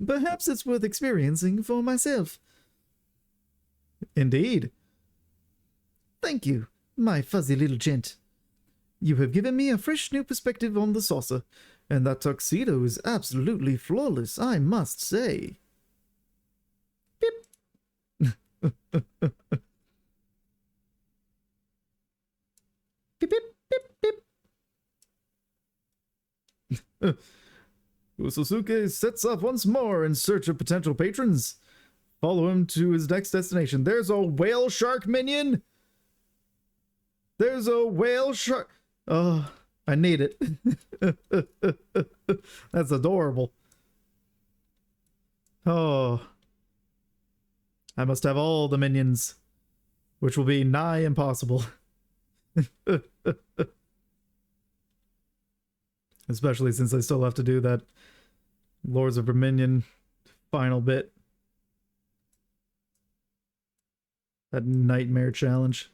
Perhaps it's worth experiencing for myself. Indeed. Thank you, my fuzzy little gent. You have given me a fresh new perspective on the saucer, and that tuxedo is absolutely flawless, I must say. Beep. Beep, beep, beep, beep. Usosuke sets off once more in search of potential patrons. Follow him to his next destination. There's a whale shark minion! There's a whale shark... Oh, I need it. That's adorable. Oh. I must have all the minions, which will be nigh impossible. Especially since I still have to do that Lords of Verminion final bit. That nightmare challenge.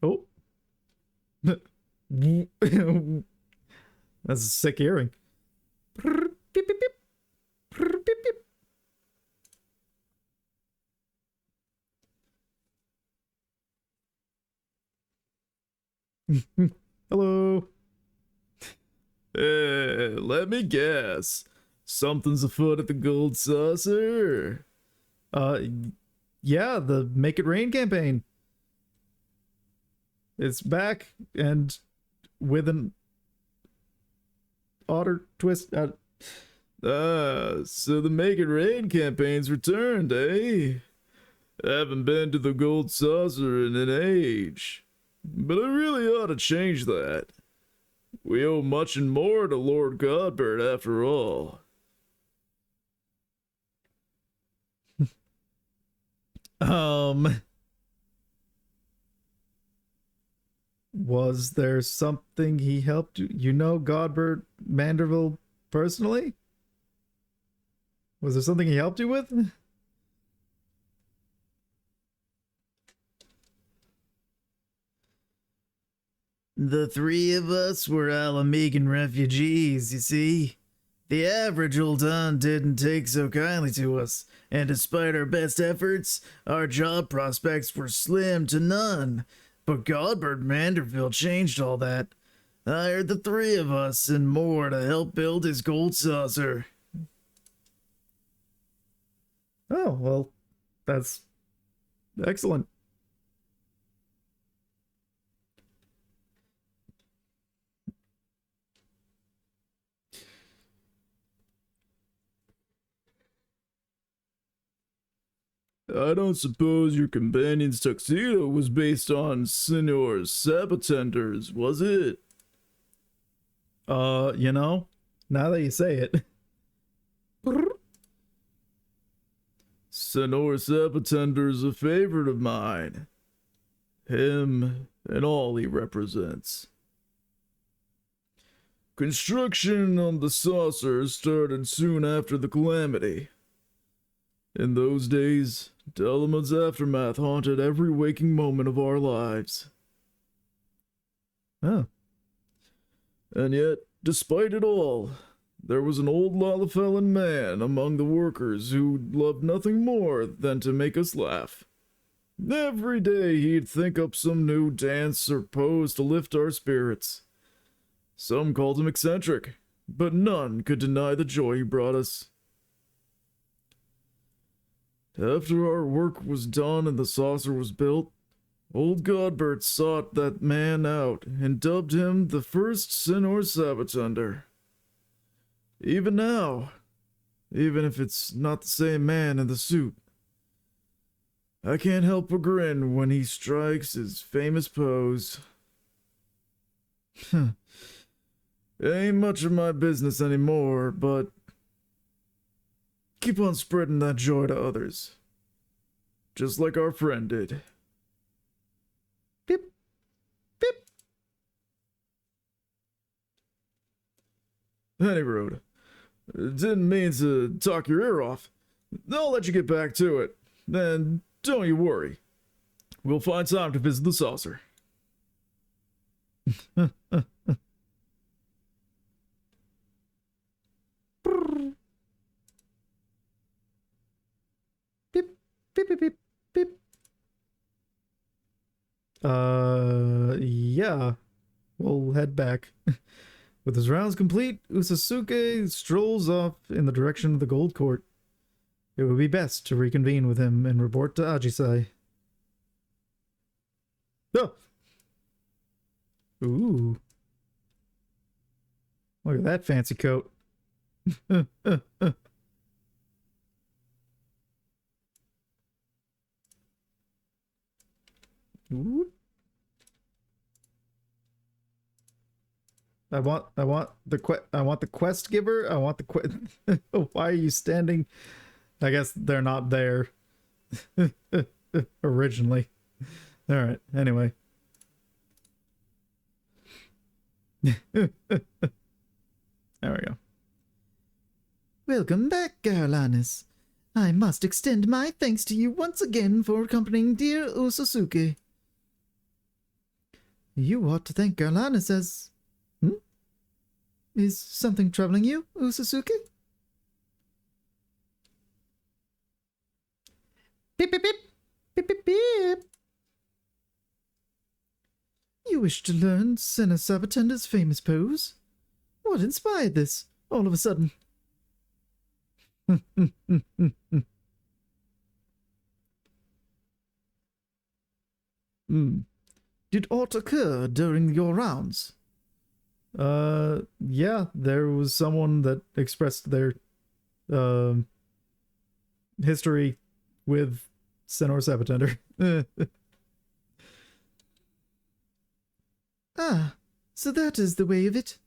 Oh. That's a sick earring. Beep, beep, beep. Beep, beep. Hello. Let me guess. Something's afoot at the Gold Saucer. Yeah, the Make It Rain campaign. It's back and with an otter twist. So the Make It Rain campaign's returned, eh? Haven't been to the Gold Saucer in an age. But I really ought to change that. We owe much and more to Lord Godbert after all. Was there something he helped you? You know Godbert Manderville personally? Was there something he helped you with? The three of us were Alamegan refugees, you see. The average old Don didn't take so kindly to us, and despite our best efforts, our job prospects were slim to none. But Godbert Manderville changed all that. Hired the three of us and more to help build his gold saucer. Oh, well, that's excellent. I don't suppose your companion's tuxedo was based on Senor Sabatender's, was it? You know, now that you say it. Senor Sabatender's a favorite of mine. Him and all he represents. Construction on the saucer started soon after the calamity. In those days, Delaman's aftermath haunted every waking moment of our lives. Oh. And yet, despite it all, there was an old Lalafellan man among the workers who loved nothing more than to make us laugh. Every day he'd think up some new dance or pose to lift our spirits. Some called him eccentric, but none could deny the joy he brought us. After our work was done and the saucer was built, old Godbert sought that man out and dubbed him the first Senor Sabatender. Even now, even if it's not the same man in the suit, I can't help but grin when he strikes his famous pose. It ain't much of my business anymore, but keep on spreading that joy to others. Just like our friend did. Beep. Beep. Any road. Didn't mean to talk your ear off. I'll let you get back to it. And don't you worry. We'll find time to visit the saucer. Beep, beep, beep, beep, beep. Yeah. We'll head back. With his rounds complete, Usasuke strolls off in the direction of the Gold Court. It would be best to reconvene with him and report to Ajisai. Oh! Ooh. Look at that fancy coat. Ooh. I want the quest giver. I want the quest. Why are you standing? I guess they're not there originally. All right. Anyway. There we go. Welcome back, Garlanus. I must extend my thanks to you once again for accompanying dear Usasuke. You ought to thank Garlanus as... Is something troubling you, Usasuke? Beep, beep, beep. Beep, beep, beep. You wish to learn Senna Sabatender's famous pose? What inspired this, all of a sudden? Did aught occur during your rounds? Yeah, there was someone that expressed their history with Senor Sabatender. Ah, so that is the way of it.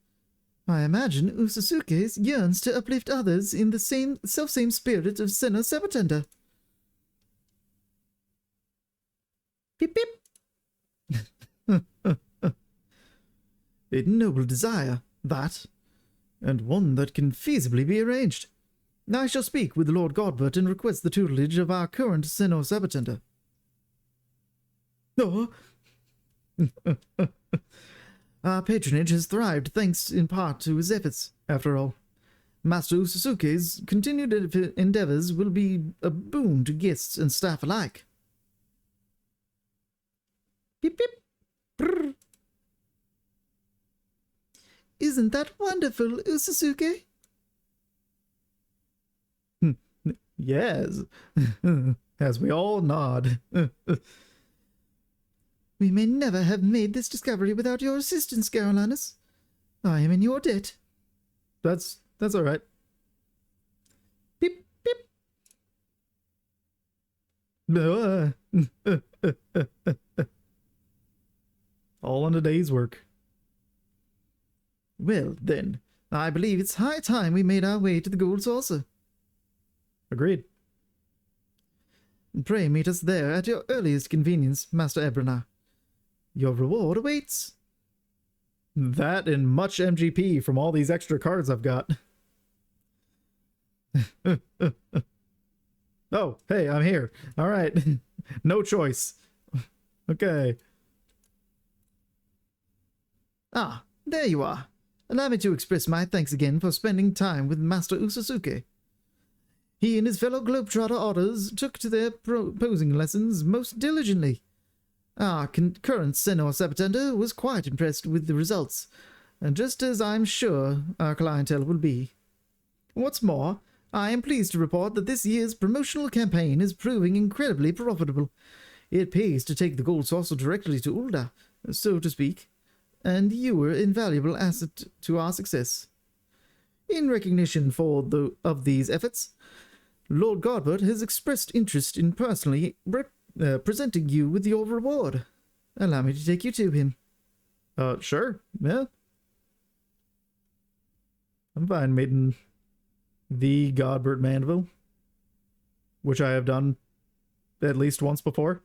I imagine Usasuke yearns to uplift others in the self-same spirit of Senna Sabatender. Beep beep. A noble desire, that, and one that can feasibly be arranged. I shall speak with Lord Godbert and request the tutelage of our current Senor Sabatender. Oh! Our patronage has thrived thanks in part to his efforts, after all. Master Usasuke's continued endeavors will be a boon to guests and staff alike. Beep beep. Brr. Isn't that wonderful, Usasuke? Yes. As we all nod. We may never have made this discovery without your assistance, Carolinus. I am in your debt. That's all right. Beep, beep. All in a day's work. Well, then, I believe it's high time we made our way to the Gold Saucer. Agreed. Pray meet us there at your earliest convenience, Master Ebernar. Your reward awaits. That and much MGP from all these extra cards I've got. Oh, hey, I'm here. All right. No choice. Okay. Ah, there you are. Allow me to express my thanks again for spending time with Master Usasuke. He and his fellow Globetrotter otters took to their posing lessons most diligently. Our current Senor Sabatender was quite impressed with the results, just as I'm sure our clientele will be. What's more, I am pleased to report that this year's promotional campaign is proving incredibly profitable. It pays to take the Gold Saucer directly to Ulda, so to speak, and you were an invaluable asset to our success. In recognition of these efforts, Lord Godbert has expressed interest in personally presenting you with your reward. Allow me to take you to him. Sure. Yeah. I'm fine meeting the Godbert Mandeville, which I have done at least once before.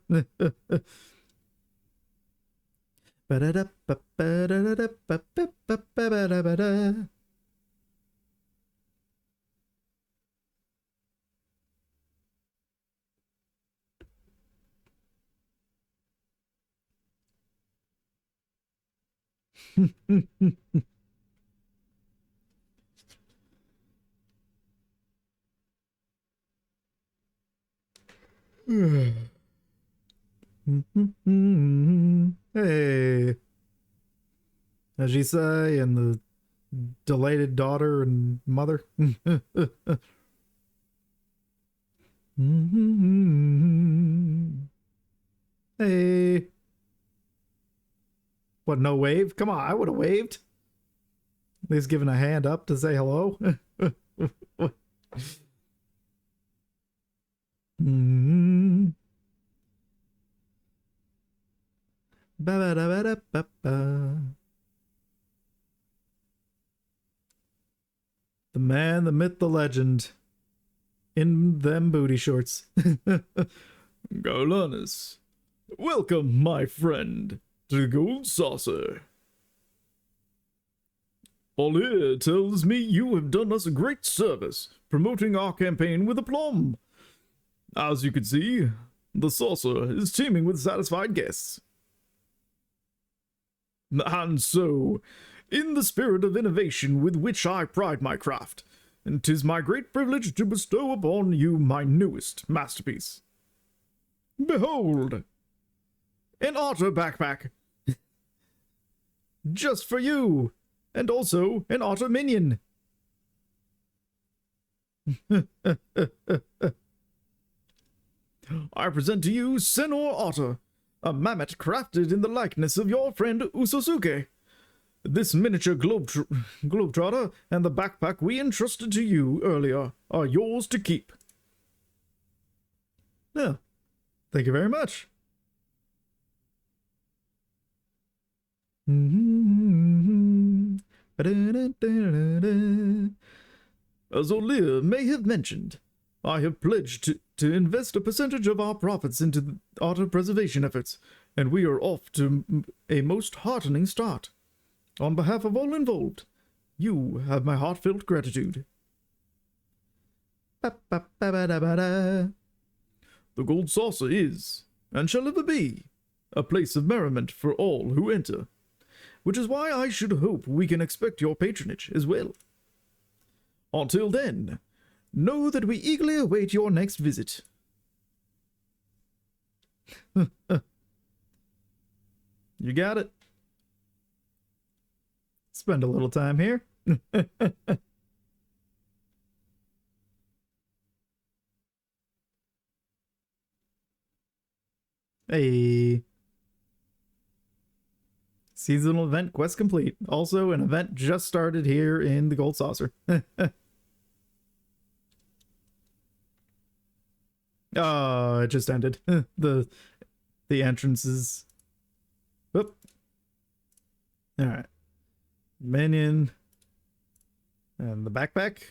Hey, as you say, and the delighted daughter and mother. Hey, what? No wave? Come on, I would have waved. At least giving a hand up to say hello. Mm. Ba-ba-da-ba-da-ba-ba. The man, the myth, the legend. In them booty shorts. Garlanus, welcome, my friend, to the Gold Saucer. All tells me you have done us a great service, promoting our campaign with aplomb. As you can see, the saucer is teeming with satisfied guests. And so, in the spirit of innovation with which I pride my craft, 'tis my great privilege to bestow upon you my newest masterpiece. Behold! An otter backpack! Just for you! And also an otter minion! I present to you Senor Otter, a mammoth crafted in the likeness of your friend Usasuke. This miniature globetrotter and the backpack we entrusted to you earlier are yours to keep. Yeah, thank you very much. As Olir may have mentioned, I have pledged to invest a percentage of our profits into the otter preservation efforts, and we are off to a most heartening start. On behalf of all involved, you have my heartfelt gratitude. Ba-ba-ba-ba-da-ba-da. The Gold Saucer is, and shall ever be, a place of merriment for all who enter, which is why I should hope we can expect your patronage as well. Until then, know that we eagerly await your next visit. You got it. Spend a little time here. Hey. Seasonal event quest complete. Also, an event just started here in the Gold Saucer. Oh, it just ended. The entrances. Whoop. All right. Minion. And the backpack.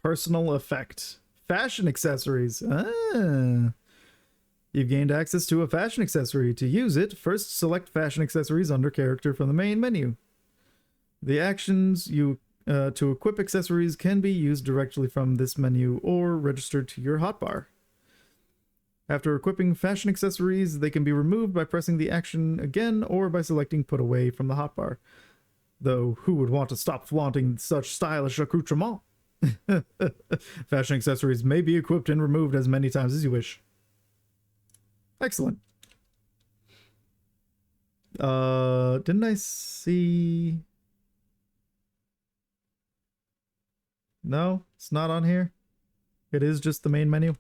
Personal effect. Fashion accessories. Ah. You've gained access to a fashion accessory. To use it, first select fashion accessories under character from the main menu. The actions you to equip accessories can be used directly from this menu or registered to your hotbar. After equipping fashion accessories, they can be removed by pressing the action again or by selecting put away from the hotbar. Though, who would want to stop flaunting such stylish accoutrement? Fashion accessories may be equipped and removed as many times as you wish. Excellent. Didn't I see... No, it's not on here. It is just the main menu.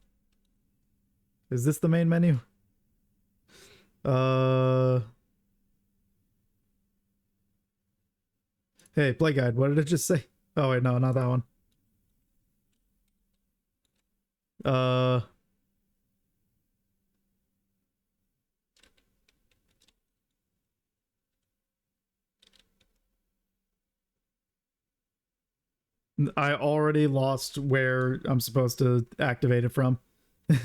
Is this the main menu? Hey, play guide, what did it just say? Oh wait, no, not that one. I already lost where I'm supposed to activate it from. I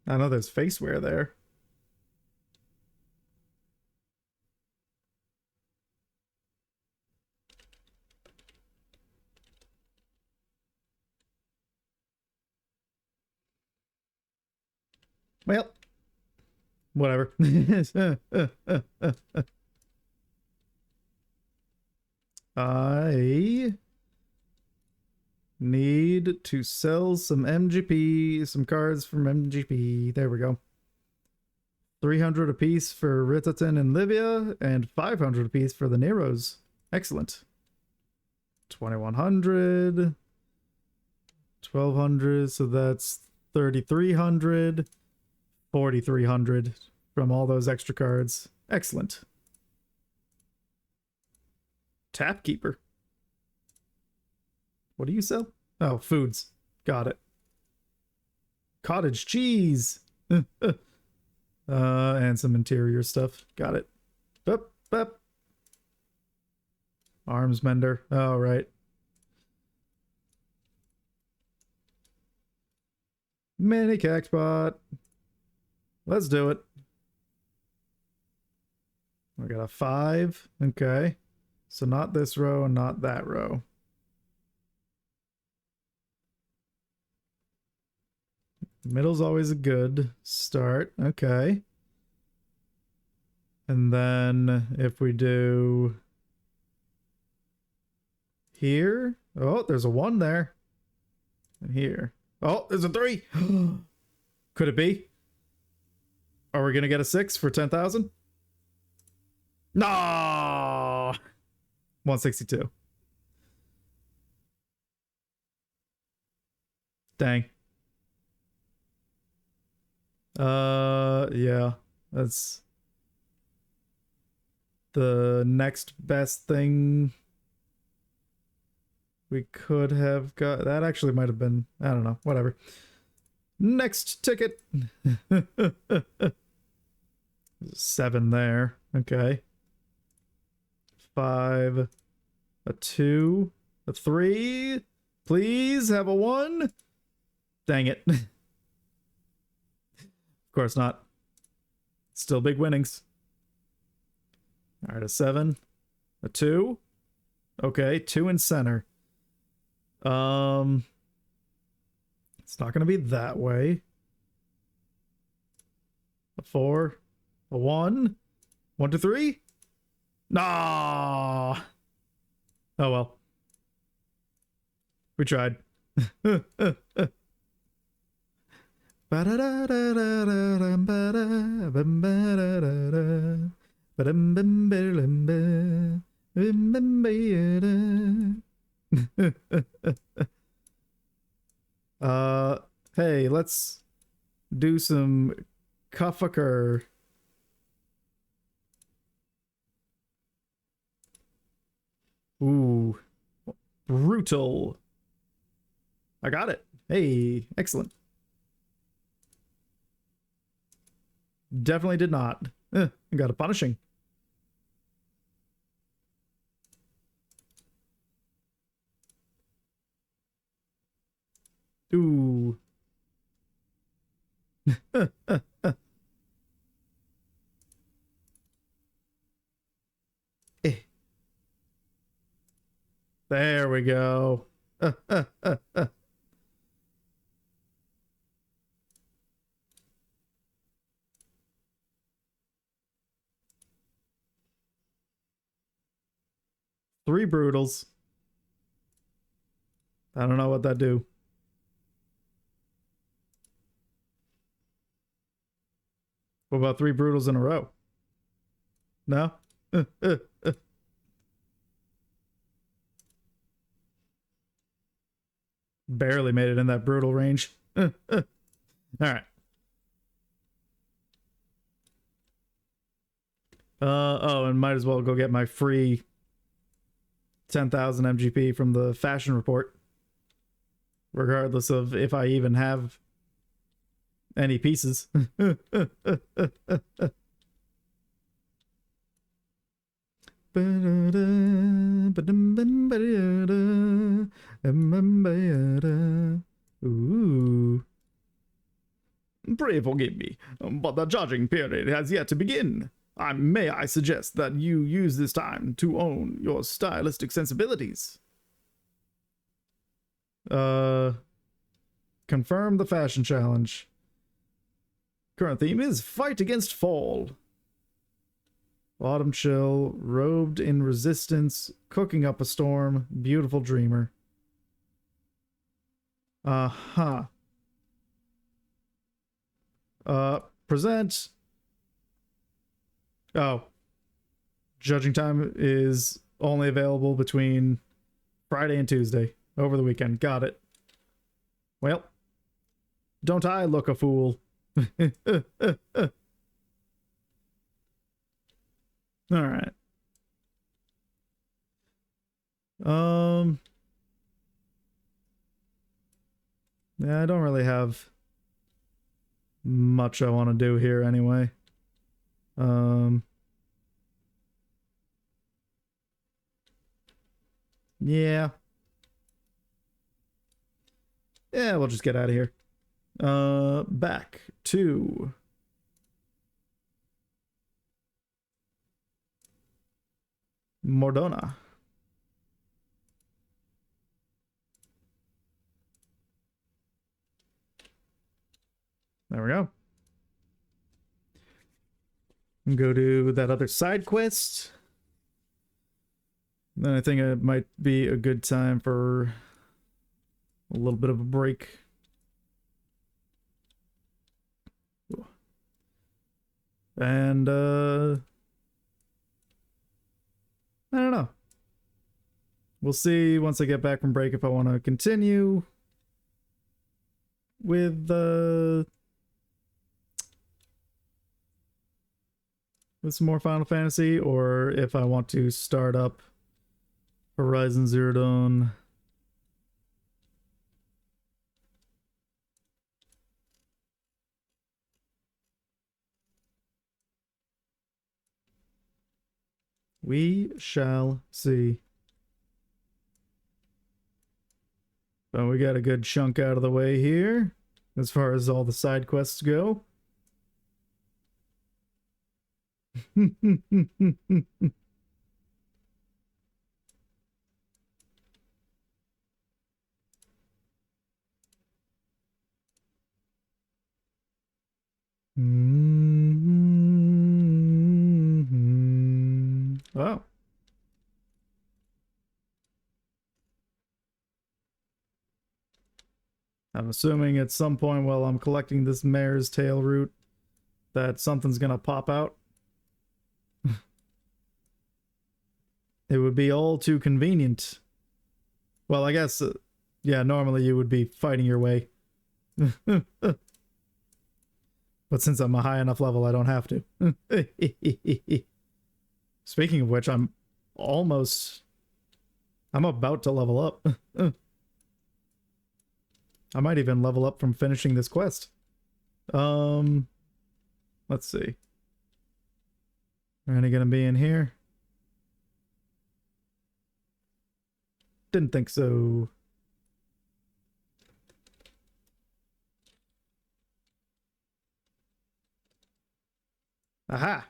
know there's faceware there. Well, whatever. I need to sell some MGP, some cards from MGP. There we go. 300 apiece for Ritatin and Livia, and 500 apiece for the Neros. Excellent. 2100, 1200, so that's 3300, 4300 from all those extra cards. Excellent. Tapkeeper. What do you sell? Oh, foods. Got it. Cottage cheese. And some interior stuff. Got it. Bup, bup. Arms mender. Oh, right. Mini cackspot. Let's do it. We got a 5. Okay. So not this row and not that row. Middle's always a good start. Okay. And then if we do here. Oh, there's a 1 there. And here. Oh, there's a 3. Could it be? Are we going to get a 6 for 10,000? No! 162. Dang. Yeah. That's the next best thing. We could have got... That actually might have been... I don't know. Whatever. Next ticket. 7 there. Okay. 5. A 2. A 3. Please have a 1. Dang it. Of course not. Still big winnings. Alright, a 7. A 2. Okay, 2 in center. It's not gonna be that way. A 4. A 1. 1, 2, 3. Nah. Oh well. We tried. Hey, let's do some Kuffaker. Ooh. Brutal. I got it. Hey, excellent. Definitely did not. I got a punishing. Ooh. Eh. There we go. 3 brutals. I don't know what that do. What about 3 brutals in a row? No? Barely made it in that brutal range. All right. Oh, and might as well go get my free 10,000 MGP from the fashion report. Regardless of if I even have any pieces. Ooh. Pray forgive me, but the judging period has yet to begin. May I suggest that you use this time to own your stylistic sensibilities? Confirm the fashion challenge. Current theme is fight against fall. Autumn chill, robed in resistance, cooking up a storm, beautiful dreamer. Uh-huh. Present. Oh. Judging time is only available between Friday and Tuesday. Over the weekend. Got it. Well. Don't I look a fool? Alright. Yeah, I don't really have much I want to do here anyway. Yeah. Yeah, we'll just get out of here. Back to Mordona. There we go. Go to that other side quest. Then I think it might be a good time for a little bit of a break. And I don't know. We'll see once I get back from break if I want to continue with some more Final Fantasy, or if I want to start up Horizon Zero Dawn We shall see. But we got a good chunk out of the way here, as far as all the side quests go. Oh. I'm assuming at some point while I'm collecting this mare's tail root that something's gonna pop out. It would be all too convenient. Well, I guess, yeah, normally you would be fighting your way. But since I'm a high enough level, I don't have to. Speaking of which, I'm about to level up. I might even level up from finishing this quest. Let's see. Are any gonna be in here? Didn't think so. Aha!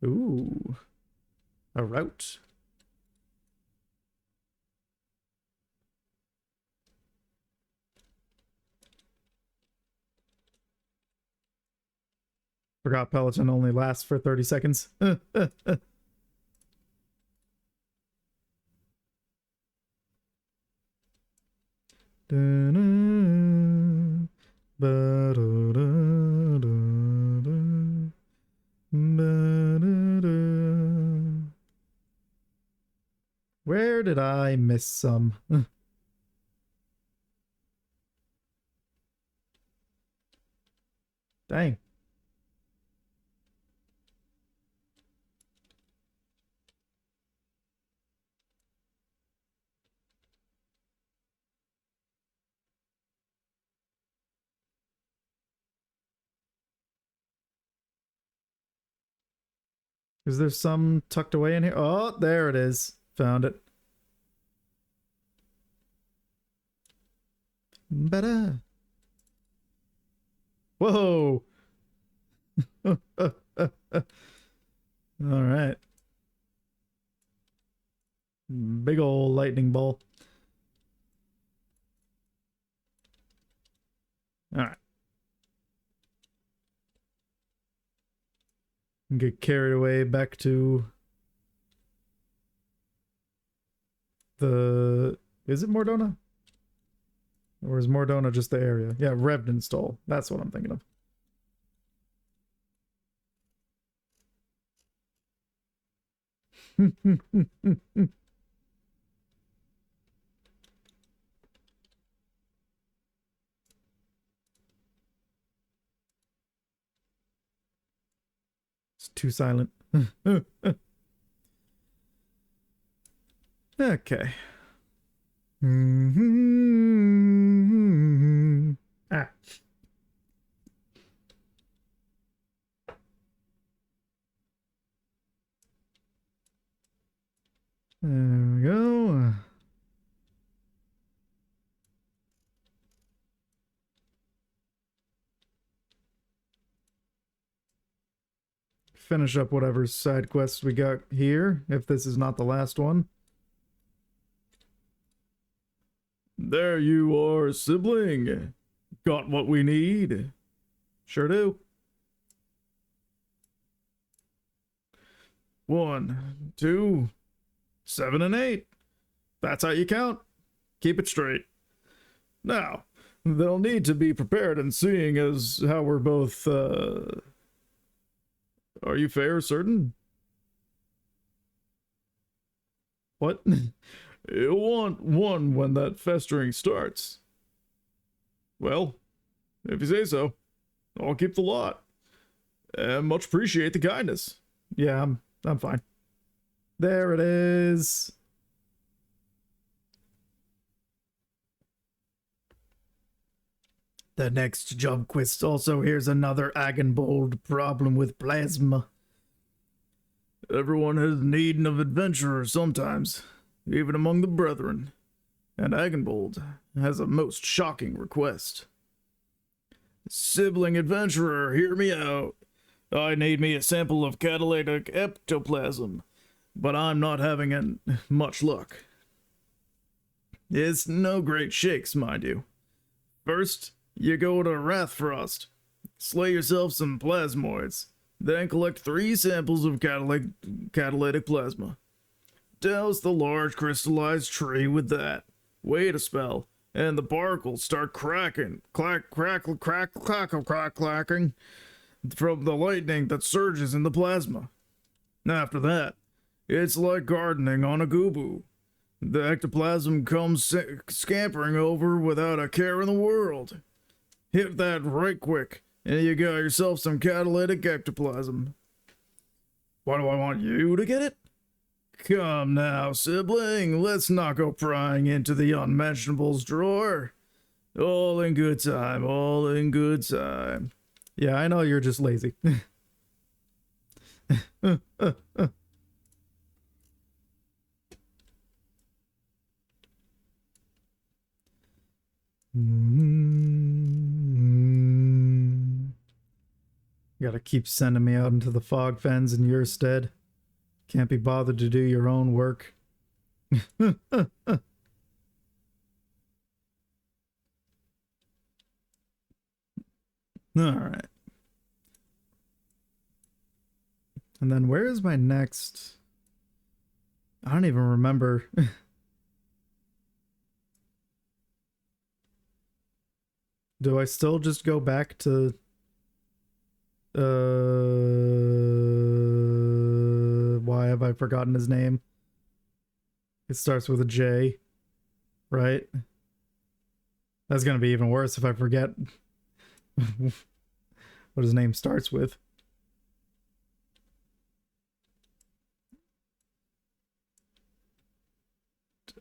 Ooh, a route. Forgot Peloton only lasts for 30 seconds. Where did I miss some? Dang. Is there some tucked away in here? Oh, there it is. Found it. Better. Whoa. All right. Big ol' lightning ball. All right. Get carried away back to the... Is it Mordona? Or is Mordona just the area? Yeah, Revdenstall. That's what I'm thinking of. It's too silent. Okay. Ah. There we go. Finish up whatever side quests we got here, if this is not the last one. There you are, sibling. Got what we need? Sure do. 1, 2, 7, and 8. That's how you count. Keep it straight. Now, they'll need to be prepared, and seeing as how we're both, Are you fair certain? What? You'll want one when that festering starts. Well, if you say so. I'll keep the lot. Much appreciate the kindness. Yeah, I'm fine. There it is. The next job quest also here's another Agenbold problem with plasma. Everyone has need of adventurer sometimes, even among the brethren. And Agenbold has a most shocking request. Sibling adventurer, hear me out. I need me a sample of catalytic ectoplasm, but I'm not having much luck. It's no great shakes, mind you. First, you go to Wrathfrost, slay yourself some plasmoids, then collect 3 samples of catalytic plasma. Douse the large crystallized tree with that. Wait a spell, and the bark will start cracking, clacking from the lightning that surges in the plasma. After that, it's like gardening on a gooboo. The ectoplasm comes scampering over without a care in the world. Hit that right quick, and you got yourself some catalytic ectoplasm. Why do I want you to get it? Come now, sibling, let's not go prying into the unmentionables drawer. All in good time, all in good time. Yeah, I know you're just lazy. Gotta keep sending me out into the fog fens in your stead. Can't be bothered to do your own work. Alright. And then where is my next... I don't even remember. Do I still just go back to... why have I forgotten his name? It starts with a J, right? That's gonna be even worse if I forget what his name starts with.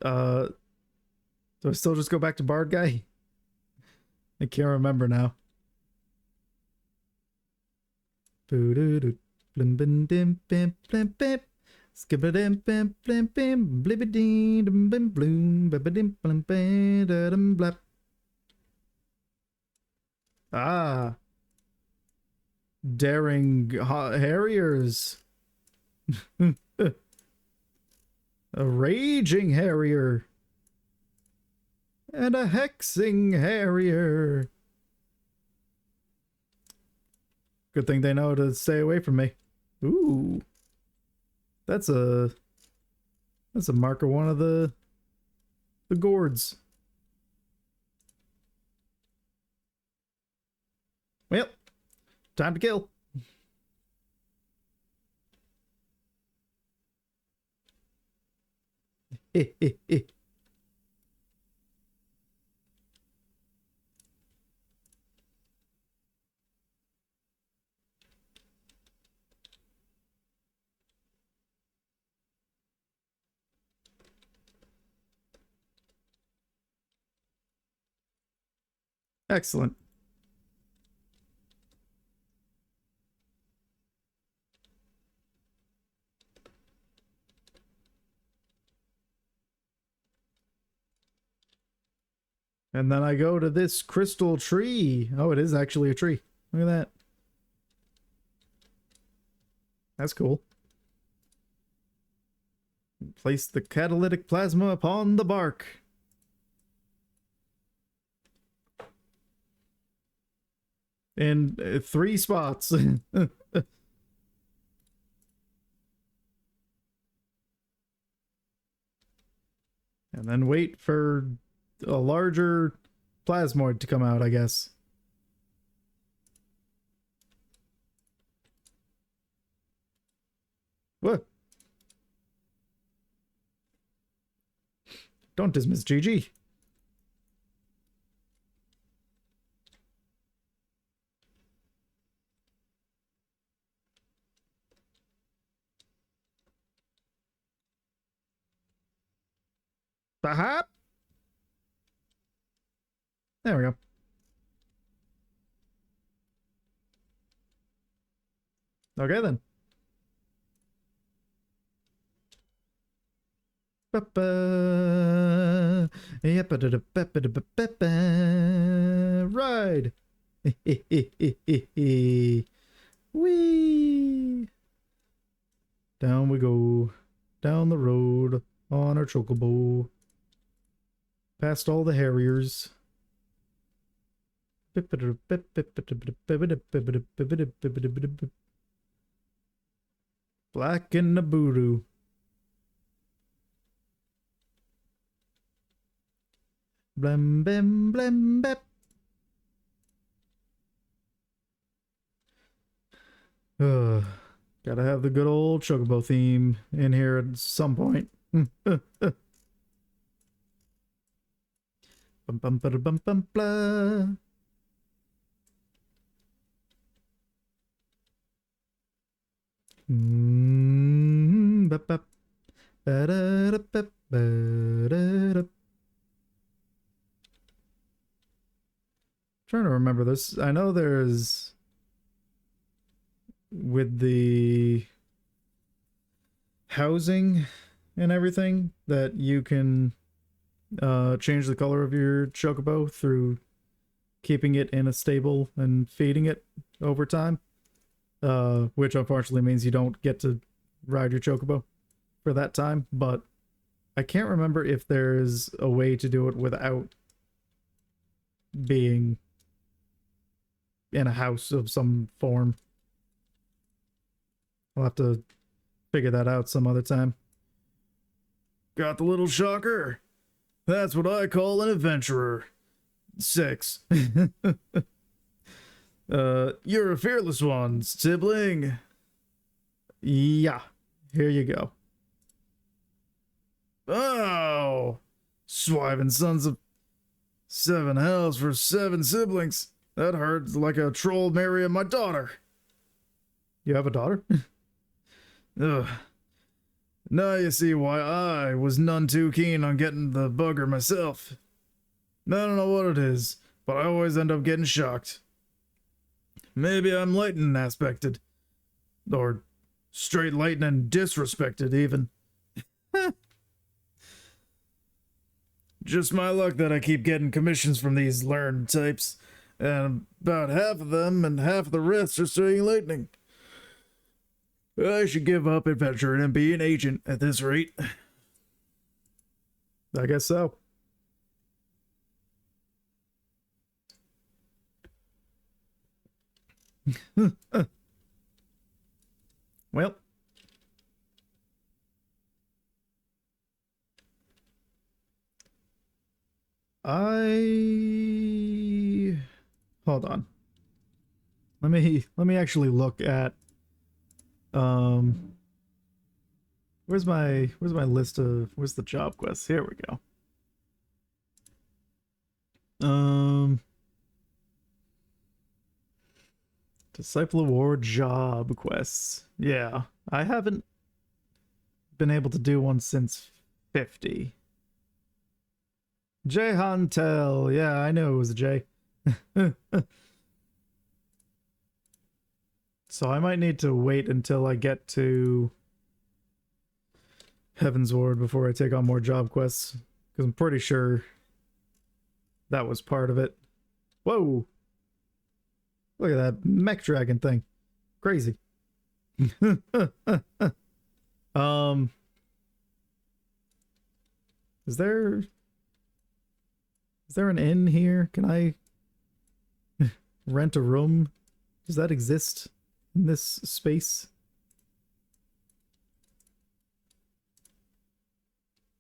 Do I still just go back to Bard Guy? I can't remember now. Ah, daring harriers. A raging harrier. And a hexing harrier. Good thing they know to stay away from me. Ooh. That's a mark of one of the gourds. Well, time to kill. Excellent. And then I go to this crystal tree. Oh, it is actually a tree. Look at that. That's cool. Place the catalytic plasma upon the bark. In 3 spots. And then wait for a larger plasmoid to come out, I guess. What? Don't dismiss GG. Bahap. There we go. Okay then. Ride. Whee! Down we go. Down the road on our chocobo. Past all the harriers. Black in the voodoo. Blam blam blam bap. Gotta have the good old chocobo theme in here at some point. Bum bum bum bum bum blah. Bap bap. Ba-da-da, bap, ba-da-da. Trying to remember this. I know there's with the housing and everything that you can change the color of your chocobo through keeping it in a stable and feeding it over time, which unfortunately means you don't get to ride your chocobo for that time. But I can't remember if there's a way to do it without being in a house of some form. I'll have to figure that out some other time. Got the little shocker? That's what I call an adventurer. 6. You're a fearless one, sibling. Yeah, here you go. Oh! Swiving sons of 7 hells for 7 siblings. That hurts like a troll marrying my daughter. You have a daughter? Ugh. Now you see why I was none too keen on getting the bugger myself. I don't know what it is, but I always end up getting shocked. Maybe I'm lightning aspected. Or straight lightning disrespected, even. Just my luck that I keep getting commissions from these learned types, and about half of them and half of the rest are studying lightning. I should give up adventuring and be an agent at this rate. I guess so. Well. Hold on. Let me actually look at where's my list of where's the job quests? Here we go. Disciple Award job quests. Yeah, I haven't been able to do one since 50. J Hantel. Yeah, I know it was a J. So I might need to wait until I get to Heaven's Ward before I take on more job quests, because I'm pretty sure that was part of it. Whoa! Look at that mech dragon thing. Crazy. Is there an inn here? Can I rent a room? Does that exist in this space?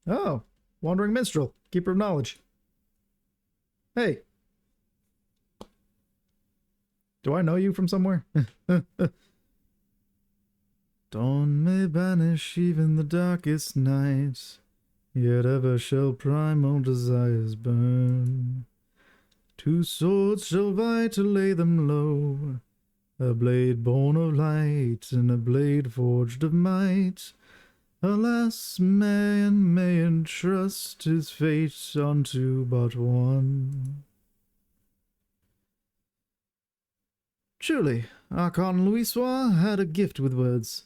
Oh, Wandering Minstrel, Keeper of Knowledge. Hey. Do I know you from somewhere? Dawn may banish even the darkest night, yet ever shall primal desires burn. Two swords shall vie to lay them low, a blade born of light and a blade forged of might. Alas, man may entrust his fate unto but one. Truly, Archon Louisois had a gift with words.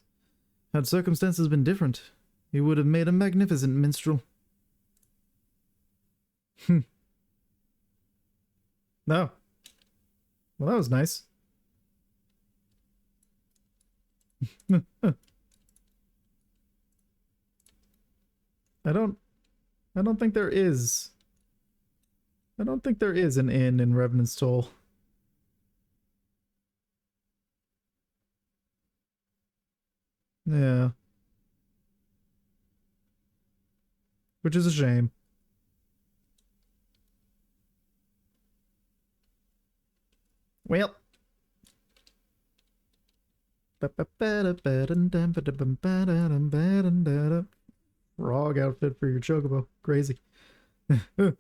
Had circumstances been different, he would have made a magnificent minstrel. No. Well, that was nice. I don't think there is. I don't think there is an inn in Revenant's Toll. Yeah. Which is a shame. Well. Frog outfit for your chocobo. Crazy. I don't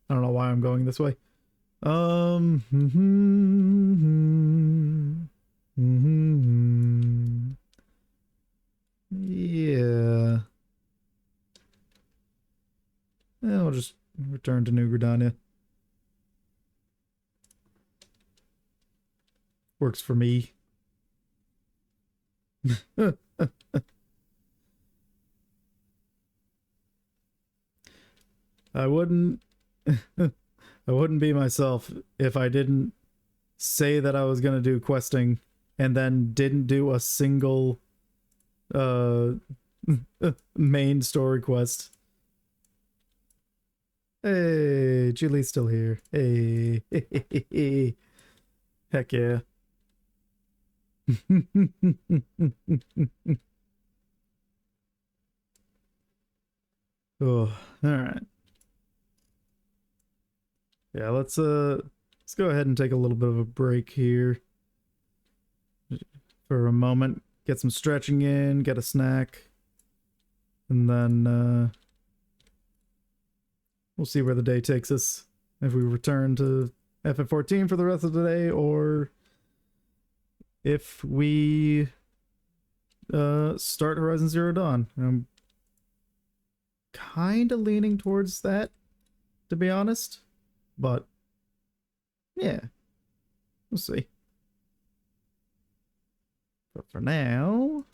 know why I'm going this way. Yeah. I'll just return to New Gridania. Works for me. I wouldn't I wouldn't be myself if I didn't say that I was gonna do questing and then didn't do a single main story quest. Hey, Julie's still here. Hey. Heck yeah. Oh, all right. Yeah, let's go ahead and take a little bit of a break here for a moment. Get some stretching in, get a snack, and then we'll see where the day takes us. If we return to FF14 for the rest of the day, or if we start Horizon Zero Dawn. I'm kind of leaning towards that, to be honest. But, yeah. We'll see. But for now,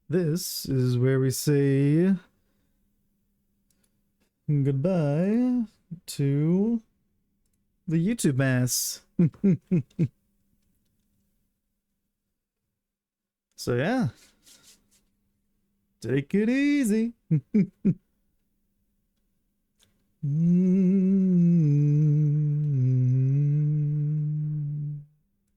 this is where we say goodbye to the YouTube mass. So yeah, take it easy.